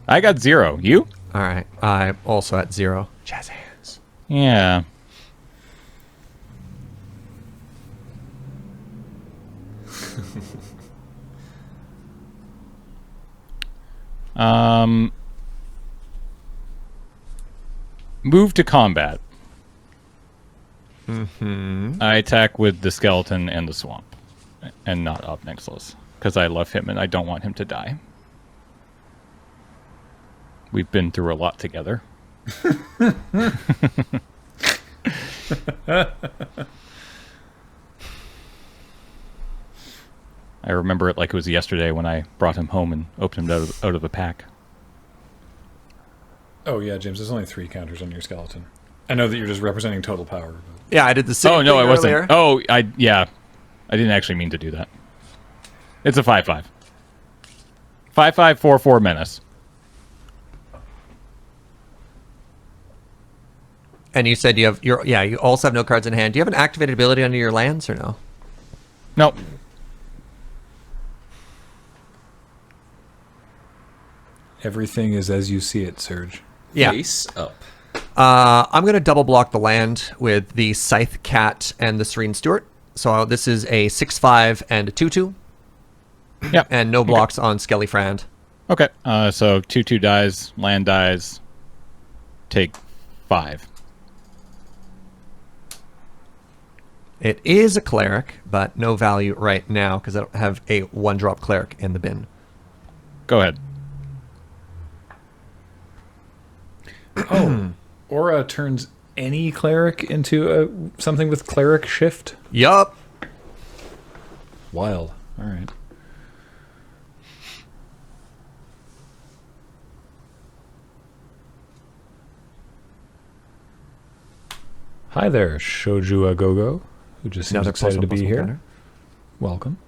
I got 0. You?
All right. I'm also at 0. Jazz hands.
Yeah. Move to combat. I attack with the skeleton and the swamp, and not Ob Nixilis, because I love him and I don't want him to die. We've been through a lot together. I remember it like it was yesterday when I brought him home and opened him out of the pack.
Oh yeah, James. There's only 3 counters on your skeleton. I know that you're just representing total power. But...
Yeah, I did the same
Oh, no,
thing
I wasn't.
earlier.
Oh, yeah. I didn't actually mean to do that. It's a 5/5. 5/5, 4/4 menace.
And you said you also have no cards in hand. Do you have an activated ability under your lands or no?
Nope.
Everything is as you see it, Serge.
Yeah.
Face up.
I'm going to double block the land with the Scythe Cat and the Serene Stewart. So this is a 6/5 and a 2/2.
Yeah.
And no blocks on Skelly Frand.
Okay. So 2/2 dies, land dies. Take 5.
It is a cleric, but no value right now because I don't have a 1-drop cleric in the bin.
Go ahead.
Oh, Aura turns any cleric into something with cleric shift?
Yup.
Wild. All right. Hi there, Shoju Agogo, who just seems
Another
excited to be
+1/+1
here.
counter.
Welcome.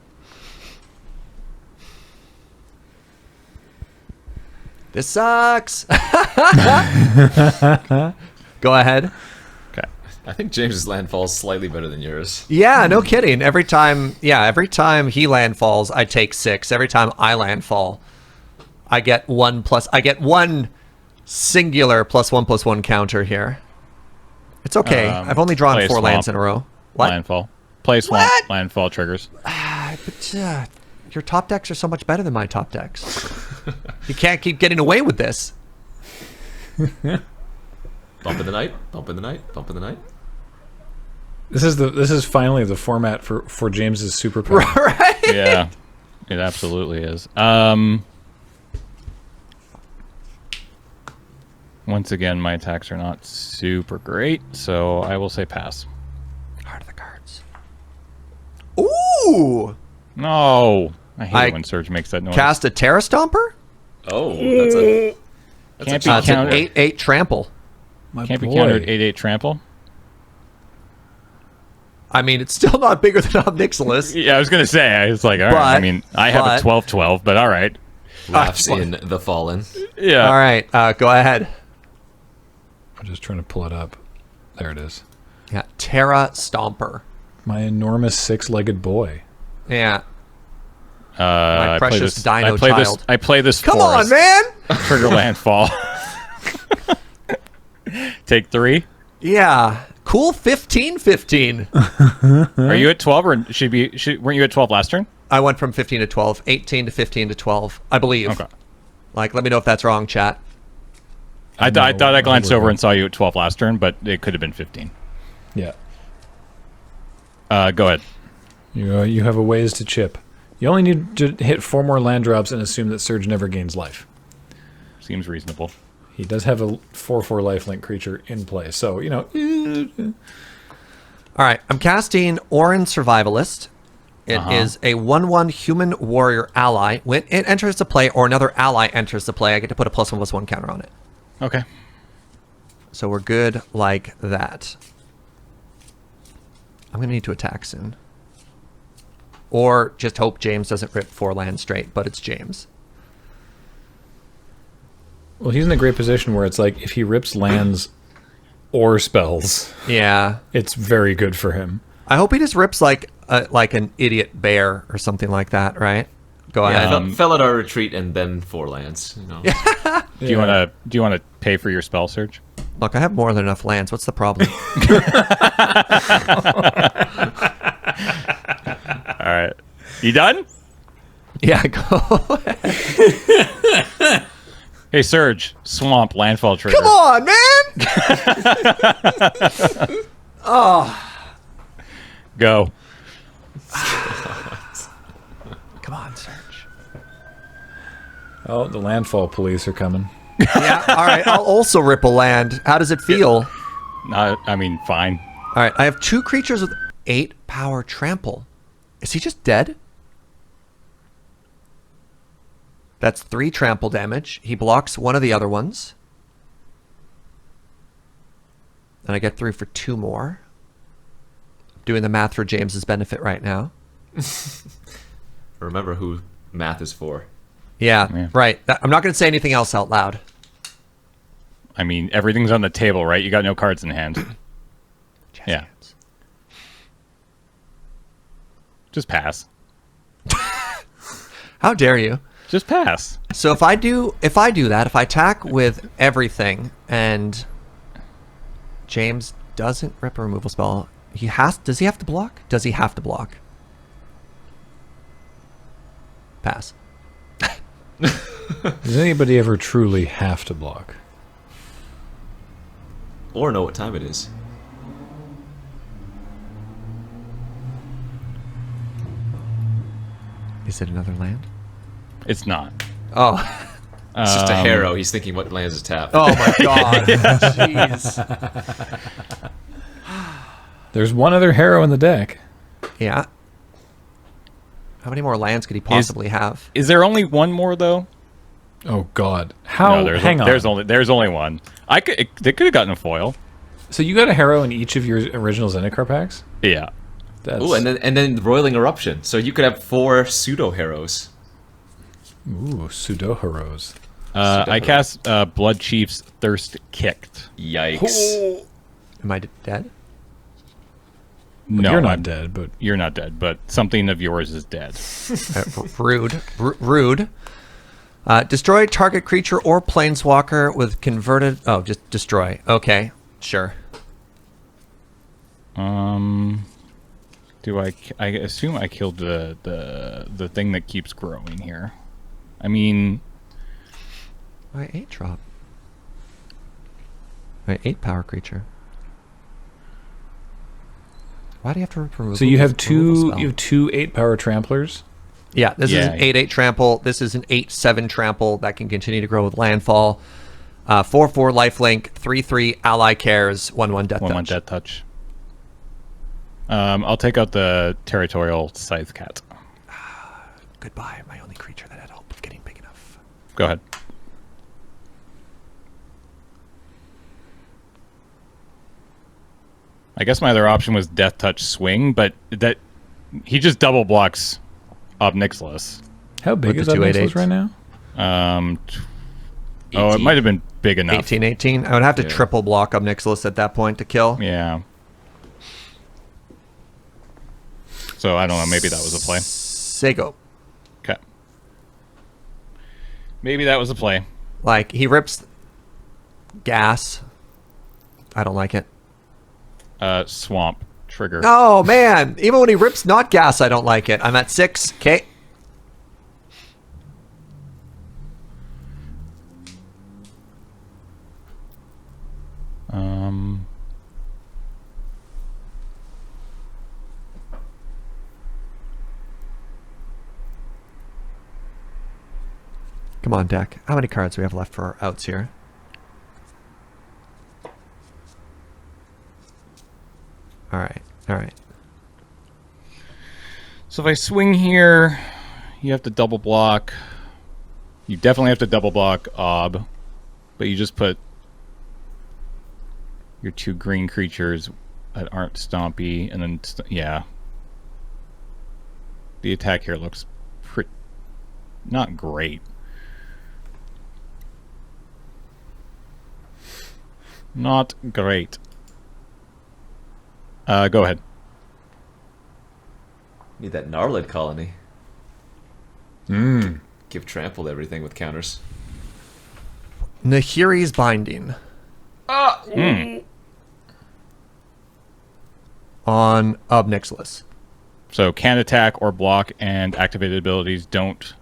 This sucks. Go ahead.
Okay.
I think James's landfall is slightly better than yours.
Yeah, no kidding. Every time he landfalls, I take 6. Every time I landfall, I get 1+. I get 1 singular +1/+1 counter here. It's okay. I've only drawn
play a
4 lands
swamp.
in a row. What?
Landfall. Play swamp.
What?
Landfall triggers.
But your top decks are so much better than my top decks. You can't keep getting away with this.
Bump in the night. Bump in the night. Bump in the night.
This is finally the format for James's superpower.
Right?
Yeah. It absolutely is. Once again, my attacks are not super great, so I will say pass.
Heart of the cards. Ooh!
No! I hate
I
it when Serge makes that noise.
Cast a Terra Stomper?
Oh, that's a
Can't be
It's an
countered.
8/8 trample.
My
Can't be
boy.
countered 8/8 trample.
I mean, it's still not bigger than Ob Nixilis.
Yeah, I was gonna say. I was like, all right. I mean, I have a 12/12, but all right.
laughs in the fallen.
Yeah.
All right, go ahead.
I'm just trying to pull it up. There it is.
Yeah, Terra Stomper.
My enormous 6-legged boy.
Yeah.
I play
precious
this,
dino
I play
child.
This, I play this
Come
forest.
on, man!
Trigger landfall. Take 3.
Yeah. Cool 15-15.
Are you at 12 or weren't you at 12 last turn?
I went from 15 to 12, 18 to 15 to 12, I believe.
Okay.
Like, let me know if that's wrong, chat.
I thought I glanced over
wouldn't.
and saw you at 12 last turn, but it could have been 15.
Yeah.
Go ahead.
You have a ways to chip. You only need to hit 4 more land drops and assume that Serge never gains life.
Seems reasonable.
He does have a 4/4 lifelink creature in play, so you know.
All right, I'm casting Orin Survivalist. It is a 1/1 human warrior ally. When it enters the play or another ally enters the play, I get to put a +1/+1 counter on it.
Okay.
So we're good like that. I'm going to need to attack soon. Or just hope James doesn't rip 4 lands straight, but it's James.
Well, he's in a great position where it's like if he rips lands or spells,
Yeah.
it's very good for him.
I hope he just rips like an idiot bear or something like that, right? Go ahead.
Yeah, fell at our retreat and then 4 lands. You know.
Do you want to pay for your spell, Serge?
Look, I have more than enough lands. What's the problem?
All right. You done?
Yeah, go.
Hey, Serge. Swamp, landfall trigger.
Come on, man!
Go.
Come on, Serge.
Oh, the landfall police are coming.
Yeah, all right. I'll also rip a land. How does it feel?
I mean, fine.
All right, I have 2 creatures with 8 power trample. Is he just dead? That's 3 trample damage. He blocks one of the other ones. And I get through for 2 more. I'm doing the math for James's benefit right now.
Remember who math is for.
Yeah. Right. I'm not going to say anything else out loud.
I mean, everything's on the table, right? You got no cards in hand. Yeah.
Hands.
Just pass.
How dare you?
Just pass.
So if I do that, if I attack with everything and James doesn't rip a removal spell, does he have to block? Does he have to block? Pass.
Does anybody ever truly have to block?
Or know what time it is.
Is it another land?
It's not.
Oh.
It's just a harrow. He's thinking what lands to tap.
Oh my god. Jeez.
There's one other hero in the deck.
Yeah. How many more lands could he possibly have?
Is there only one more though?
Oh God! How?
No,
Hang on.
There's only one. They could have gotten a foil.
So you got a hero in each of your original Zendikar packs?
Yeah.
That's...
Ooh, and then Roiling Eruption. So you could have 4 pseudo heroes.
Ooh, pseudo heroes.
I cast Blood Chief's Thirst Kicked.
Yikes!
Am I dead?
No,
you're not dead, but
you're not dead. But something of yours is dead.
Rude. Rude. Destroy target creature or planeswalker with converted... Oh, just destroy. Okay, sure.
Do I assume I killed the thing that keeps growing here. I mean...
Why 8 drop? Wait, 8 power creature. Why do you have to remove?
So you have two 8-power tramplers?
Yeah, this is an 8/8 trample. This is an 8/7 trample that can continue to grow with landfall. 4/4 lifelink, 3/3 ally cares, 1/1 death touch.
1/1 death touch. I'll take out the territorial scythe cat.
Goodbye, my only creature that had hope of getting big enough.
Go ahead. I guess my other option was death touch swing, but that he just double blocks Obnixilis.
How big
With
is
the
that
2/8s?
Nexus right now?
Oh, it might have been big enough.
18/18. I would have to triple block Obnixilis at that point to kill.
Yeah. So I don't know. Maybe that was a play.
Sego.
Okay. Maybe that was a play.
Like, he rips gas. I don't like it.
Swamp trigger.
Oh, man. Even when he rips not gas, I don't like it. I'm at 6. Okay. Come on, deck. How many cards do we have left for our outs here? All right. All right.
So if I swing here, you have to double block. You definitely have to double block Ob, but you just put your 2 green creatures that aren't stompy, and then yeah. The attack here looks not great. Not great. Go ahead.
Need that Gnarlid colony.
Mm.
Give trampled everything with counters.
Nahiri's Binding. On Obnixilis.
So can attack or block, and activated abilities can't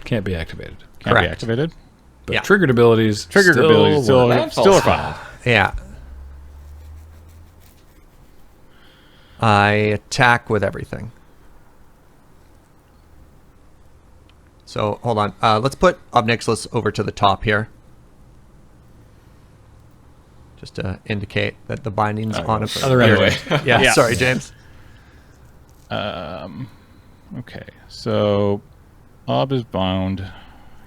Can't be activated.
be
Correct.
activated.
But
Yeah.
triggered abilities.
Triggered
still
abilities still
work.
Landfall
are
spell.
fine.
Yeah. I attack with everything. So, hold on. Let's put Obnixilis over to the top here. Just to indicate that the binding's on it.
Other end.
Anyway.
Yeah,
Yeah.
sorry, James.
Okay, so Ob is bound.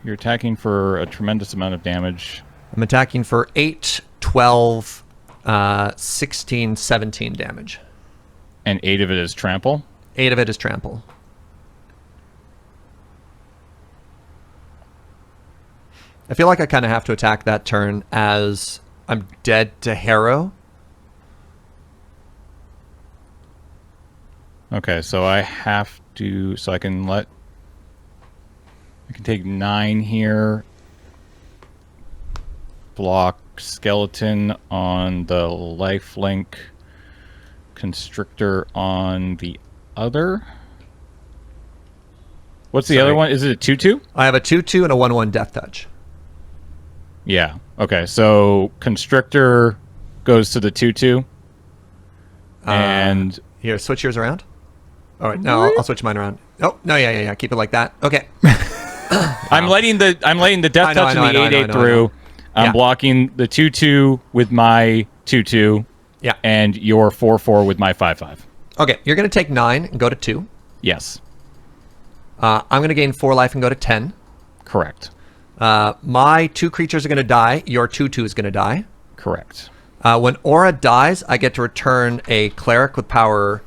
You're attacking for a tremendous amount of damage.
I'm attacking for 8, 12, 16, 17 damage.
And 8 of it is trample.
8 of it is trample. I feel like I kind of have to attack that turn as I'm dead to Harrow.
Okay, so I have to... So I can take 9 here. Block Skeleton on the lifelink. Constrictor on the other. What's the
Sorry.
other one? Is it a 2/2?
I have a 2/2 and a 1/1 Death Touch.
Yeah. Okay, so Constrictor goes to the 2/2. And
Here, switch yours around. All right, no, I'll switch mine around. Oh, no, yeah. Keep it like that. Okay.
I'm letting the Death
I know,
Touch
I
and
know,
the
I know,
8/8
I know.
through. I'm
Yeah.
blocking the 2/2 with my 2/2.
Yeah.
And your 4/4 with my 5/5.
Okay, you're going to take 9 and go to 2.
Yes.
I'm going to gain 4 life and go to 10.
Correct.
My 2 creatures are going to die. Your 2/2 is going to die.
Correct.
When Aura dies, I get to return a cleric with power,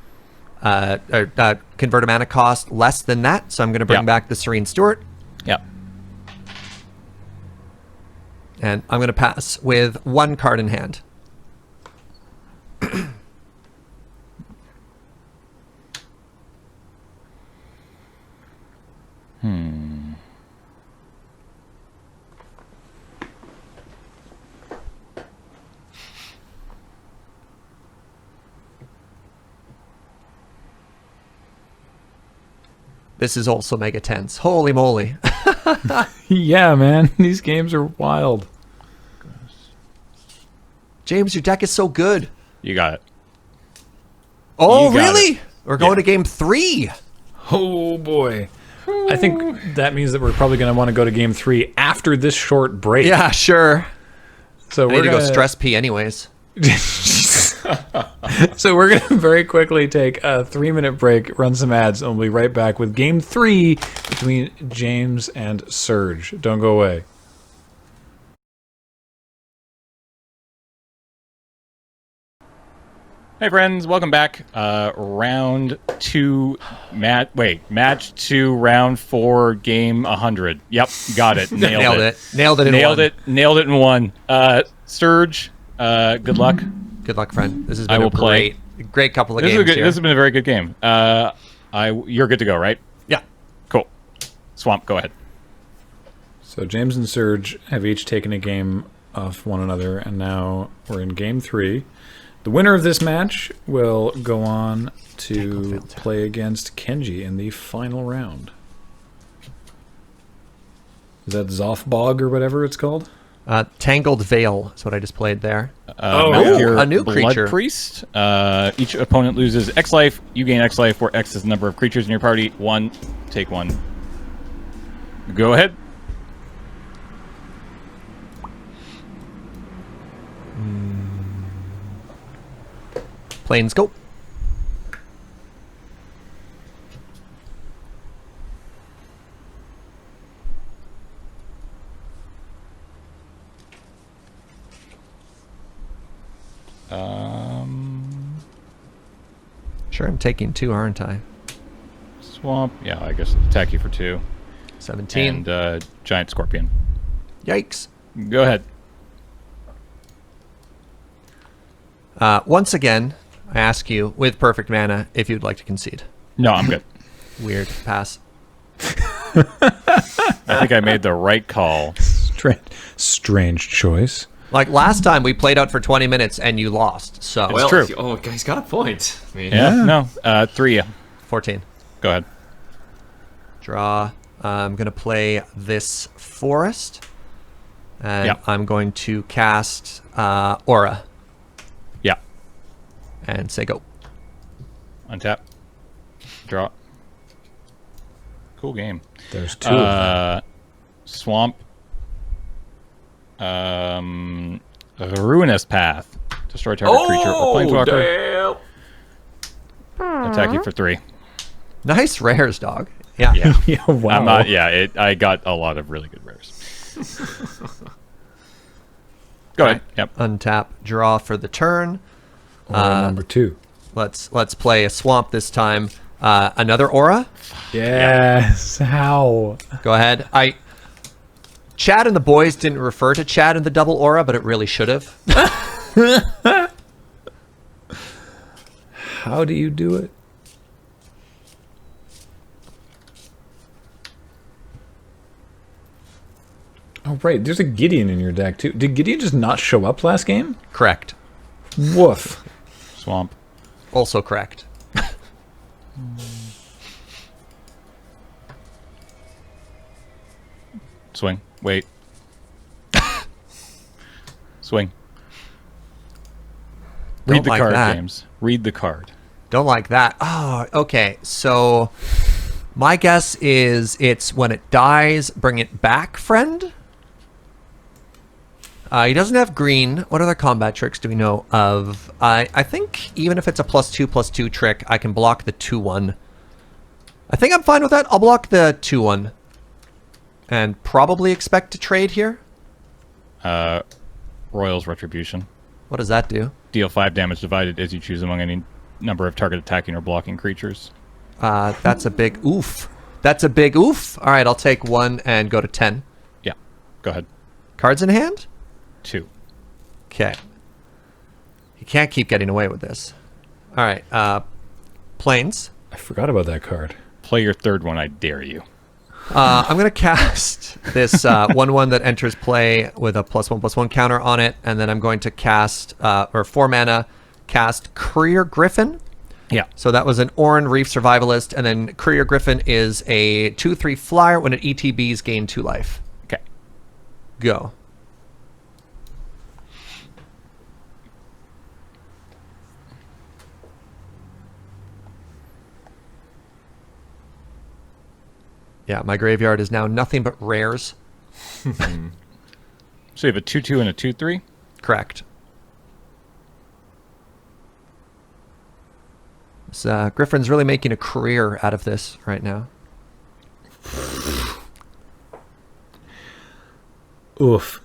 convert a mana cost less than that. So I'm going to bring
Yeah.
back the Serene Steward.
Yep.
And I'm going to pass with 1 card in hand. This is also mega tense. Holy moly.
Yeah, man. These games are wild.
James, your deck is so good.
You got it.
Oh,
You got
really?
it.
We're going
Yeah.
to game 3.
Oh, boy. I think that means that we're probably going to want to go to game 3 after this short break.
Yeah, sure.
So
I
we're
need to go
gonna-
stress pee anyways.
So we're going to very quickly take a 3-minute break, run some ads, and we'll be right back with game 3 between James and Serge. Don't go away.
Hey friends, welcome back. Round 2, match 2, round 4, game 100. Yep, got it. Nailed it.
Nailed it in
Nailed
one.
it. Nailed it in one. Serge, good luck.
Good luck, friend. This has
I
been a
will play.
great couple of
This
games here.
has been a very good game. You're good to go, right?
Yeah.
Cool. Swamp, go ahead.
So James and Serge have each taken a game off one another, and now we're in game 3. The winner of this match will go on to play against Kenji in the final round. Is that Zothbog or whatever it's called?
Tangled Veil is what I just played there.
Malakir
a new
Blood
creature.
Priest. Each opponent loses X life. You gain X life, where X is the number of creatures in your party. 1. Take 1. Go ahead.
Planes go. Sure, I'm taking 2, aren't I?
Swamp. Yeah, I guess I'll attack you for 2.
17.
And giant scorpion.
Yikes.
Go ahead.
Once again, I ask you, with perfect mana, if you'd like to concede.
No, I'm good.
Weird. Pass.
I think I made the right call.
Strange choice.
Like last time, we played out for 20 minutes and you lost. So
Well,
true.
oh, he's got a point. I mean,
Yeah? No. 3. Yeah.
14.
Go ahead.
Draw. I'm going to play this forest. And
Yeah.
I'm going to cast Aura
Yeah.
and say go.
Untap. Draw. Cool game.
There's 2 of them.
Swamp. Ruinous Path. Destroy target creature or planeswalker.
damn.
Attack you for 3.
Nice rares, dog. Yeah.
Yeah.
Yeah, wow.
I'm not. Yeah. I got a lot of really good rares. Go ahead. Yep.
Untap, draw for the turn.
Aura number 2.
Let's play a swamp this time. Another aura.
Yes. How?
Go ahead. Chad and the boys didn't refer to Chad and the double aura, but it really should have.
How do you do it? Oh, right. There's a Gideon in your deck, too. Did Gideon just not show up last game?
Correct.
Woof.
Swamp.
Also correct.
Swing. Wait. Swing. Read
Don't
the
like
card,
that.
James. Read the card.
Don't like that. Oh, okay. So my guess is it's when it dies, bring it back, friend. He doesn't have green. What other combat tricks do we know of? I think even if it's a +2/+2 trick, I can block the 2/1. I think I'm fine with that. I'll block the 2/1. And probably expect to trade here.
Royal's Retribution.
What does that do?
Deal 5 damage divided as you choose among any number of target attacking or blocking creatures.
That's a big oof. That's a big oof. All right, I'll take 1 and go to 10.
Yeah. Go ahead.
Cards in hand?
2.
Okay. You can't keep getting away with this. All right. Planes.
I forgot about that card.
Play your 3rd one, I dare you.
I'm going to cast this 1/1 that enters play with a +1/+1 counter on it, and then I'm going to cast, or 4 mana, cast Courier Griffin.
Yeah.
So that was an Oran Reef Survivalist, and then Courier Griffin is a 2/3 flyer. When it ETBs, gain 2 life.
Okay.
Go. Yeah, my graveyard is now nothing but rares.
So you have a 2/2 and a 2/3?
Correct. This, Griffin's really making a career out of this right now.
Oof.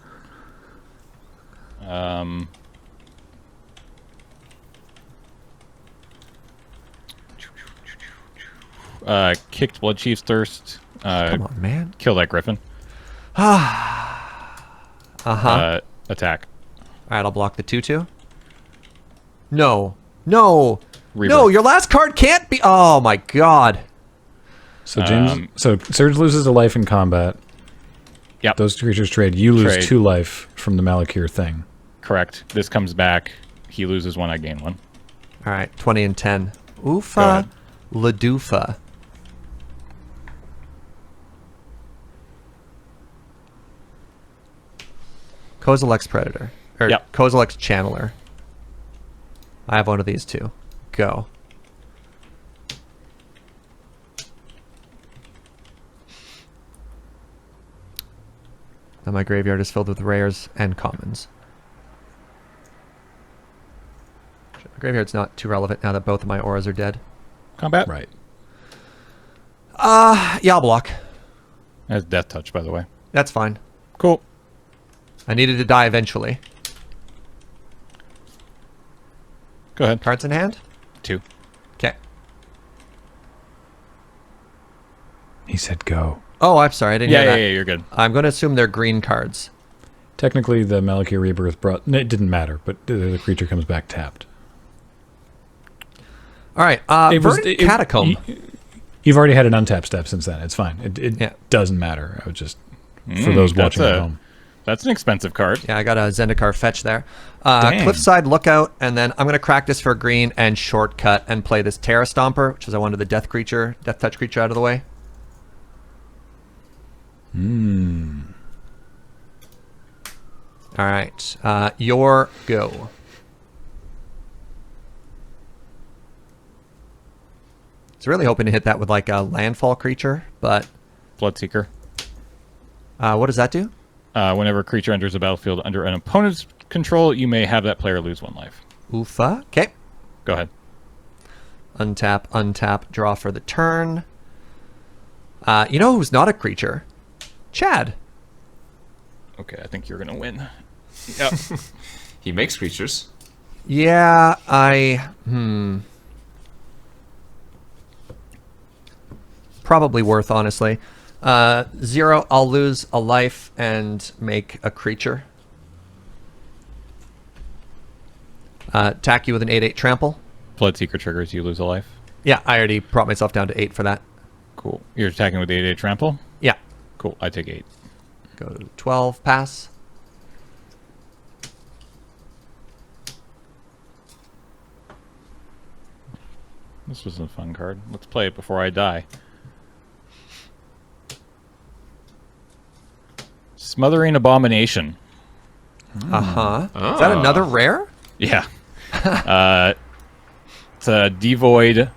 Kicked Bloodchief's Thirst.
Come on, man.
Kill that Griffin.
Uh-huh.
Attack.
All right, I'll block the 2/2. No. No.
Rebirth.
No, your last card can't be... Oh, my God.
So James, so Serge loses a life in combat.
Yep.
Those creatures trade. You lose
Trade.
2 life from the Malakir thing.
Correct. This comes back. He loses 1, I gain 1.
All right, 20 and 10.
Go
Oofa.
ahead.
Ladoofa. Kozilek's Predator. Or
Yep.
Kozilek's Channeler. I have one of these too. Go. Now my graveyard is filled with rares and commons. Graveyard's not too relevant now that both of my auras are dead.
Combat?
Right.
Yeah, I'll block.
That's Death Touch, by the way.
That's fine.
Cool.
I needed to die eventually.
Go ahead.
Cards in hand?
2.
Okay.
He said go.
Oh, I'm sorry. I didn't hear that.
Yeah, you're good.
I'm going to assume they're green cards.
Technically, the Malakir Rebirth brought... It didn't matter, but the creature comes back tapped.
All right. Verdant Catacomb.
You've already had an untap step since then. It's fine. It
Yeah.
doesn't matter. I would just... For those watching at home.
That's an expensive card.
Yeah, I got a Zendikar fetch there.
Dang.
Cliffside Lookout, and then I'm going to crack this for green and shortcut and play this Terra Stomper, which is I wanted the Death Touch creature out of the way. All right. Your go. I was really hoping to hit that with like a landfall creature, but
Bloodseeker.
what does that do?
Whenever a creature enters the battlefield under an opponent's control, you may have that player lose 1 life.
Oofa. Okay.
Go ahead.
Untap, untap, draw for the turn. You know who's not a creature? Chad.
Okay, I think you're going to win. Yep.
He makes creatures.
Yeah, probably worth, honestly. 0, I'll lose a life and make a creature. Attack you with an 8/8 trample.
Bloodseeker triggers, you lose a life.
Yeah, I already brought myself down to 8 for that.
Cool. You're attacking with the 8/8 trample?
Yeah.
Cool, I take 8.
Go to 12, pass.
This was a fun card. Let's play it before I die. Smothering Abomination.
Uh-huh. Is that another rare?
Yeah. It's a devoid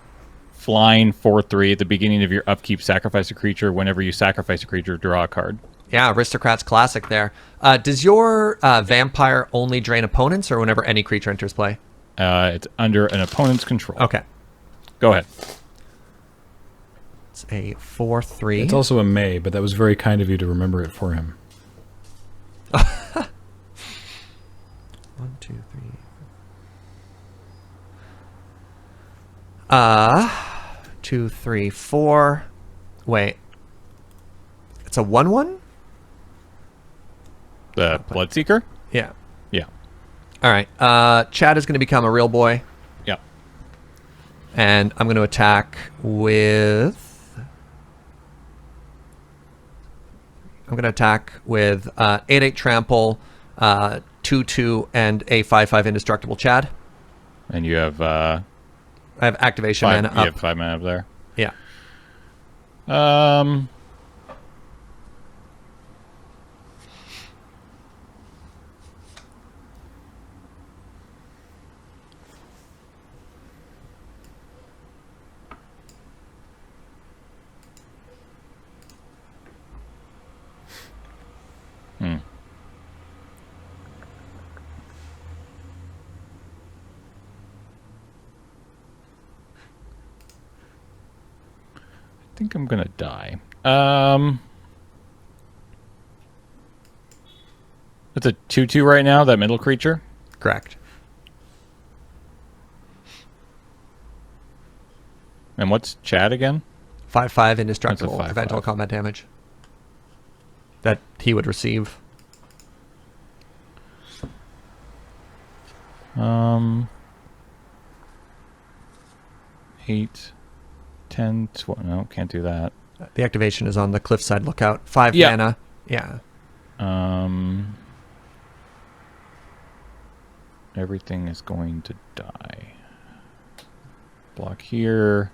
flying 4/3 at the beginning of your upkeep. Sacrifice a creature. Whenever you sacrifice a creature, draw a card.
Yeah, Aristocrats classic there. Does your vampire only drain opponents or whenever any creature enters play?
It's under an opponent's control.
Okay.
Go ahead.
It's a 4/3.
It's also a May, but that was very kind of you to remember it for him.
1, 2, 3. 2, 3, 4. Wait. It's a 1/1?
The Bloodseeker?
Yeah.
Yeah.
All right. Chad is going to become a real boy,
Yeah.
and I'm going to attack with. I'm going to attack with 8/8 trample, 2/2, and a 5/5 indestructible Chad.
And you have
I have activation
5.
mana
You
up.
have 5 mana up there.
Yeah.
I think I'm gonna die. It's a 2/2 right now, that middle creature.
Correct.
And what's Chad again?
5/5 indestructible.
That's a 5/5.
Prevent all combat damage that he would receive.
8, 10, 12. No, can't do that.
The activation is on the Cliffside Lookout. 5
Yeah.
mana. Yeah.
Everything is going to die. Block here.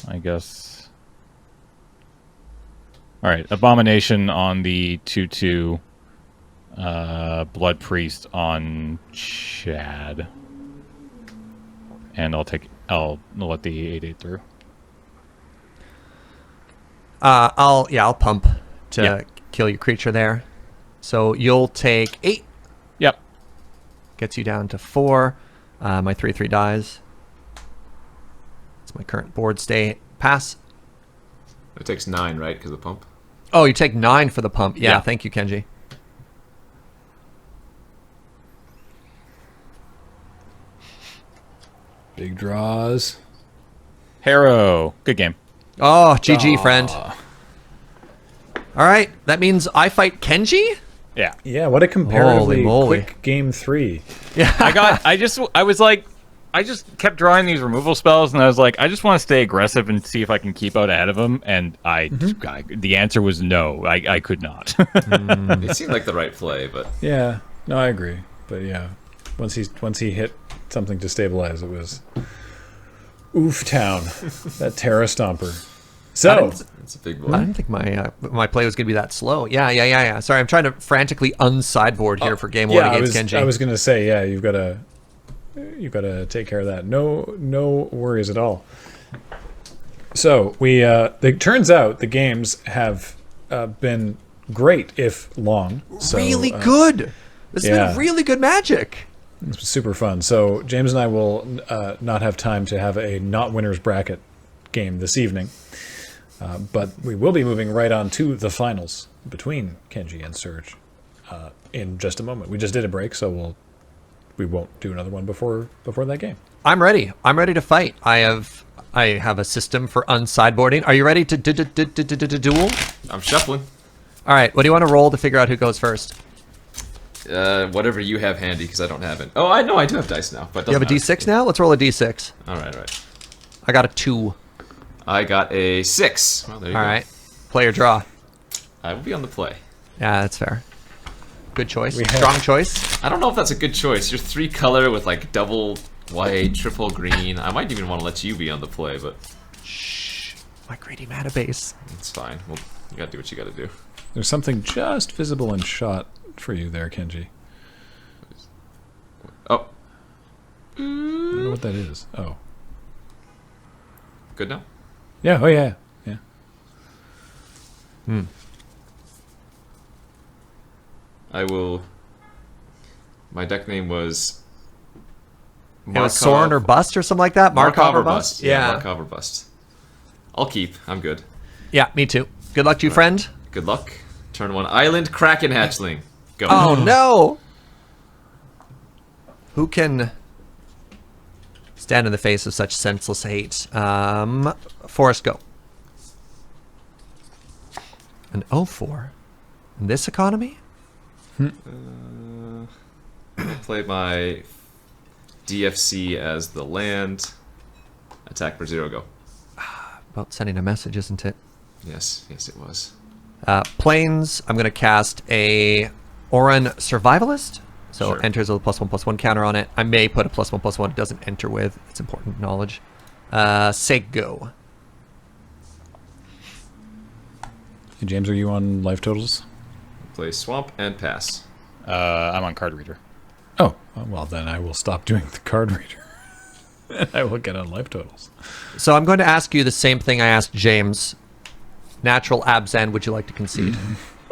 I guess. All right, Abomination on the 2/2. Blood Priest on Chad. And I'll let the 8/8 through.
I'll pump to
Yeah.
kill your creature there. So you'll take 8.
Yep.
gets you down to 4. My 3/3 dies. It's my current board state. Pass.
It takes 9, right? Because of the pump.
Oh, you take 9 for the pump. Yeah,
Yeah.
thank you, Kenji.
Big draws.
Harrow. Good game.
Oh, GG, friend. All right, that means I fight Kenji?
Yeah.
Yeah, what a comparatively
Holy moly.
quick game 3.
Yeah.
I just kept drawing these removal spells, and I was like, I just want to stay aggressive and see if I can keep out ahead of him. And the answer was no. I could not.
It seemed like the right play, but
Yeah, no, I agree. But yeah, once he hit something to stabilize, it was Oof Town, that Terra Stomper. So,
it's a big
I
boy.
didn't think my play was going to be that slow. Yeah. Sorry, I'm trying to frantically unsideboard here for game 1 against Kenji.
I was gonna say, yeah, you've got to take care of that. No worries at all. So it turns out the games have been great, if long. So,
really good. This has been really good Magic.
It's super fun. So James and I will not have time to have a not winners bracket game this evening, but we will be moving right on to the finals between Kenji and Serge in just a moment. We just did a break, so we won't do another one before that game.
I'm ready. I'm ready to fight. I have a system for unsideboarding. Are you ready to duel?
I'm shuffling.
All right. What do you want to roll to figure out who goes first?
Whatever you have handy, because I don't have it. Oh, I know I do have dice now, but
You have a D6 now? Let's roll a D6.
All right.
I got a 2.
I got a 6. Well, there you go.
All right. Play or draw.
I will be on the play.
Yeah, that's fair. Good choice.
We have-
Strong choice.
I don't know if that's a good choice. You're 3 color with like double white, triple green. I might even want to let you be on the play, but
Shh. My greedy mana base.
it's fine. Well, you gotta do what you gotta do.
There's something just visible in shot for you there, Kenji.
Oh,
I don't know what that is. Oh.
good now?
Yeah, oh yeah.
I will... My deck name was...
It was Soren or Bust or something like that?
Markov
or Bust? Yeah.
Markov or Bust. I'll keep. I'm good.
Yeah, me too. Good luck to you, friend.
Good luck. Turn 1 Island Kraken Hatchling. Go.
Oh, no. Who can stand in the face of such senseless hate? Forrest, go. An 0-4. In this economy?
Play my DFC as the land. Attack for 0, go.
About sending a message, isn't it?
Yes, it was.
Planes, I'm going to cast a Oran Survivalist. So
Sure.
enters with a +1/+1 counter on it. I may put a +1/+1 it doesn't enter with. It's important knowledge. Say go.
Hey, James, are you on life totals?
Play Swamp and pass.
I'm on card reader.
Oh, well then I will stop doing the card reader. And I will get on life totals.
So I'm going to ask you the same thing I asked James. Natural Abzan, would you like to concede?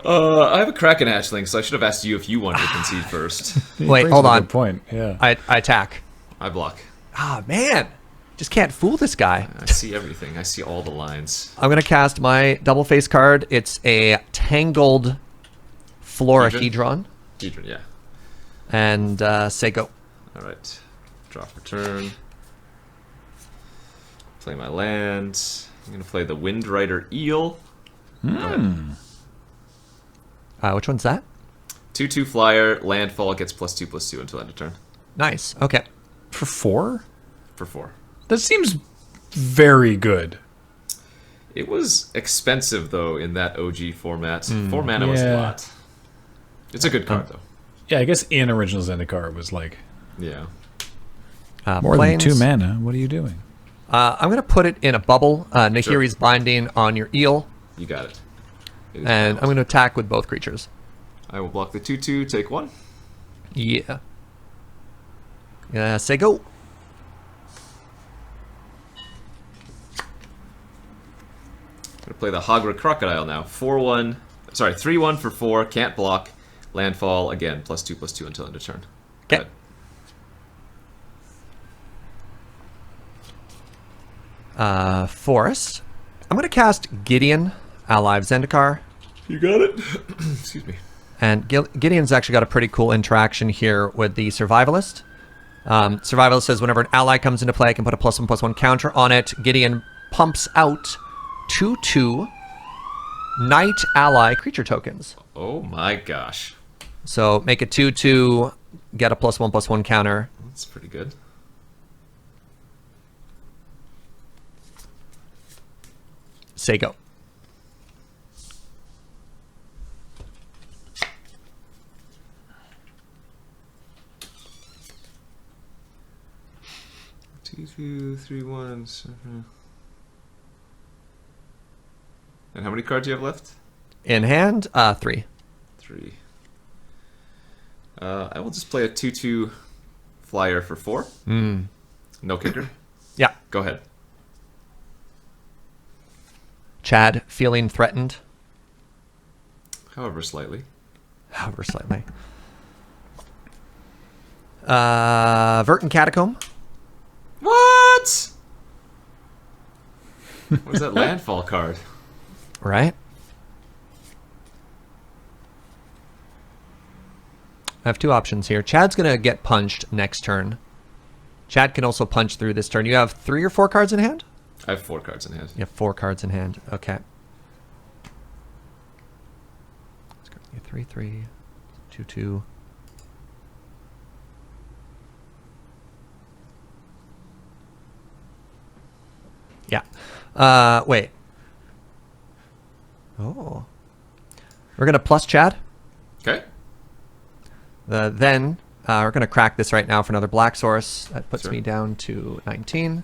I have a Kraken Hatchling, so I should have asked you if you wanted to concede first.
He
Wait,
brings
hold
up a
on.
good point. Yeah.
I attack.
I block.
Ah, man. Just can't fool this guy.
I see everything. I see all the lines.
I'm going to cast my double face card. It's a Tangled Florahedron.
Hedron, yeah.
And say go.
All right. Draw for turn. Play my land. I'm going to play the Windrider Eel. Go ahead.
Which one's that?
2/2 flyer. Landfall gets +2/+2 until end of turn.
Nice. Okay.
For 4?
For 4.
That seems very good.
It was expensive, though, in that OG format. 4 mana was a
yeah.
lot. It's a good card, though.
Yeah, I guess in original Zendikar it was like
Yeah.
more
Planes.
than 2 mana. What are you doing?
I'm going to put it in a bubble. Nahiri's Binding on your eel.
You got it. It is
And I'm
balanced.
going to attack with both creatures.
I will block the 2/2, take 1.
Yeah. Yeah, say go.
I'm gonna play the Hagra Crocodile now. 4/1. Sorry, 3/1 for 4. Can't block. Landfall again. +2/+2 until end of turn.
Okay.
Good.
Forest. I'm going to cast Gideon, ally of Zendikar.
You got it. Excuse me.
And Gideon's actually got a pretty cool interaction here with the Survivalist. Survivalist says whenever an ally comes into play, I can put a +1/+1 counter on it. Gideon pumps out 2/2 Knight ally creature tokens.
Oh my gosh.
So make a 2/2, get a +1/+1 counter.
That's pretty good.
Say go.
Two, 3, 1, 7. And how many cards do you have left?
In hand, 3.
3. I will just play a 2/2 flyer for 4. No kicker.
Yeah.
Go ahead.
Chad, feeling threatened?
However slightly.
However slightly. Vertin Catacomb.
What? Where's that landfall card?
Right. I have 2 options here. Chad's going to get punched next turn. Chad can also punch through this turn. You have 3 or 4 cards in hand?
I have 4 cards in hand.
You have 4 cards in hand. Okay. 3/3, 2/2. Yeah. Wait. Oh. We're going to plus Chad.
Okay.
Then we're going to crack this right now for another black source. That puts
Sure.
me down to 19.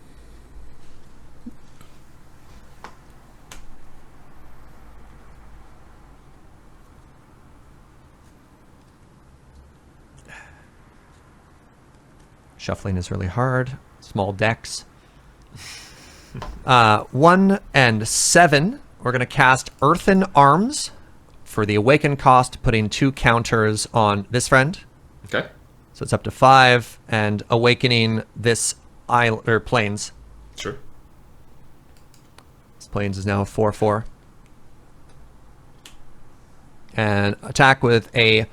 Shuffling is really hard. Small decks. 1 and 7. We're going to cast Earthen Arms for the Awaken cost, putting 2 counters on this friend.
Okay.
So it's up to 5, and awakening this island or plains.
Sure.
This plains is now a 4/4. And attack with a...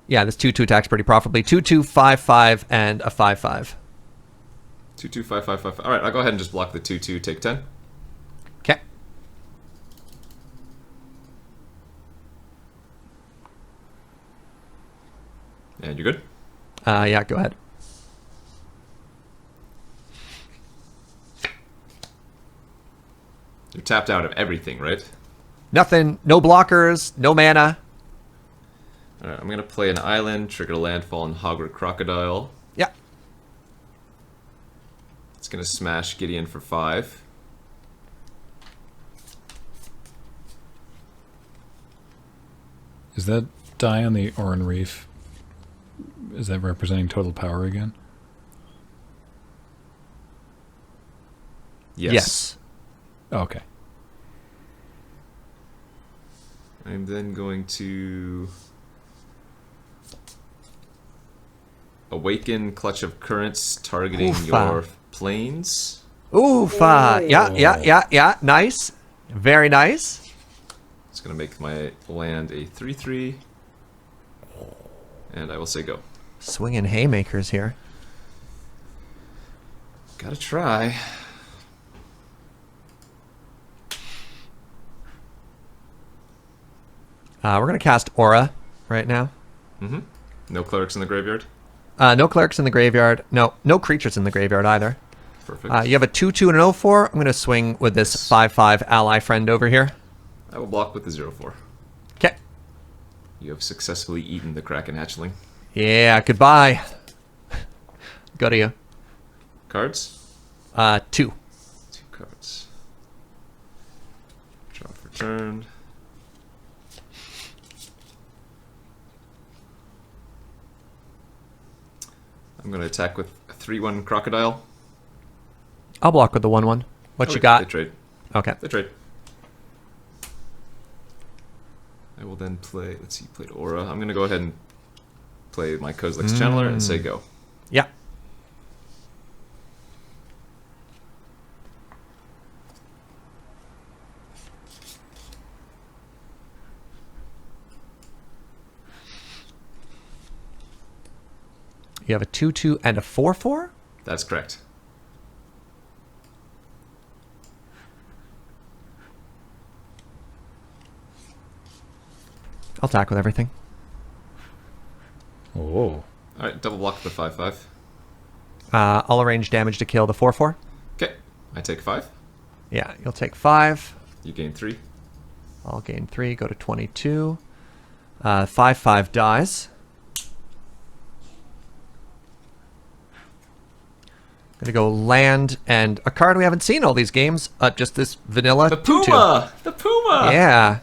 Yeah, this 2/2 attacks pretty profitably. 2/2, 5/5, and a 5/5.
2/2, 5, 5, 5. All right, I'll go ahead and just block the 2/2, take 10.
Okay.
And you're good?
Yeah, go ahead.
You're tapped out of everything, right?
Nothing. No blockers. No mana.
All right, I'm going to play an island, trigger landfall, and Hogwarts Crocodile.
Yeah.
It's going to smash Gideon for 5.
Is that die on the Oran Reef? Is that representing total power again?
Yes.
Oh, okay.
I'm then going to awaken Clutch of Currents, targeting
Oofa.
your planes.
Oof. Yeah. Nice. Very nice.
It's going to make my land a 3/3. And I will say go.
Swinging haymakers here.
Gotta try.
We're going to cast Aura right now.
Mm-hmm. No clerics in the graveyard.
No clerics in the graveyard. No creatures in the graveyard either.
Perfect.
You have a 2/2 and an 0/4. I'm going to swing with this 5/5 ally friend over here.
I will block with the 0/4.
Okay.
You have successfully eaten the Kraken hatchling.
Yeah, goodbye. Go to you.
Cards?
2.
2 cards. Draw for turn. I'm going to attack with a 3/1 Crocodile.
I'll block with the 1/1. What you
They
got?
trade.
Okay.
They trade. I will then play, let's see, played Aura. I'm going to go ahead and play my Kozilek's Channeler and say go.
Yeah. You have a 2/2 and a 4/4?
That's correct.
I'll attack with everything.
Oh.
All right, double block the 5/5.
I'll arrange damage to kill the 4/4.
Okay, I take 5.
Yeah, you'll take 5.
You gain 3.
I'll gain 3, go to 22. 5/5 dies. Gonna go land and a card we haven't seen all these games. Just this vanilla.
The
2/2.
Puma! The Puma!
Yeah.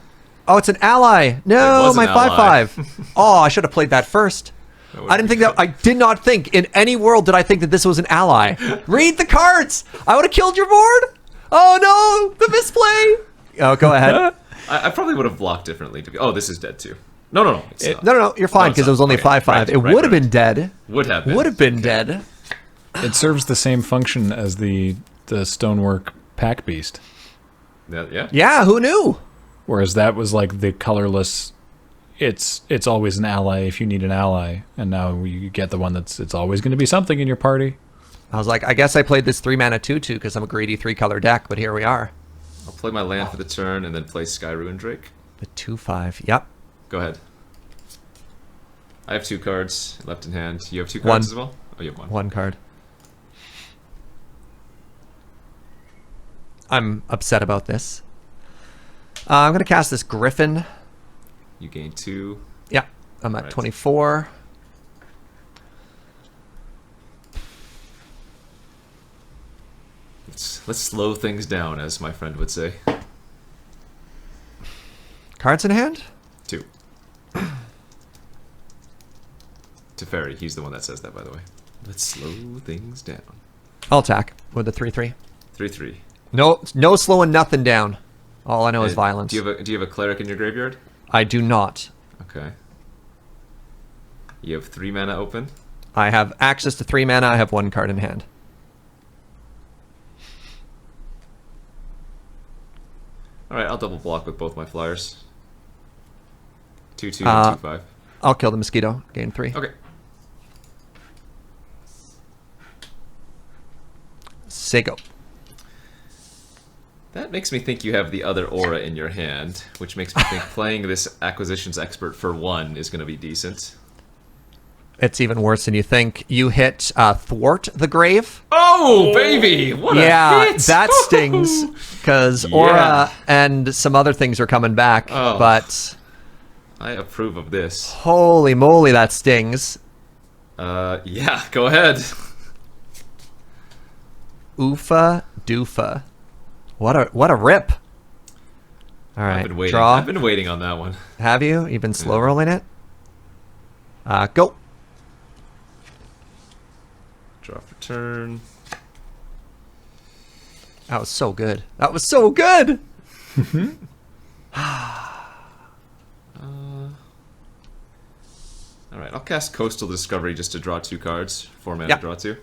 Oh, it's an ally. No,
It was
my
an ally.
5/5. Oh, I should have played that first.
That would
I didn't
be
think that.
good.
I did not think in any world did I think that this was an ally. Read the cards. I would have killed your board. Oh no, the misplay. Oh, go ahead.
I probably would have blocked differently. Oh, this is dead too. No. It's not.
No, you're fine
it's
because
not.
it was only
Okay,
5/5.
right,
It
right,
would have
right.
been dead.
Would have been.
Would have been dead.
It serves the same function as the stonework pack beast.
Yeah.
Yeah, who knew?
Whereas that was like the colorless. It's always an ally if you need an ally, and now you get the one it's always going to be something in your party.
I was like, I guess I played this 3-mana 2/2 because I'm a greedy 3-color deck, but here we are.
I'll play my land for the turn and then play Sky Ruin Drake.
The 2/5. Yep.
Go ahead. I have 2 cards left in hand. You have 2 cards as well? Oh, you have 1.
1 card. I'm upset about this. I'm going to cast this Griffin.
You gain 2.
Yeah, I'm at
Right.
24.
Let's slow things down, as my friend would say.
Cards in hand?
2. Teferi, he's the one that says that, by the way. Let's slow things down.
I'll attack with the 3/3.
3/3.
No slowing nothing down. All I know is violence.
Do you have a cleric in your graveyard?
I do not.
Okay. You have 3 mana open.
I have access to 3 mana. I have 1 card in hand.
All right, I'll double block with both my flyers. 2/2 and 2/5.
I'll kill the mosquito. Gain 3.
Okay.
Sego.
That makes me think you have the other aura in your hand, which makes me think playing this Acquisitions Expert for 1 is going to be decent.
It's even worse than you think. You hit Thwart the Grave.
Oh, baby! What a hit!
That stings because Aura
Yeah.
and some other things are coming back.
Oh.
But
I approve of this.
holy moly, that stings.
Yeah, go ahead.
Oofa doofa. What a rip. All right,
I've been waiting.
draw.
I've been waiting on that one.
Have you? You've been slow rolling it? Go.
Draw for turn.
That was so good. That was so good.
All right, I'll cast Coastal Discovery just to draw 2 cards. 4 mana,
Yep.
draw 2.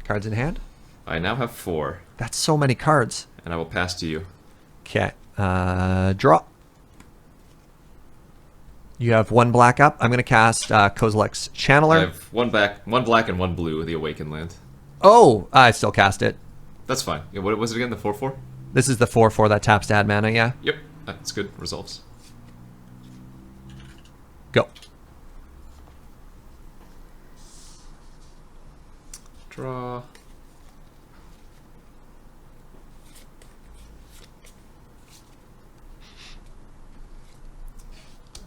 Cards in hand?
I now have 4,
That's so many cards.
and I will pass to you.
Okay. Draw. You have 1 black up. I'm going to cast Kozilek's
I
Channeler.
have 1 black and 1 blue, the Awakened land.
Oh, I still cast it.
That's fine. Yeah, what was it again? The 4/4?
This is the 4/4 that taps to add mana, yeah?
Yep, that's good. Results.
Go.
Draw.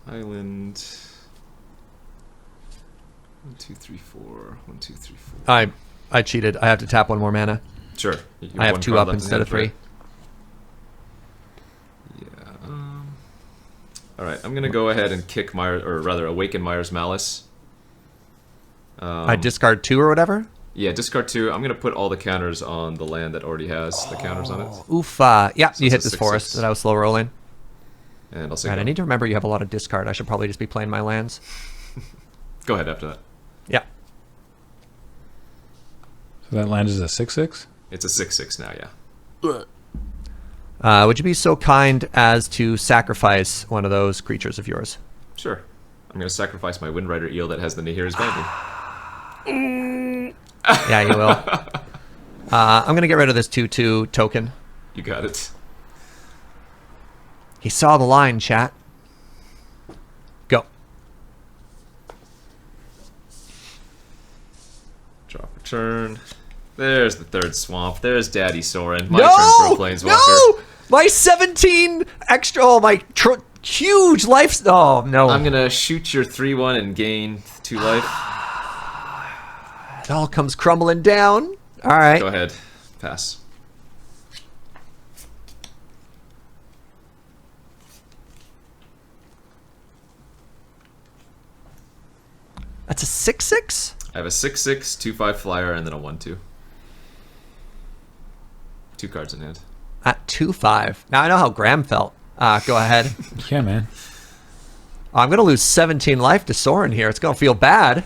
Island. 1, 2, 3, 4. 1, 2, 3, 4.
I cheated. I have to tap 1 more mana.
Sure.
I have 2 up instead of 3.
Yeah. All right. I'm gonna go ahead and kick Awaken Myers Malice.
I discard 2 or whatever?
Yeah, discard 2. I'm gonna put all the counters on the land that already has the counters on it,
Oofa. Yeah,
So
you
it's
hit
a
this
6/6.
forest that I was slow rolling.
and I'll say
Right, I
go.
need to remember you have a lot of discard. I should probably just be playing my lands.
Go ahead after that.
Yeah.
So that land is a 6/6.
It's a 6/6 now. Yeah.
Would you be so kind as to sacrifice one of those creatures of yours?
Sure. I'm going to sacrifice my Wind Rider eel that has the Nahir's Bounty.
Yeah, you will. I'm going to get rid of this 2/2 token.
You got it.
He saw the line, chat. Go.
Drop return. There's the third swamp. There's Daddy Soren. My
No!
turn for a Planeswalker.
No! My 17 extra... Oh, my huge life... Oh, no.
I'm going to shoot your 3/1 and gain 2 life.
It all comes crumbling down. All right.
Go ahead. Pass.
That's a 6/6?
I have a 6/6, 2/5 flyer, and then a 1/2. 2 cards in hand.
At 2/5. Now I know how Graeme felt. Go ahead.
Yeah, man.
I'm going to lose 17 life to Soren here. It's going to feel bad.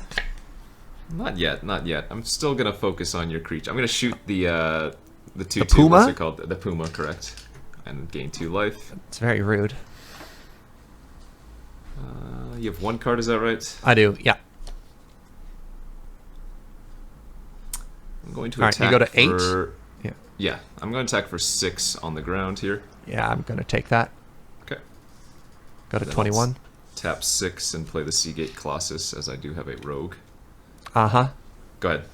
Not yet, not yet. I'm still gonna focus on your creature. I'm gonna shoot the 2/2.
Puma?
What's it called? The Puma, correct? And gain 2 life.
It's very rude.
You have 1 card, is that right?
I do, yeah.
I'm going to
All right,
attack.
you go to 8?
for-
Yeah.
Yeah, I'm going to attack for 6 on the ground here.
Yeah, I'm going to take that.
Okay.
Go to
Then I'll
21.
Tap 6 and play the Seagate Colossus, as I do have a rogue.
Uh-huh.
Go ahead.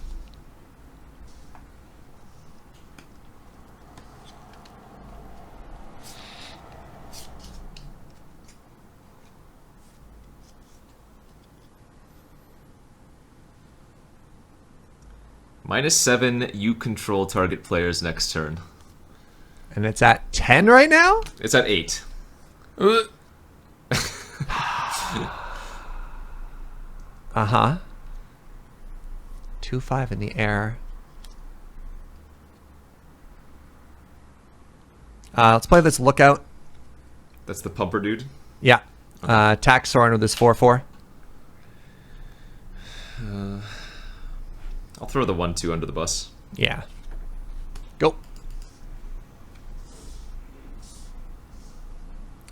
-7, you control target player's next turn.
And it's at 10 right now?
It's at 8.
Uh-huh. 2/5 in the air. Let's play this Lookout.
That's the pumper dude.
Yeah. Attack Soren with this 4/4.
I'll throw the 1/2 under the bus.
Yeah. Go.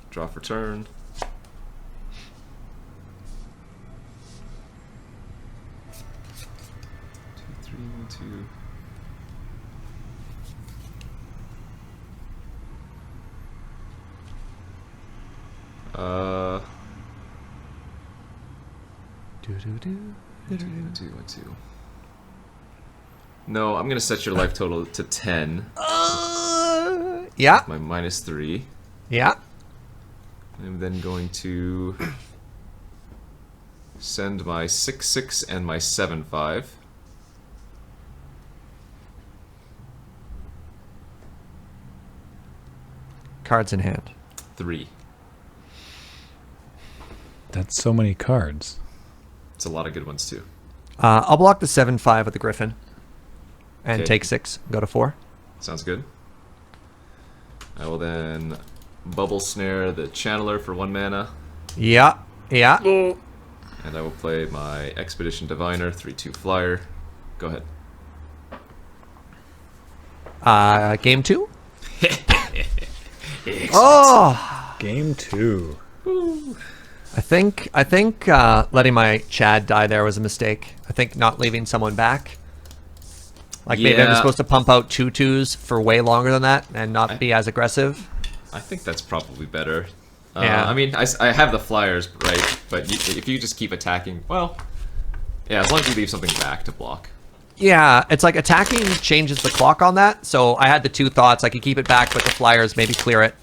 Draw for turn. Two, 3, 1, 2.
Do-do-do.
2, 1, 2, 1, 2. No, I'm gonna set your life total to 10.
Yeah.
My -3.
Yeah.
I'm then going to send my 6/6 and my 7/5.
Cards in hand.
3.
That's so many cards.
It's a lot of good ones too.
I'll block the 7/5 with the Griffin. And
Okay.
take 6. Go to 4.
Sounds good. I will then Bubble Snare the Channeler for 1 mana,
Yeah. Yeah.
and I will play my Expedition Diviner 3/2 flyer. Go ahead.
Game 2? Oh!
Game 2.
I think letting my Chad die there was a mistake. I think not leaving someone back. Like maybe I'm
Yeah.
supposed to pump out 2/2s for way longer than that and not be as aggressive.
I think that's probably better.
Yeah.
I mean, I have the flyers, right? But if you just keep attacking, well, yeah, as long as you leave something back to block.
Yeah, it's like attacking changes the clock on that. So I had the 2 thoughts. I could keep it back, but the flyers maybe clear it.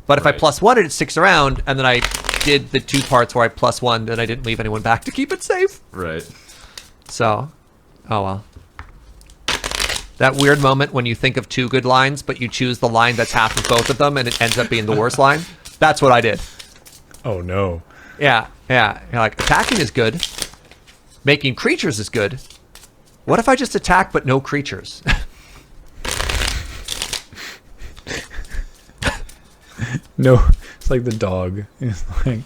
But if I
Right.
+1 it sticks around, and then I did the 2 parts where I +1, then I didn't leave anyone back to keep it safe.
Right.
So, oh well. That weird moment when you think of 2 good lines, but you choose the line that's half of both of them, and it ends up being the worst line. That's what I did.
Oh no.
Yeah, yeah. You're like, attacking is good. Making creatures is good. What if I just attack but no creatures?
No, it's like the dog. It's like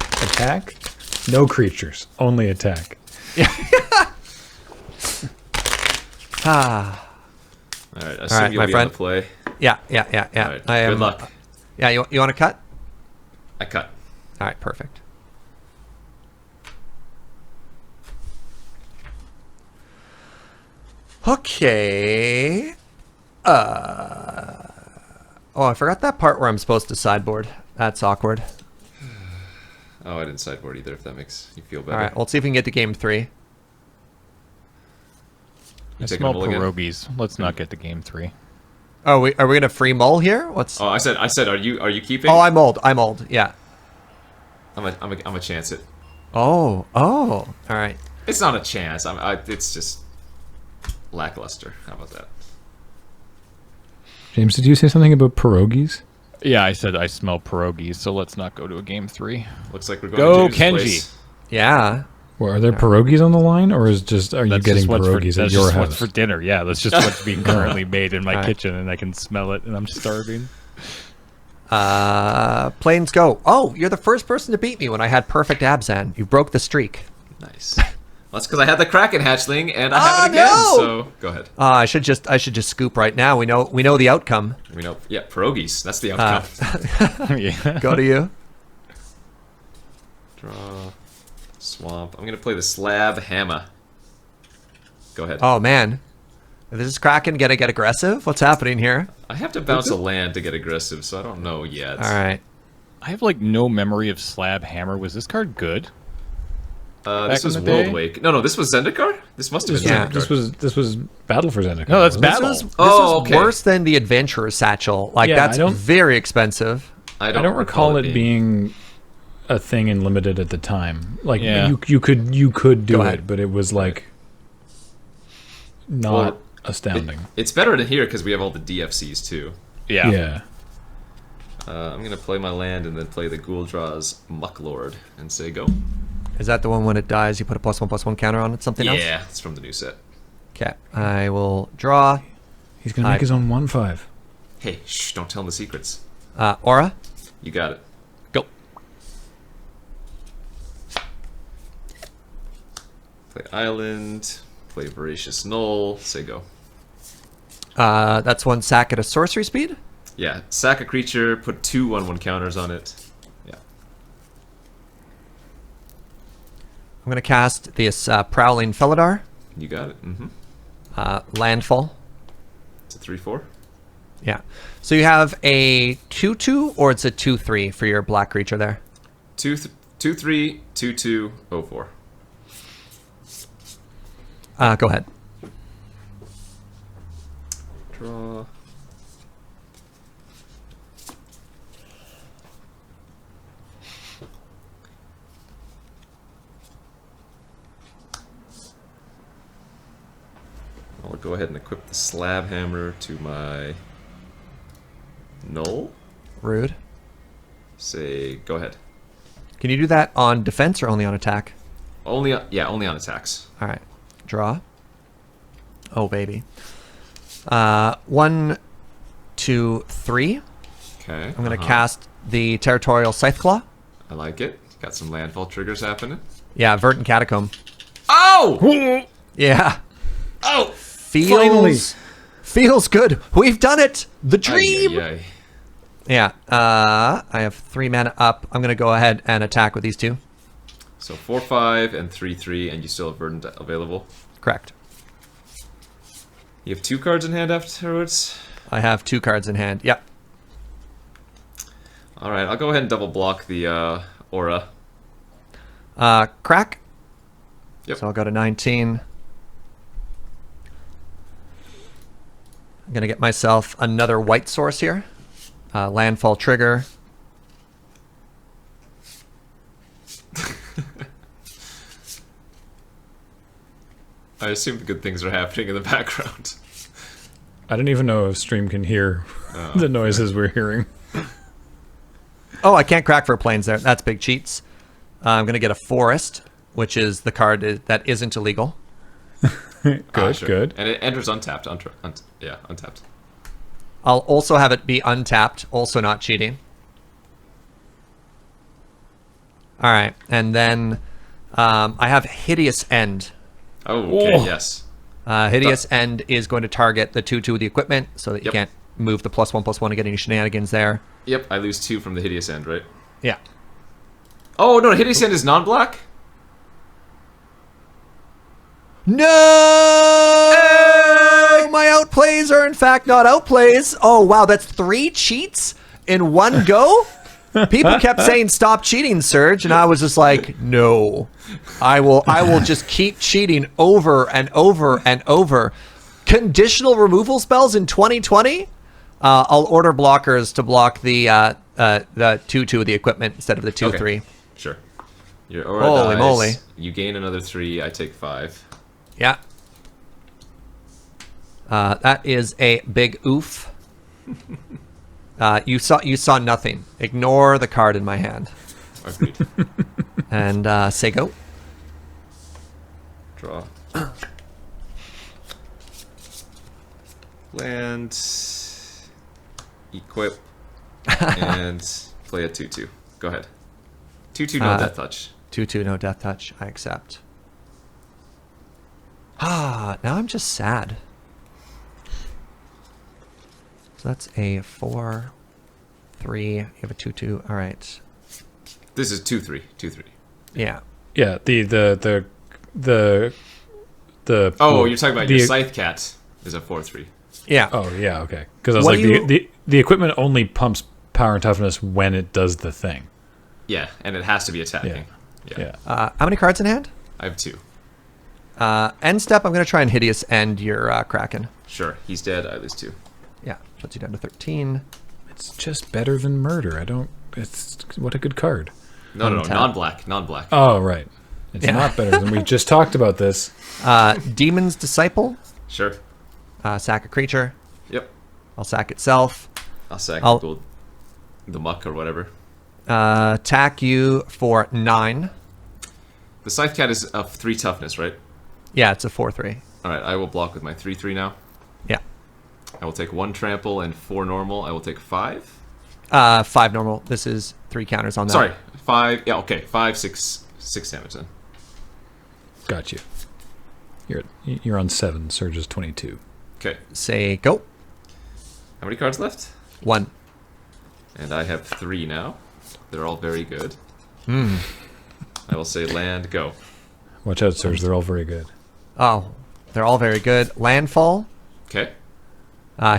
attack, no creatures, only attack.
Ah.
All right. I assume
right,
you'll
my
be
friend.
on the play.
Yeah.
All right.
I am,
Good luck.
Yeah, you want to cut?
I cut.
All right, perfect. Okay. Oh, I forgot that part where I'm supposed to sideboard. That's awkward.
Oh, I didn't sideboard either, if that makes you feel better.
All right, well, let's see if we can get to game 3.
You
I
taking
smell
a mulligan?
pierogies. Let's not get to game 3.
Oh, are we gonna free mull here? What's?
Oh, I said, are you keeping?
Oh, I'm old. Yeah.
I'm a chance it.
Oh. All right.
It's not a chance. It's just lackluster. How about that?
James, did you say something about pierogies?
Yeah, I said I smell pierogies, so let's not go to a game 3.
Looks like we're going
Go,
to James's
Kenji.
place.
Yeah.
Well, are there pierogies on the line, or are you getting pierogies at your
what's
house?
for dinner. Yeah, that's just what's being currently made in my
Alright.
kitchen, and I can smell it, and I'm starving.
Planes go. Oh, you're the first person to beat me when I had perfect Abzan. You broke the streak.
Nice. Well, that's because I had the Kraken hatchling, and I have it again.
no!
So go ahead.
I should just scoop right now. We know the outcome.
We know. Yeah, pierogies. That's the outcome.
Yeah.
Go to you.
Draw. Swamp. I'm gonna play the Slab Hammer. Go ahead.
Oh man, this is Kraken gonna get aggressive. What's happening here?
I have to bounce a land to get aggressive, so I don't know yet.
All right.
I have like no memory of Slab Hammer. Was this card good?
This
in
was
the
World
day?
Wake. No, this was Zendikar. This must have been
Yeah.
Zendikar.
This was Battle for Zendikar.
No, that's
wasn't it?
Battle.
This was
Oh, okay.
worse than the Adventurer's Satchel. Like
Yeah,
that's
I don't-
very expensive.
I
I don't recall it being a thing in limited at the time. Like
Yeah.
you could do
Go
it,
ahead.
but it was like not
Well,
astounding.
It's better than here because we have all the DFCs too.
Yeah.
Yeah.
I'm gonna play my land and then play the Ghouldra's Mucklord and say go.
Is that the one when it dies you put a +1/+1 counter on it? Something else?
Yeah, it's from the new set.
Okay. I will draw.
He's gonna make his own 1/5.
Hey, shh! Don't tell him the secrets.
Aura.
You got it.
Go.
Play Island. Play Voracious Knoll. Say go.
That's one sack at a sorcery speed.
Yeah, sack a creature. Put 2 1/1 counters on it. Yeah.
I'm gonna cast this Prowling Felidar.
You got it. Mm-hmm.
Landfall.
It's a 3/4.
Yeah. So you have a 2/2 or it's a 2/3 for your black creature there.
2/3, 2/2, 0/4.
Go ahead.
Draw. I'll go ahead and equip the Slab Hammer to my Knoll.
Rude.
Say go ahead.
Can you do that on defense or only on attack?
Only on attacks.
All right. Draw. Oh baby. 1, 2, 3.
Okay.
I'm gonna cast the Territorial Scytheclaw.
I like it. Got some landfall triggers happening.
Yeah, Verdant Catacomb.
Oh!
Yeah.
Oh!
Feels good. We've done it. The dream.
Ay, ay, ay.
Yeah. I have 3 mana up. I'm gonna go ahead and attack with these 2.
So 4/5 and 3/3, and you still have Verdant available.
Correct.
You have 2 cards in hand afterwards.
I have 2 cards in hand. Yep.
All right, I'll go ahead and double block the aura.
Crack.
Yep.
So I'll go to 19. I'm gonna get myself another white source here. Landfall trigger.
I assume good things are happening in the background.
I don't even know if stream can hear the noises we're hearing.
Oh, I can't crack for planes there. That's big cheats. I'm gonna get a forest, which is the card that isn't illegal.
Good,
Sure.
good.
And it enters untapped. Yeah, untapped.
I'll also have it be untapped, also not cheating. All right, and then I have Hideous End.
Oh, okay,
Oh.
yes.
Hideous End is going to target the 2/2 with the equipment, so that you
Yep.
can't move the +1/+1 and get any shenanigans there.
Yep, I lose 2 from the Hideous End, right?
Yeah.
Oh, no, Hideous End is non-black?
No! outplays are in fact not outplays. Oh wow, that's 3 cheats in one go. People kept saying stop cheating, Serge, and I was just like, no, I will just keep cheating over and over and over. Conditional removal spells in 2020. I'll order blockers to block the 2/2 of the equipment instead of the 2/3.
Okay. Sure. Your aura
Holy
dies,
moly.
You gain another 3. I take 5.
Yeah. That is a big oof. You saw nothing. Ignore the card in my hand.
Agreed.
And say go.
Draw. Land. Equip. And play a 2/2. Go ahead. 2/2, no death touch.
2/2, no death touch. I accept. Now I'm just sad. So that's a 4, 3. You have a 2/2. All right.
This is 2/3. 2/3.
Yeah.
Yeah, the
Oh, you're talking about
the-
your Scythe Cat is a 4/3.
Yeah.
Oh yeah, okay. Because I was
What
like,
do you-
the equipment only pumps power and toughness when it does the thing.
Yeah, and it has to be attacking.
Yeah.
How many cards in hand?
I have 2.
End step. I'm gonna try and hideous end your Kraken.
Sure, he's dead. I lose 2.
Yeah. Puts you down to 13.
It's just better than murder. I don't. It's what a good card.
No,
Untap.
non-black. Non-black.
Oh right, it's
Yeah.
not better than we just talked about this.
Demon's Disciple.
Sure.
Sack a creature.
Yep.
I'll sack itself.
I'll sack
I'll-
the muck or whatever.
Attack you for 9.
The Scythe Cat is of 3 toughness, right?
Yeah, it's a 4/3.
Alright, I will block with my 3/3 now.
Yeah.
I will take 1 trample and 4 normal. I will take 5.
5 normal. This is 3 counters on that.
Sorry, 5. Yeah, okay. 5, 6 damage then.
Got you. You're on 7. Serge is 22.
Okay.
Say go.
How many cards left?
1.
And I have 3 now. They're all very good. I will say land, go.
Watch out, Serge. They're all very good.
Oh, they're all very good. Landfall.
Okay.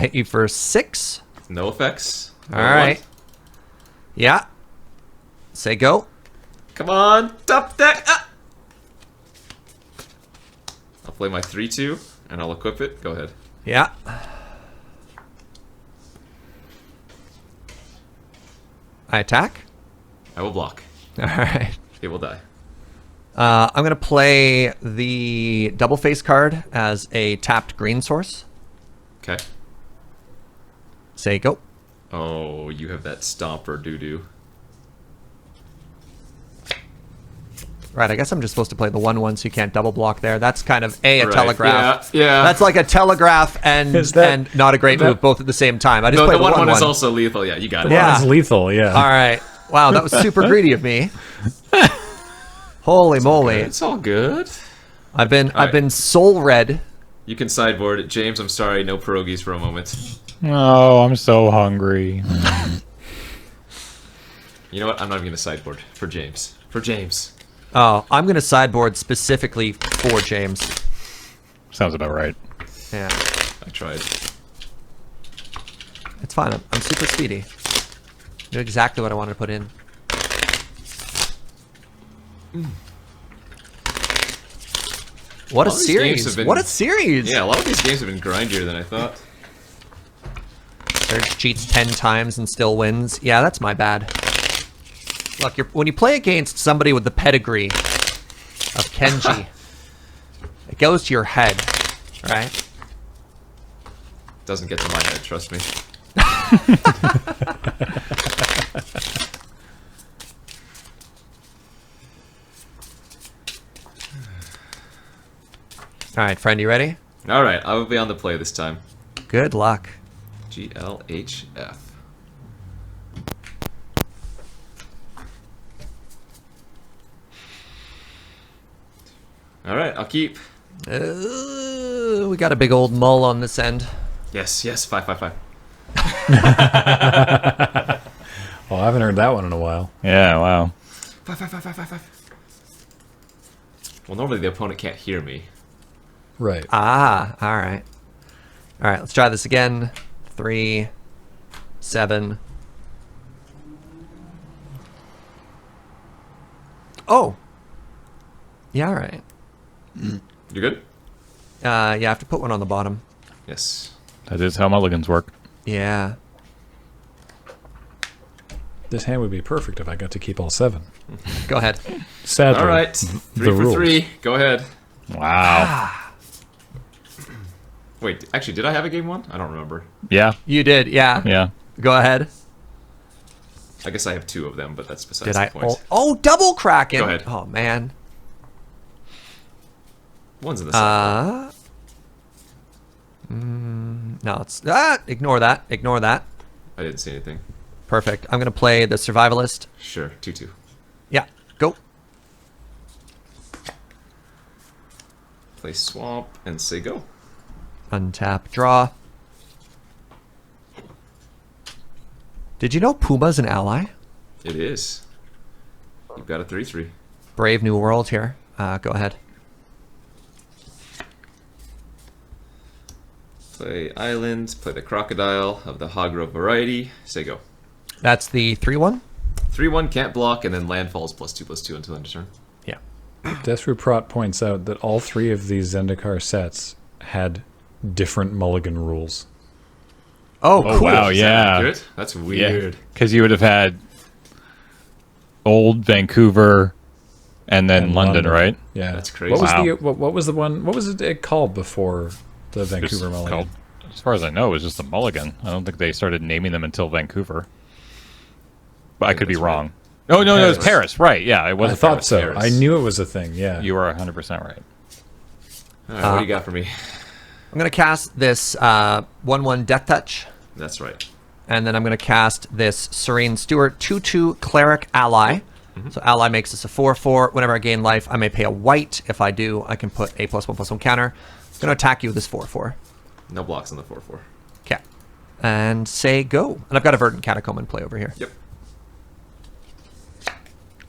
Hit you for 6.
No effects.
All right. Yeah. Say go.
Come on, top deck. Ah! I'll play my 3/2 and I'll equip it. Go ahead.
Yeah. I attack.
I will block.
All right.
It will die.
I'm going to play the double face card as a tapped green source.
Okay.
Say go.
Oh, you have that stomper doo-doo.
Right, I guess I'm just supposed to play the 1/1 so you can't double block there. That's kind of a
Right,
telegraph.
yeah.
That's like a telegraph and
Is that-
and not a great
that-
move both at the same time. I just
No,
played
the
the
1/1 is
1/1.
also lethal. Yeah, you got it.
Yeah.
It's lethal. Yeah.
All right. Wow, that was super greedy of me. Holy moly.
It's all good.
I've been
right.
soul red.
You can sideboard. James, I'm sorry. No pierogies for a moment.
Oh, I'm so hungry.
You know what? I'm not even going to sideboard for James. For James.
Oh, I'm going to sideboard specifically for James.
Sounds about right.
Yeah.
I tried.
It's fine. I'm super speedy. Knew exactly what I wanted to put in. What a
All these games
series.
have been-
What a series.
Yeah, a lot of these games have been grindier than I thought.
Serge cheats 10 times and still wins. Yeah, that's my bad. Look, when you play against somebody with the pedigree of Kenji, it goes to your head, right?
Doesn't get to my head, trust me.
All right, friend, you ready?
Alright, I will be on the play this time.
Good luck.
GLHF. Alright, I'll keep.
We got a big old mull on this end.
Yes, yes, 5.
Well, I haven't heard that one in a while.
Yeah, wow.
5. Well, normally the opponent can't hear me.
Right.
Ah, all right. All right, let's try this again. 3, 7. Oh. Yeah, all right.
You good?
Yeah, I have to put one on the bottom.
Yes.
That is how mulligans work.
Yeah.
This hand would be perfect if I got to keep all 7.
Go ahead.
Sadly,
All right.
the
3 for
rules.
3. Go ahead.
Wow.
Wait, actually, did I have a game 1? I don't remember.
Yeah.
You did, yeah.
Yeah.
Go ahead.
I guess I have 2 of them, but that's besides
Did
the
I?
point.
Oh, double Kraken.
Go ahead.
Oh, man.
One's in the sideboard.
No, it's... ignore that. Ignore that.
I didn't see anything.
Perfect. I'm going to play the Survivalist.
Sure, 2/2.
Yeah, go.
Play swamp and say go.
Untap, draw. Did you know Puma's an ally?
It is. You've got a 3/3.
Brave New World here. Go ahead.
Play island. Play the crocodile of the Hagro variety. Say go.
That's the 3-1?
3/1 can't block, and then land falls +2/+2 until end of turn.
Yeah.
Desruprot points out that all 3 of these Zendikar sets had different mulligan rules.
Oh,
Oh,
cool.
wow,
Is that
yeah.
accurate? That's weird.
Because you would have had old Vancouver and then
And
London, right?
Yeah,
That's crazy.
What was
Wow.
the what was the one? What was it called before the
Just
Vancouver mulligan?
called- as far as I know, it was just the mulligan. I don't think they started naming them until Vancouver. But I could be
that's right.
wrong. Oh, no, it was
Paris.
Paris. Right, yeah, it was
I thought
Paris.
so.
Paris.
I knew it was a thing. Yeah.
You are 100% right.
All right, what do you got for me?
I'm going to cast this 1-1 Death Touch.
That's right.
And then I'm going to cast this Serene Stewart 2/2 Cleric Ally. So Ally makes this a 4/4. Whenever I gain life, I may pay a white. If I do, I can put a +1/+1 counter. I'm going to attack you with this 4/4.
No blocks on the 4/4.
Okay. And say go. And I've got a Verdant Catacomb in play over here.
Yep.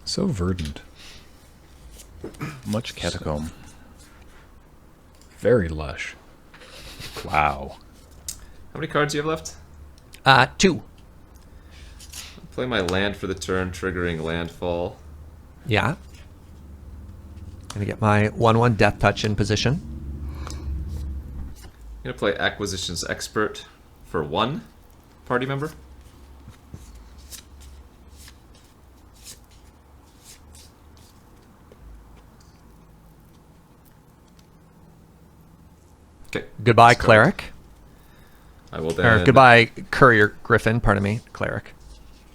So verdant.
Much catacomb.
Very lush.
Wow.
How many cards do you have left?
2.
Play my land for the turn, triggering landfall.
Yeah. Gonna get my 1/1 Death Touch in position.
I'm gonna play Acquisitions Expert for 1 party member. Okay.
Goodbye,
Let's go.
Cleric.
I will
Or
then.
goodbye, Courier Griffin. Pardon me, Cleric.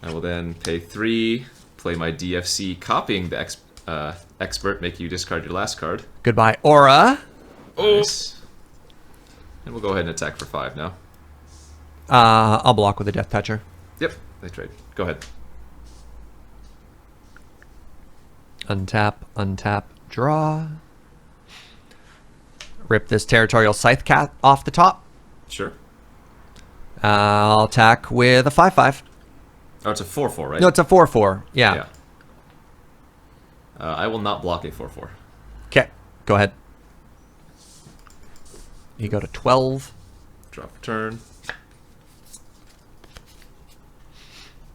I will then pay 3. Play my DFC, copying the expert, make you discard your last card.
Goodbye, Aura.
Nice. And we'll go ahead and attack for 5 now.
I'll block with a Death Toucher.
Yep, they trade. Go ahead.
Untap, untap, draw. Rip this Territorial Scythe Cat off the top.
Sure.
I'll attack with a 5/5.
Oh, it's a 4/4, right?
No, it's a 4/4. Yeah.
Yeah. I will not block a 4/4.
Okay, go ahead. You go to 12.
Drop for turn.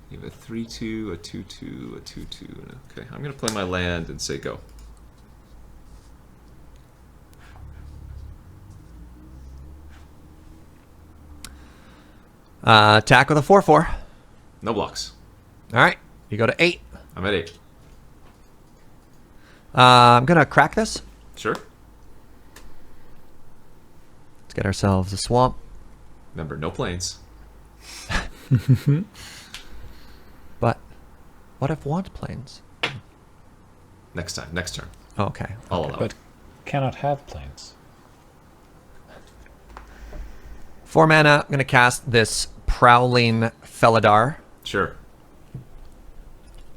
You have a 3/2, a 2/2, a 2/2. Okay, I'm gonna play my land and say go.
Attack with a 4/4.
No blocks.
All right, you go to 8.
I'm at 8.
I'm gonna crack this.
Sure.
Let's get ourselves a swamp.
Remember, no planes.
But what if want planes?
Next time, next turn.
Okay.
I'll allow
But
it.
cannot have planes.
4 mana. I'm gonna cast this Prowling Felidar.
Sure.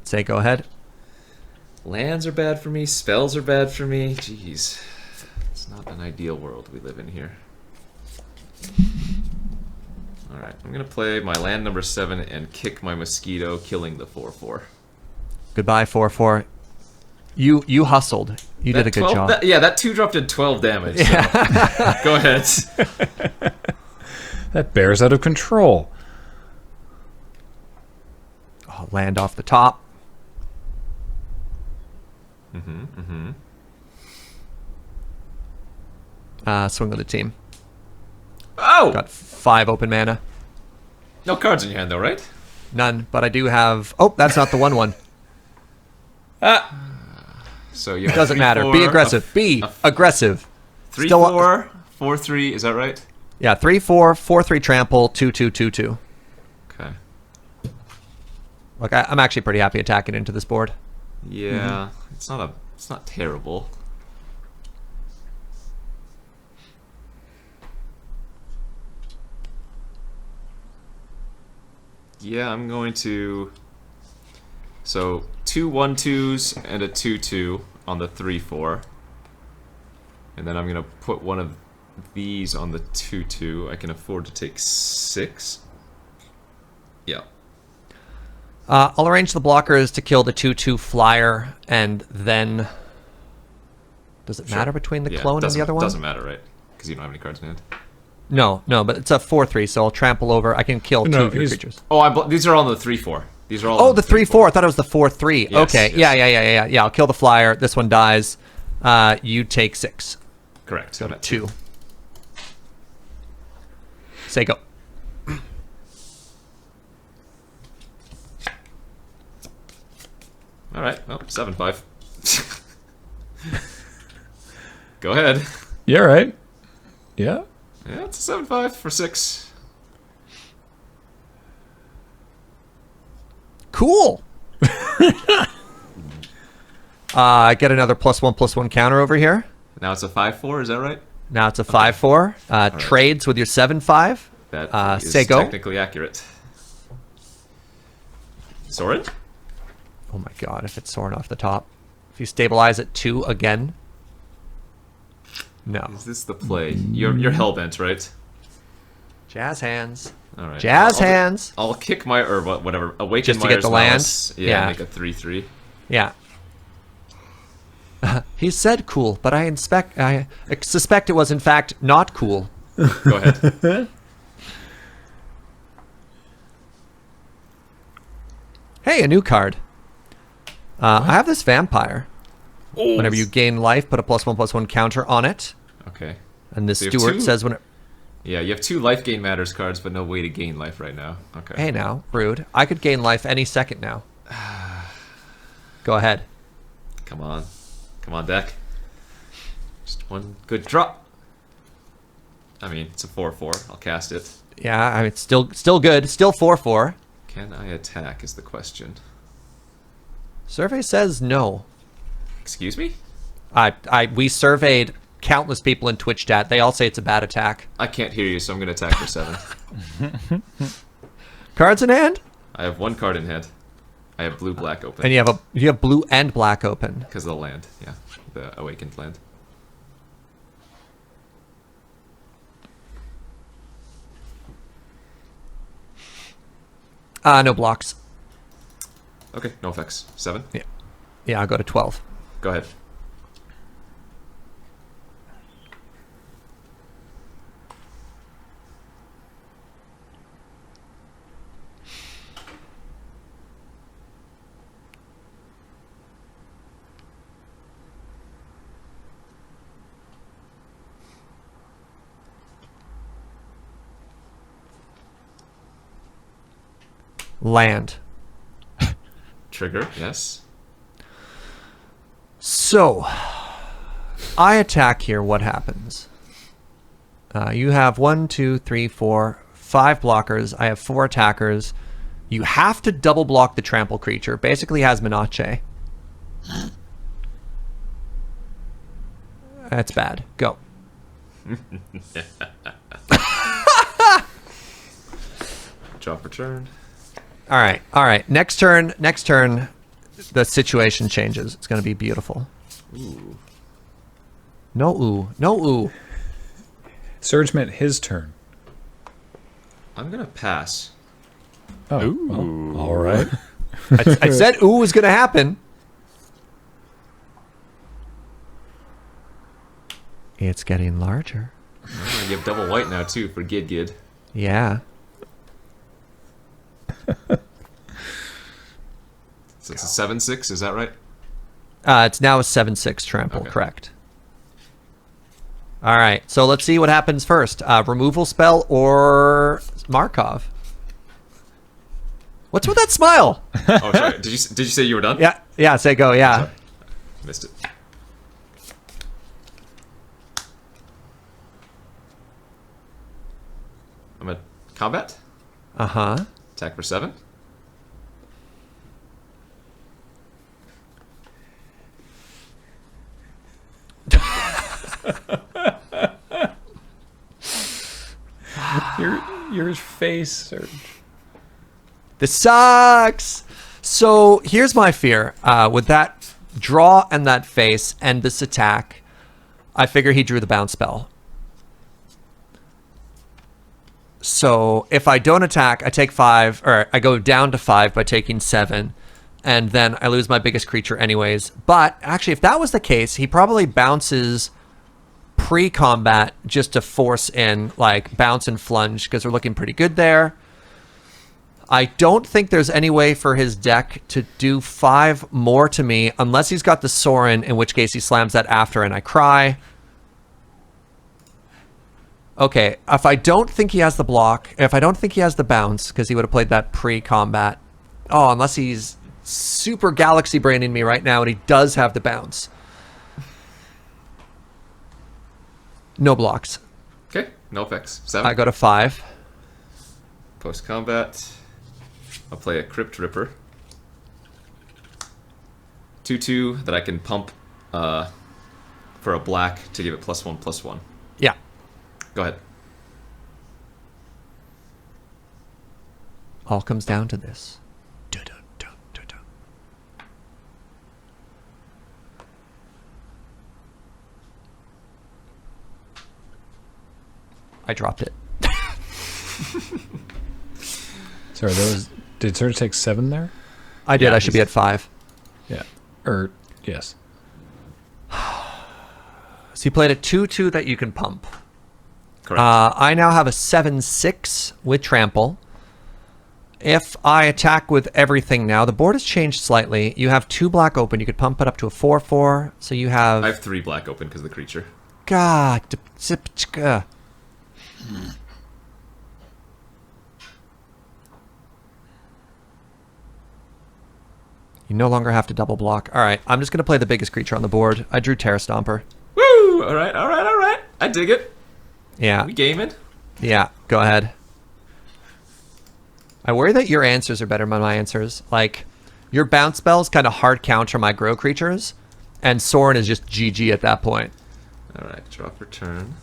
Say go ahead.
Lands are bad for me. Spells are bad for me. Jeez. It's not an ideal world we live in here. Alright, I'm going to play my land number 7 and kick my mosquito, killing the 4/4.
Goodbye 4/4. You hustled. You did a good job.
That 2 dropped in 12 damage. So. Go ahead.
That bear's out of control.
Oh, land off the top. Swing with the team.
Oh!
Got 5 open mana.
No cards in your hand, though, right?
None, but I do have... Oh, that's not the 1/1.
So you have
Doesn't
3,
matter.
4,
Be aggressive. Be aggressive.
3,
Still
4, 4, 3. Is that right?
Yeah, 3/4, 4/3 trample, 2/2, 2/2.
Okay.
Look, I'm actually pretty happy attacking into this board.
Yeah, it's not terrible. Yeah, I'm going to. So 2 1/2s and a 2/2 on the 3/4, and then I'm gonna put one of these on the 2/2. I can afford to take 6. Yeah.
I'll arrange the blockers to kill the 2/2 flyer, and then... Does it matter between the clone and the other one?
Doesn't matter, right? Because you don't have any cards in hand.
No, but it's a 4/3, so I'll trample over. I can kill 2 of your creatures.
Oh, these are all on the 3/4. These are all.
Oh,
on
the 3/4. I thought it was the 4/3.
Yes,
Okay,
yes.
yeah. I'll kill the flyer. This one dies. You take 6.
Correct.
Go to 2. Say go.
All right. Well, 7/5. Go ahead.
Yeah, right. Yeah.
Yeah, it's a 7/5 for 6.
Cool. I get another +1/+1 counter over here.
Now it's a 5/4. Is that right?
Now it's a 5/4. Trades with your 7/5.
That is
say go.
technically accurate. Sorin?
Oh my god, if it's Sorin off the top. If you stabilize at 2 again. No.
Is this the play? You're hellbent, right?
Jazz hands.
All right.
Jazz hands.
I'll kick my or whatever. Awaken
Just to get the
Malice.
land?
Yeah,
Yeah.
make a 3/3.
Yeah. He said cool, but I suspect it was in fact not cool.
Go ahead.
Hey, a new card. I have this vampire. Whenever you gain life, put a +1/+1 counter on it.
Okay.
And the
So you have
steward
2?
says when it...
Yeah, you have 2 life gain matters cards, but no way to gain life right now. Okay.
Hey now, rude. I could gain life any second now. Go ahead.
Come on. Come on, deck. Just one good drop. I mean, it's a 4/4. I'll cast it.
Yeah, I mean, it's still good. Still 4/4.
Can I attack is the question.
Survey says no.
Excuse me?
We surveyed countless people in Twitch chat. They all say it's a bad attack.
I can't hear you, so I'm going to attack for 7.
Cards in hand?
I have 1 card in hand. I have blue-black open.
And you have blue and black open.
Because of the land, yeah. The awakened land.
No blocks.
Okay, no effects. 7?
Yeah, I'll go to 12.
Go ahead.
Land.
Trigger, yes.
So, I attack here. What happens? You have 1, 2, 3, 4, 5 blockers. I have 4 attackers. You have to double block the trample creature. Basically has Minache. That's bad. Go.
Drop return.
All right. Next turn, the situation changes. It's going to be beautiful.
Ooh.
No ooh.
Serge meant his turn.
I'm going to pass.
Oh, well, all right.
I said ooh was going to happen. It's getting larger.
Oh, you have double white now, too, for Gid.
Yeah.
So it's a 7/6, is that right?
It's now a 7/6 trample,
Okay.
correct. All right, so let's see what happens first. Removal spell or Markov? What's with that smile?
Oh, sorry. Did you say you were done?
Yeah, say go, yeah.
Sorry. Missed it. I'm at combat.
Uh-huh.
Attack for 7.
Your face, Serge.
This sucks. So here's my fear. With that draw and that face and this attack, I figure he drew the bounce spell. So if I don't attack, I take 5, or I go down to 5 by taking 7, and then I lose my biggest creature anyways. But actually, if that was the case, he probably bounces pre-combat just to force in, like, bounce and flunge, because we're looking pretty good there. I don't think there's any way for his deck to do 5 more to me, unless he's got the Sorin, in which case he slams that after and I cry. Okay, if I don't think he has the block, if I don't think he has the bounce, because he would have played that pre-combat. Oh, unless he's super galaxy braining me right now and he does have the bounce. No blocks.
Okay, no effects. 7.
I go to 5.
Post combat. I'll play a Crypt Ripper. 2/2 that I can pump for a black to give it +1/+1.
Yeah.
Go ahead.
All comes down to this. Dun-dun-dun-dun-dun. I dropped it.
Sorry, did Serge take 7 there?
I did.
Yeah,
I should be
he's-
at 5.
Yeah. Yes.
So he played a 2/2 that you can pump.
Correct.
I now have a 7/6 with trample. If I attack with everything now, the board has changed slightly. You have 2 black open. You could pump it up to a 4/4. So you have...
I have 3 black open because of the creature.
God. You no longer have to double block. All right, I'm just going to play the biggest creature on the board. I drew Terra Stomper.
Woo! Alright, alright, alright. I dig it.
Yeah,
We gaming.
yeah, go ahead. I worry that your answers are better than my answers. Like, your bounce spells kind of hard counter my grow creatures, and Sorin is just GG at that point.
Alright, drop return.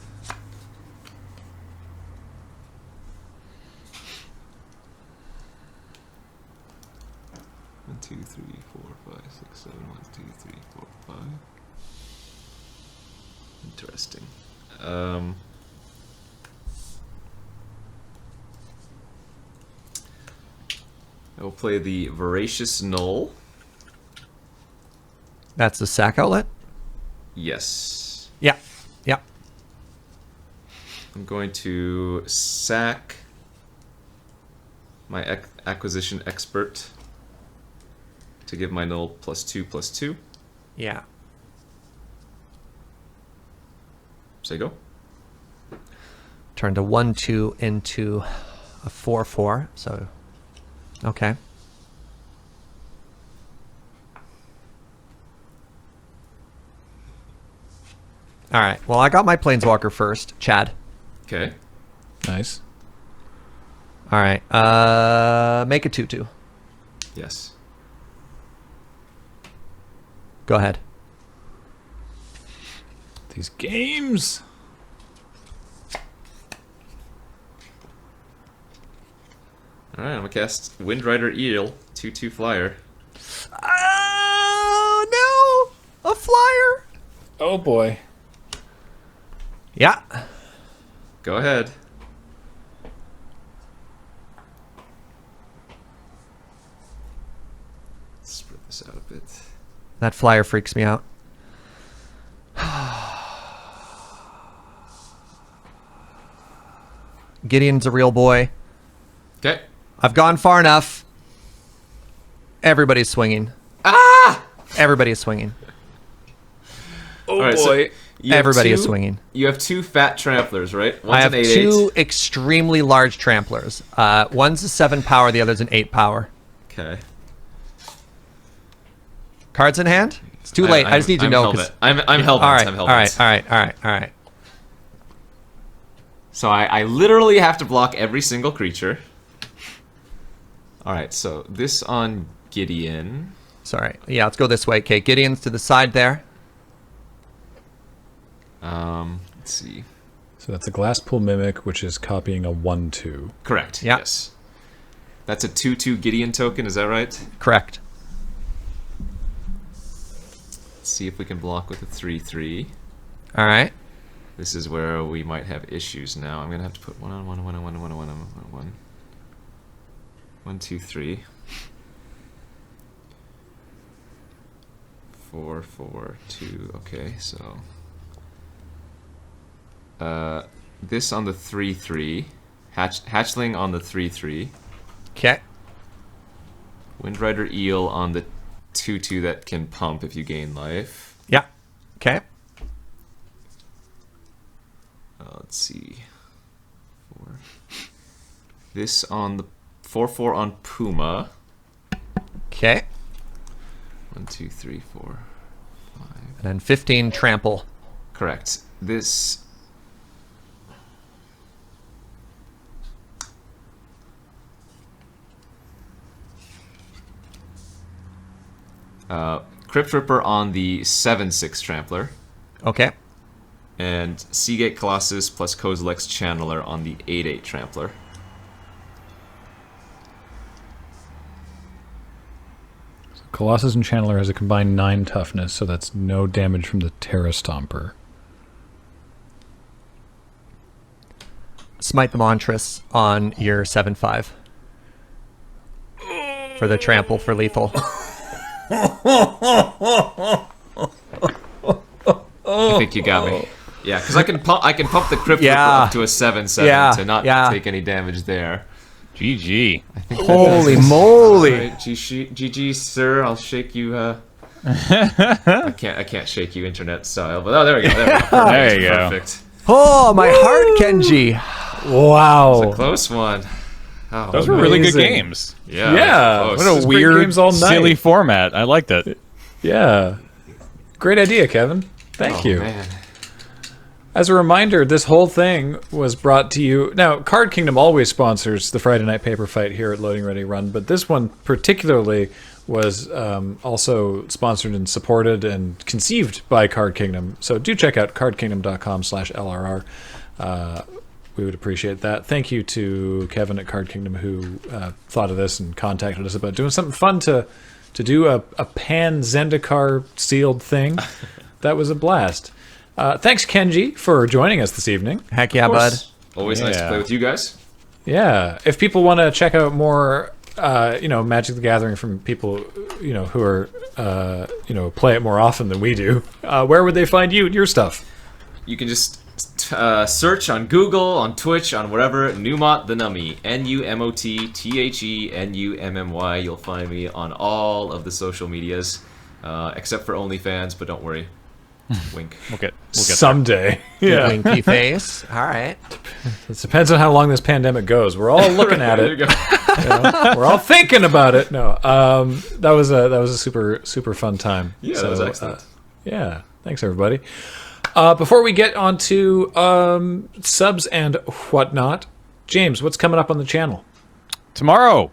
One, 2, 3, 4, 5, 6, 7. 1, 2, 3, 4, 5. Interesting. I will play the Voracious Null.
That's the sack outlet?
Yes.
Yeah, yeah.
I'm going to sack my acquisition expert to give my null +2/+2.
Yeah.
Say go.
Turned a 1/2 into a 4/4, so... Okay. All right. Well, I got my Planeswalker first, Chad.
Okay.
Nice.
All right. Make a 2/2.
Yes.
Go ahead.
These games.
Alright, I'm gonna cast Windrider Eel, 2/2 flyer.
Oh no! A flyer.
Oh boy.
Yeah.
Go ahead. Spread this out a bit.
That flyer freaks me out. Gideon's a real boy.
Okay.
I've gone far enough. Everybody's swinging.
Ah!
Everybody is swinging.
Oh, boy. So
Everybody is swinging.
You have 2 fat tramplers, right? One's
I have
an 8/8.
2 extremely large tramplers. One's a 7 power, the other's an 8 power.
Okay.
Cards in hand? It's too late. I just need to know.
I'm hellbent.
All right,
I'm
all
hellbent.
right.
So I literally have to block every single creature. All right, so this on Gideon.
Sorry. Yeah, let's go this way. Okay, Gideon's to the side there.
Let's see.
So that's a Glasspool Mimic, which is copying a 1/2.
Correct.
Yeah.
Yes. That's a 2/2 Gideon token. Is that right?
Correct.
Let's see if we can block with a 3/3.
All right.
This is where we might have issues now. I'm gonna have to put 1 on 1 on 1 on 1 on 1 on 1 on 1. 1, 2, 3. 4, 4, 2. Okay, so this on the 3/3, hatchling on the 3/3,
Okay.
Windrider Eel on the 2/2 that can pump if you gain life.
Yeah. Okay.
Let's see. 4. This on the 4/4 on Puma.
Okay.
1, 2, 3, 4, 5.
And then 15 trample.
Correct. This. Crypt Ripper on the 7/6 Trampler.
Okay.
And Seagate Colossus plus Kozilek's Channeler on the 8/8 Trampler.
Colossus and Channeler has a combined 9 toughness, so that's no damage from the Terra Stomper.
Smite the Monstrous on your 7/5. For the trample for lethal.
I think you got me. Yeah, because I can pump the Crypt Ripper
Yeah.
up to a 7/7
Yeah,
to not
yeah.
take any damage there.
GG.
Holy moly.
Right, GG, sir. I'll shake you. I can't shake you internet style, but there we go. Perfect,
There you go.
Perfect.
Oh, my heart, Kenji.
Wow.
Close one. Oh,
Those were really good
Amazing.
games.
yeah.
Yeah.
Close.
What a
Just great
weird,
games all night.
silly format. I liked it.
Yeah. Great idea, Kevin. Thank
Oh,
you.
man.
As a reminder, this whole thing was brought to you. Now, Card Kingdom always sponsors the Friday Night Paper Fight here at Loading Ready Run, but this one particularly was also sponsored and supported and conceived by Card Kingdom. So do check out cardkingdom.com/LRR. We would appreciate that. Thank you to Kevin at Card Kingdom who thought of this and contacted us about doing something fun to do a pan Zendikar sealed thing. That was a blast. Thanks, Kenji, for joining us this evening.
Heck yeah,
Of
bud.
course. Always nice to
Yeah.
play with you guys.
Yeah, if people want to check out more, Magic the Gathering from people, who are, play it more often than we do, where would they find you and your stuff?
You can just search on Google, on Twitch, on whatever, NumotTheNummy, NumotTheNummy. You'll find me on all of the social medias, except for OnlyFans, but don't worry. Wink.
We'll get
Someday. Yeah.
Winky face. All right.
It depends on how long this pandemic goes. We're all looking at
There you
it.
go.
We're all thinking about it. No, that was a super fun time.
Yeah, that was excellent.
Yeah, thanks everybody. Before we get on to subs and whatnot, James, what's coming up on the channel?
Tomorrow,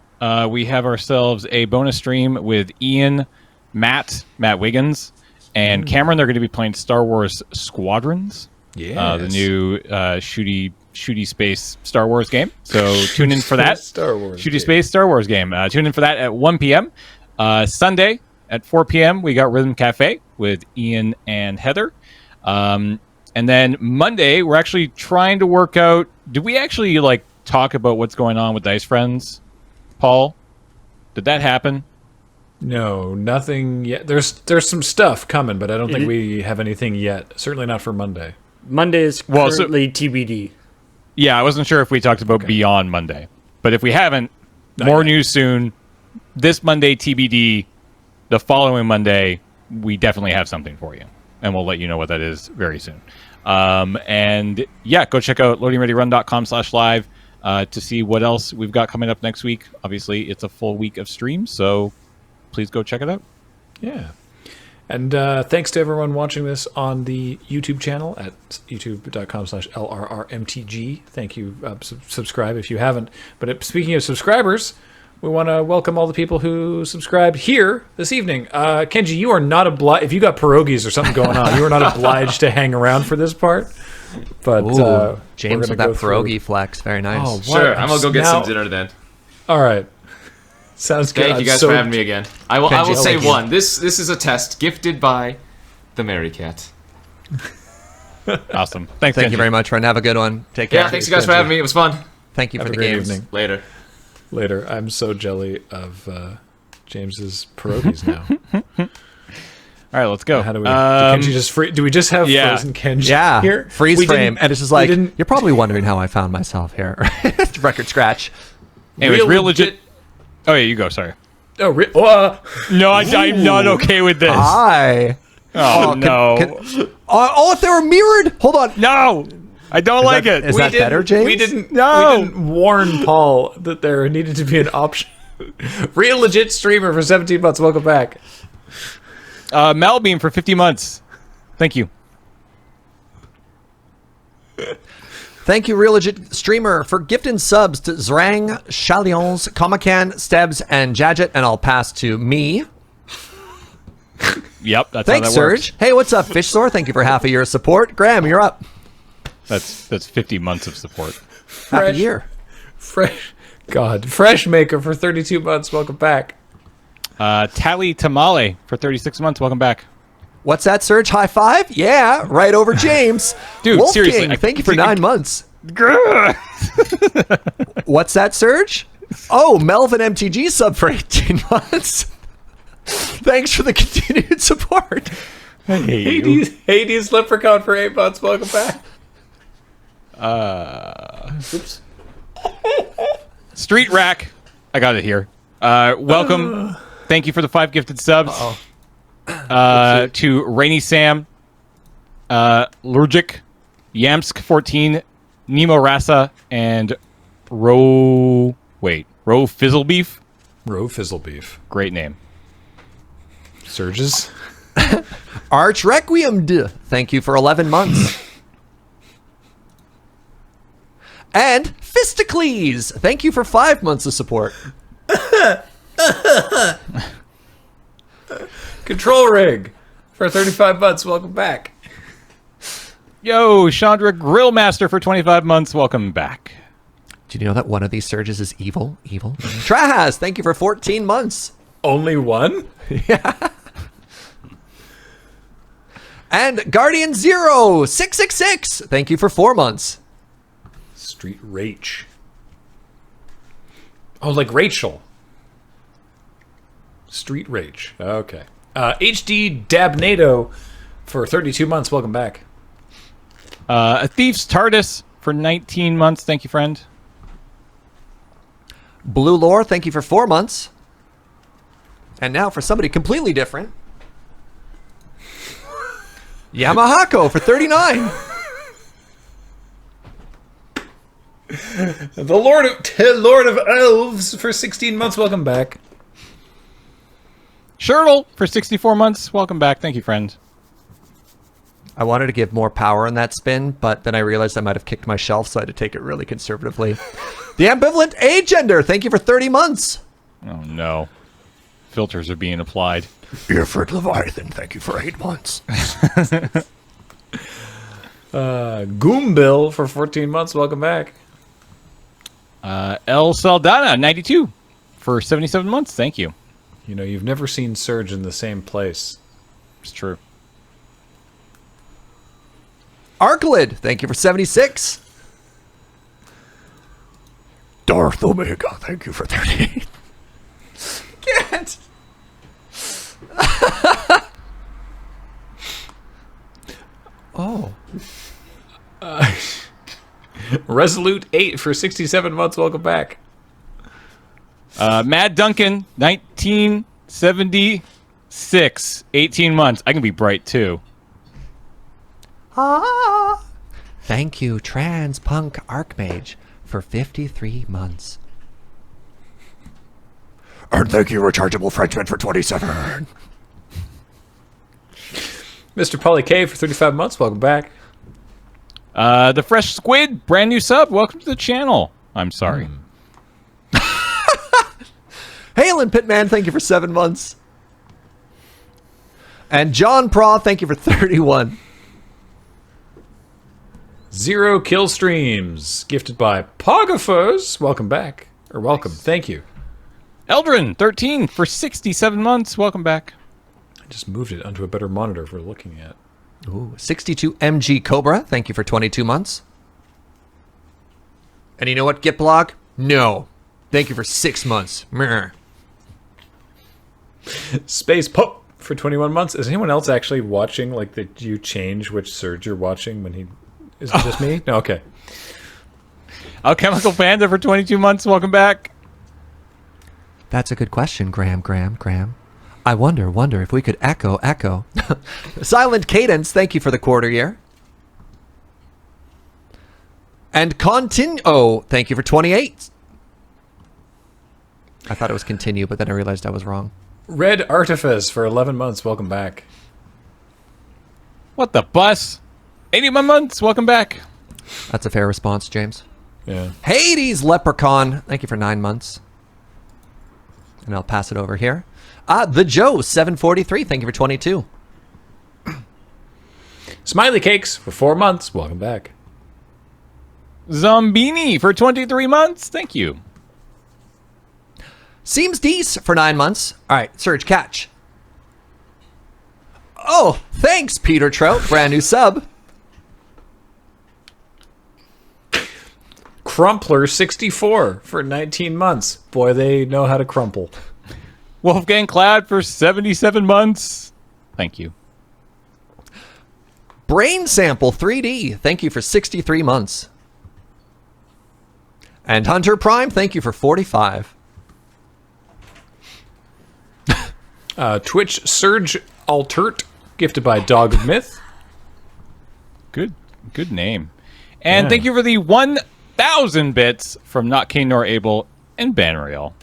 we have ourselves a bonus stream with Ian, Matt Wiggins, and Cameron. They're going to be playing Star Wars Squadrons, the new shooty space Star Wars game. So tune in for that.
Star Wars
Shooty
game.
space Star Wars game. Tune in for that at 1 p.m. Sunday at 4 p.m. we got Rhythm Cafe with Ian and Heather. And then Monday, we're actually trying to work out. Did we actually talk about what's going on with Dice Friends, Paul? Did that happen?
No, nothing yet. There's some stuff coming, but I don't think we have anything yet. Certainly not for Monday.
Monday is
Well, so-
currently TBD.
Yeah, I wasn't sure if we talked about beyond Monday. But if we haven't, more news soon. This Monday, TBD. The following Monday, we definitely have something for you. And we'll let you know what that is very soon. And yeah, go check out loadingreadyrun.com/live to see what else we've got coming up next week. Obviously, it's a full week of streams, so please go check it out.
Yeah. And thanks to everyone watching this on the YouTube channel at youtube.com/LRRMTG. Thank you. Subscribe if you haven't. But speaking of subscribers, we want to welcome all the people who subscribed here this evening. Kenji, you are not obliged. If you got pierogies or something going on, you are not obliged to hang around for this part. But
James with that pierogi flex. Very nice.
Oh,
Sure, I'm going to go get some dinner then.
All right. Sounds good.
Thank you guys for having me again. I will say one. This is a test gifted by the Mary Cat.
Awesome. Thank
you very much, friend. Have a good one. Take care.
Yeah, thanks you guys for having me. It was fun.
Thank you for the
great
games.
evening.
Later.
I'm so jelly of James's pierogies now.
All right, let's go.
How do we? Do we just have frozen Kenji here?
Freeze frame, and it's just like you're probably wondering how I found myself here. Record scratch.
Anyways, real legit. Oh yeah, you go. Sorry.
Oh,
no, I'm not okay with this.
Hi.
Oh no.
If they were mirrored. Hold on.
No. I don't like it.
Is that better, James?
We didn't warn Paul that there needed to be an option. Real legit streamer for 17 months. Welcome back.
Malbeam for 50 months. Thank you.
Thank you, Real Legit Streamer, for gifting subs to Zrang, Chalions, Comican, Stebbs, and Jadget, and I'll pass to me.
Yep, that's
Thanks,
how that works.
Serge. Hey, what's up, Fishsore? Thank you for half a year of support. Graeme, you're up.
That's 50 months of support.
Half a year.
Fresh Maker for 32 months. Welcome back.
Tally Tamale for 36 months. Welcome back.
What's that, Serge? High five? Yeah, right over James.
Dude,
Wolf
seriously.
King, thank you for 9 months. What's that, Serge? Oh, Melvin MTG sub for 18 months. Thanks for the continued support.
Hades Leprechaun for 8 months. Welcome back.
Oops. Street Rack. I got it here. Welcome. Thank you for the 5 gifted subs. To Rainy Sam, Lurgic, Yamsk 14, Nemo Rasa, and Ro Fizzlebeef.
Ro Fizzlebeef.
Great name.
Surges.
Arch Requiem. Thank you for 11 months. And Fisticles. Thank you for 5 months of support.
Control Rig for 35 months. Welcome back.
Yo, Chandra Grillmaster for 25 months. Welcome back.
Do you know that one of these Surges is evil? Trahaz, thank you for 14 months.
Only one?
Yeah. And Guardian 0666, thank you for 4 months.
Street Rach. Oh, like Rachel. Street Rage. Okay. HD Dabnado for 32 months. Welcome back.
A Thief's TARDIS for 19 months. Thank you, friend.
Blue Lore, thank you for 4 months. And now for somebody completely different. Yamahako for 39.
The Lord of Elves for 16 months. Welcome back.
Shirtle for 64 months. Welcome back. Thank you, friend.
I wanted to give more power in that spin, but then I realized I might have kicked my shelf, so I had to take it really conservatively. The Ambivalent Agender, thank you for 30 months.
Oh, no. Filters are being applied.
Earford Leviathan, thank you for 8 months.
Goombill for 14 months. Welcome back.
El Saldana, 92 for 77 months. Thank you.
You know, you've never seen Serge in the same place.
It's true.
Arklid, thank you for 76. Darth Omega, thank you for 38. Can't.
Resolute 8 for 67 months. Welcome back.
Mad Duncan, 1976, 18 months. I can be bright too.
Thank you, Trans Punk Archmage, for 53 months. And thank you, Rechargeable Frenchman, for 27.
Mr. Polly K for 35 months. Welcome back.
The Fresh Squid, brand new sub. Welcome to the channel. I'm sorry.
Halen Pitman, thank you for 7 months. And John Pra, thank you for 31.
Zero Kill Streams, gifted by Pogophers. Welcome back. Or welcome. Thank you.
Eldrin, 13 for 67 months. Welcome back.
I just moved it onto a better monitor for looking at.
Ooh, 62 MG Cobra, thank you for 22 months. And you know what, Gitblog? No. Thank you for 6 months. Meh.
Space Pup for 21 months. Is anyone else actually watching? Like, that you change which Serge you're watching when he... Is it just me? No, okay.
Alchemical Panda for 22 months. Welcome back.
That's a good question, Graham. I wonder if we could echo. Silent Cadence, thank you for the quarter year. And thank you for 28. I thought it was continue, but then I realized I was wrong.
Red Artifice for 11 months. Welcome back.
What the bus? 81 months. Welcome back.
That's a fair response, James.
Yeah.
Hades Leprechaun, thank you for 9 months. And I'll pass it over here. The Joe, 743, thank you for 22.
Smiley Cakes for 4 months. Welcome back.
Zombini for 23 months. Thank you.
Seems Dees for 9 months. All right, Serge, catch. Oh, thanks, Peter Trout, brand new sub.
Crumpler 64 for 19 months. Boy, they know how to crumple.
Wolfgang Cloud for 77 months. Thank you.
Brain Sample 3D, thank you for 63 months. And Hunter Prime, thank you for 45.
Twitch Surge Altert, gifted by Dog of Myth.
Good name. And
Yeah.
thank you for the 1,000 bits from Not King Nor Able and Banriel.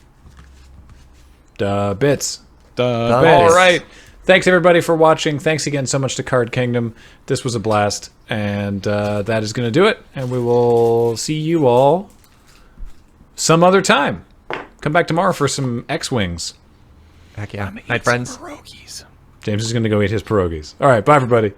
Bits.
The
bits.
All right. Thanks, everybody, for watching. Thanks again so much to Card Kingdom. This was a blast. And that is going to do it. And we will see you all some other time. Come back tomorrow for some X-Wings.
Heck yeah. Night, friends.
Pierogies.
James is going to go eat his pierogies. All right. Bye, everybody.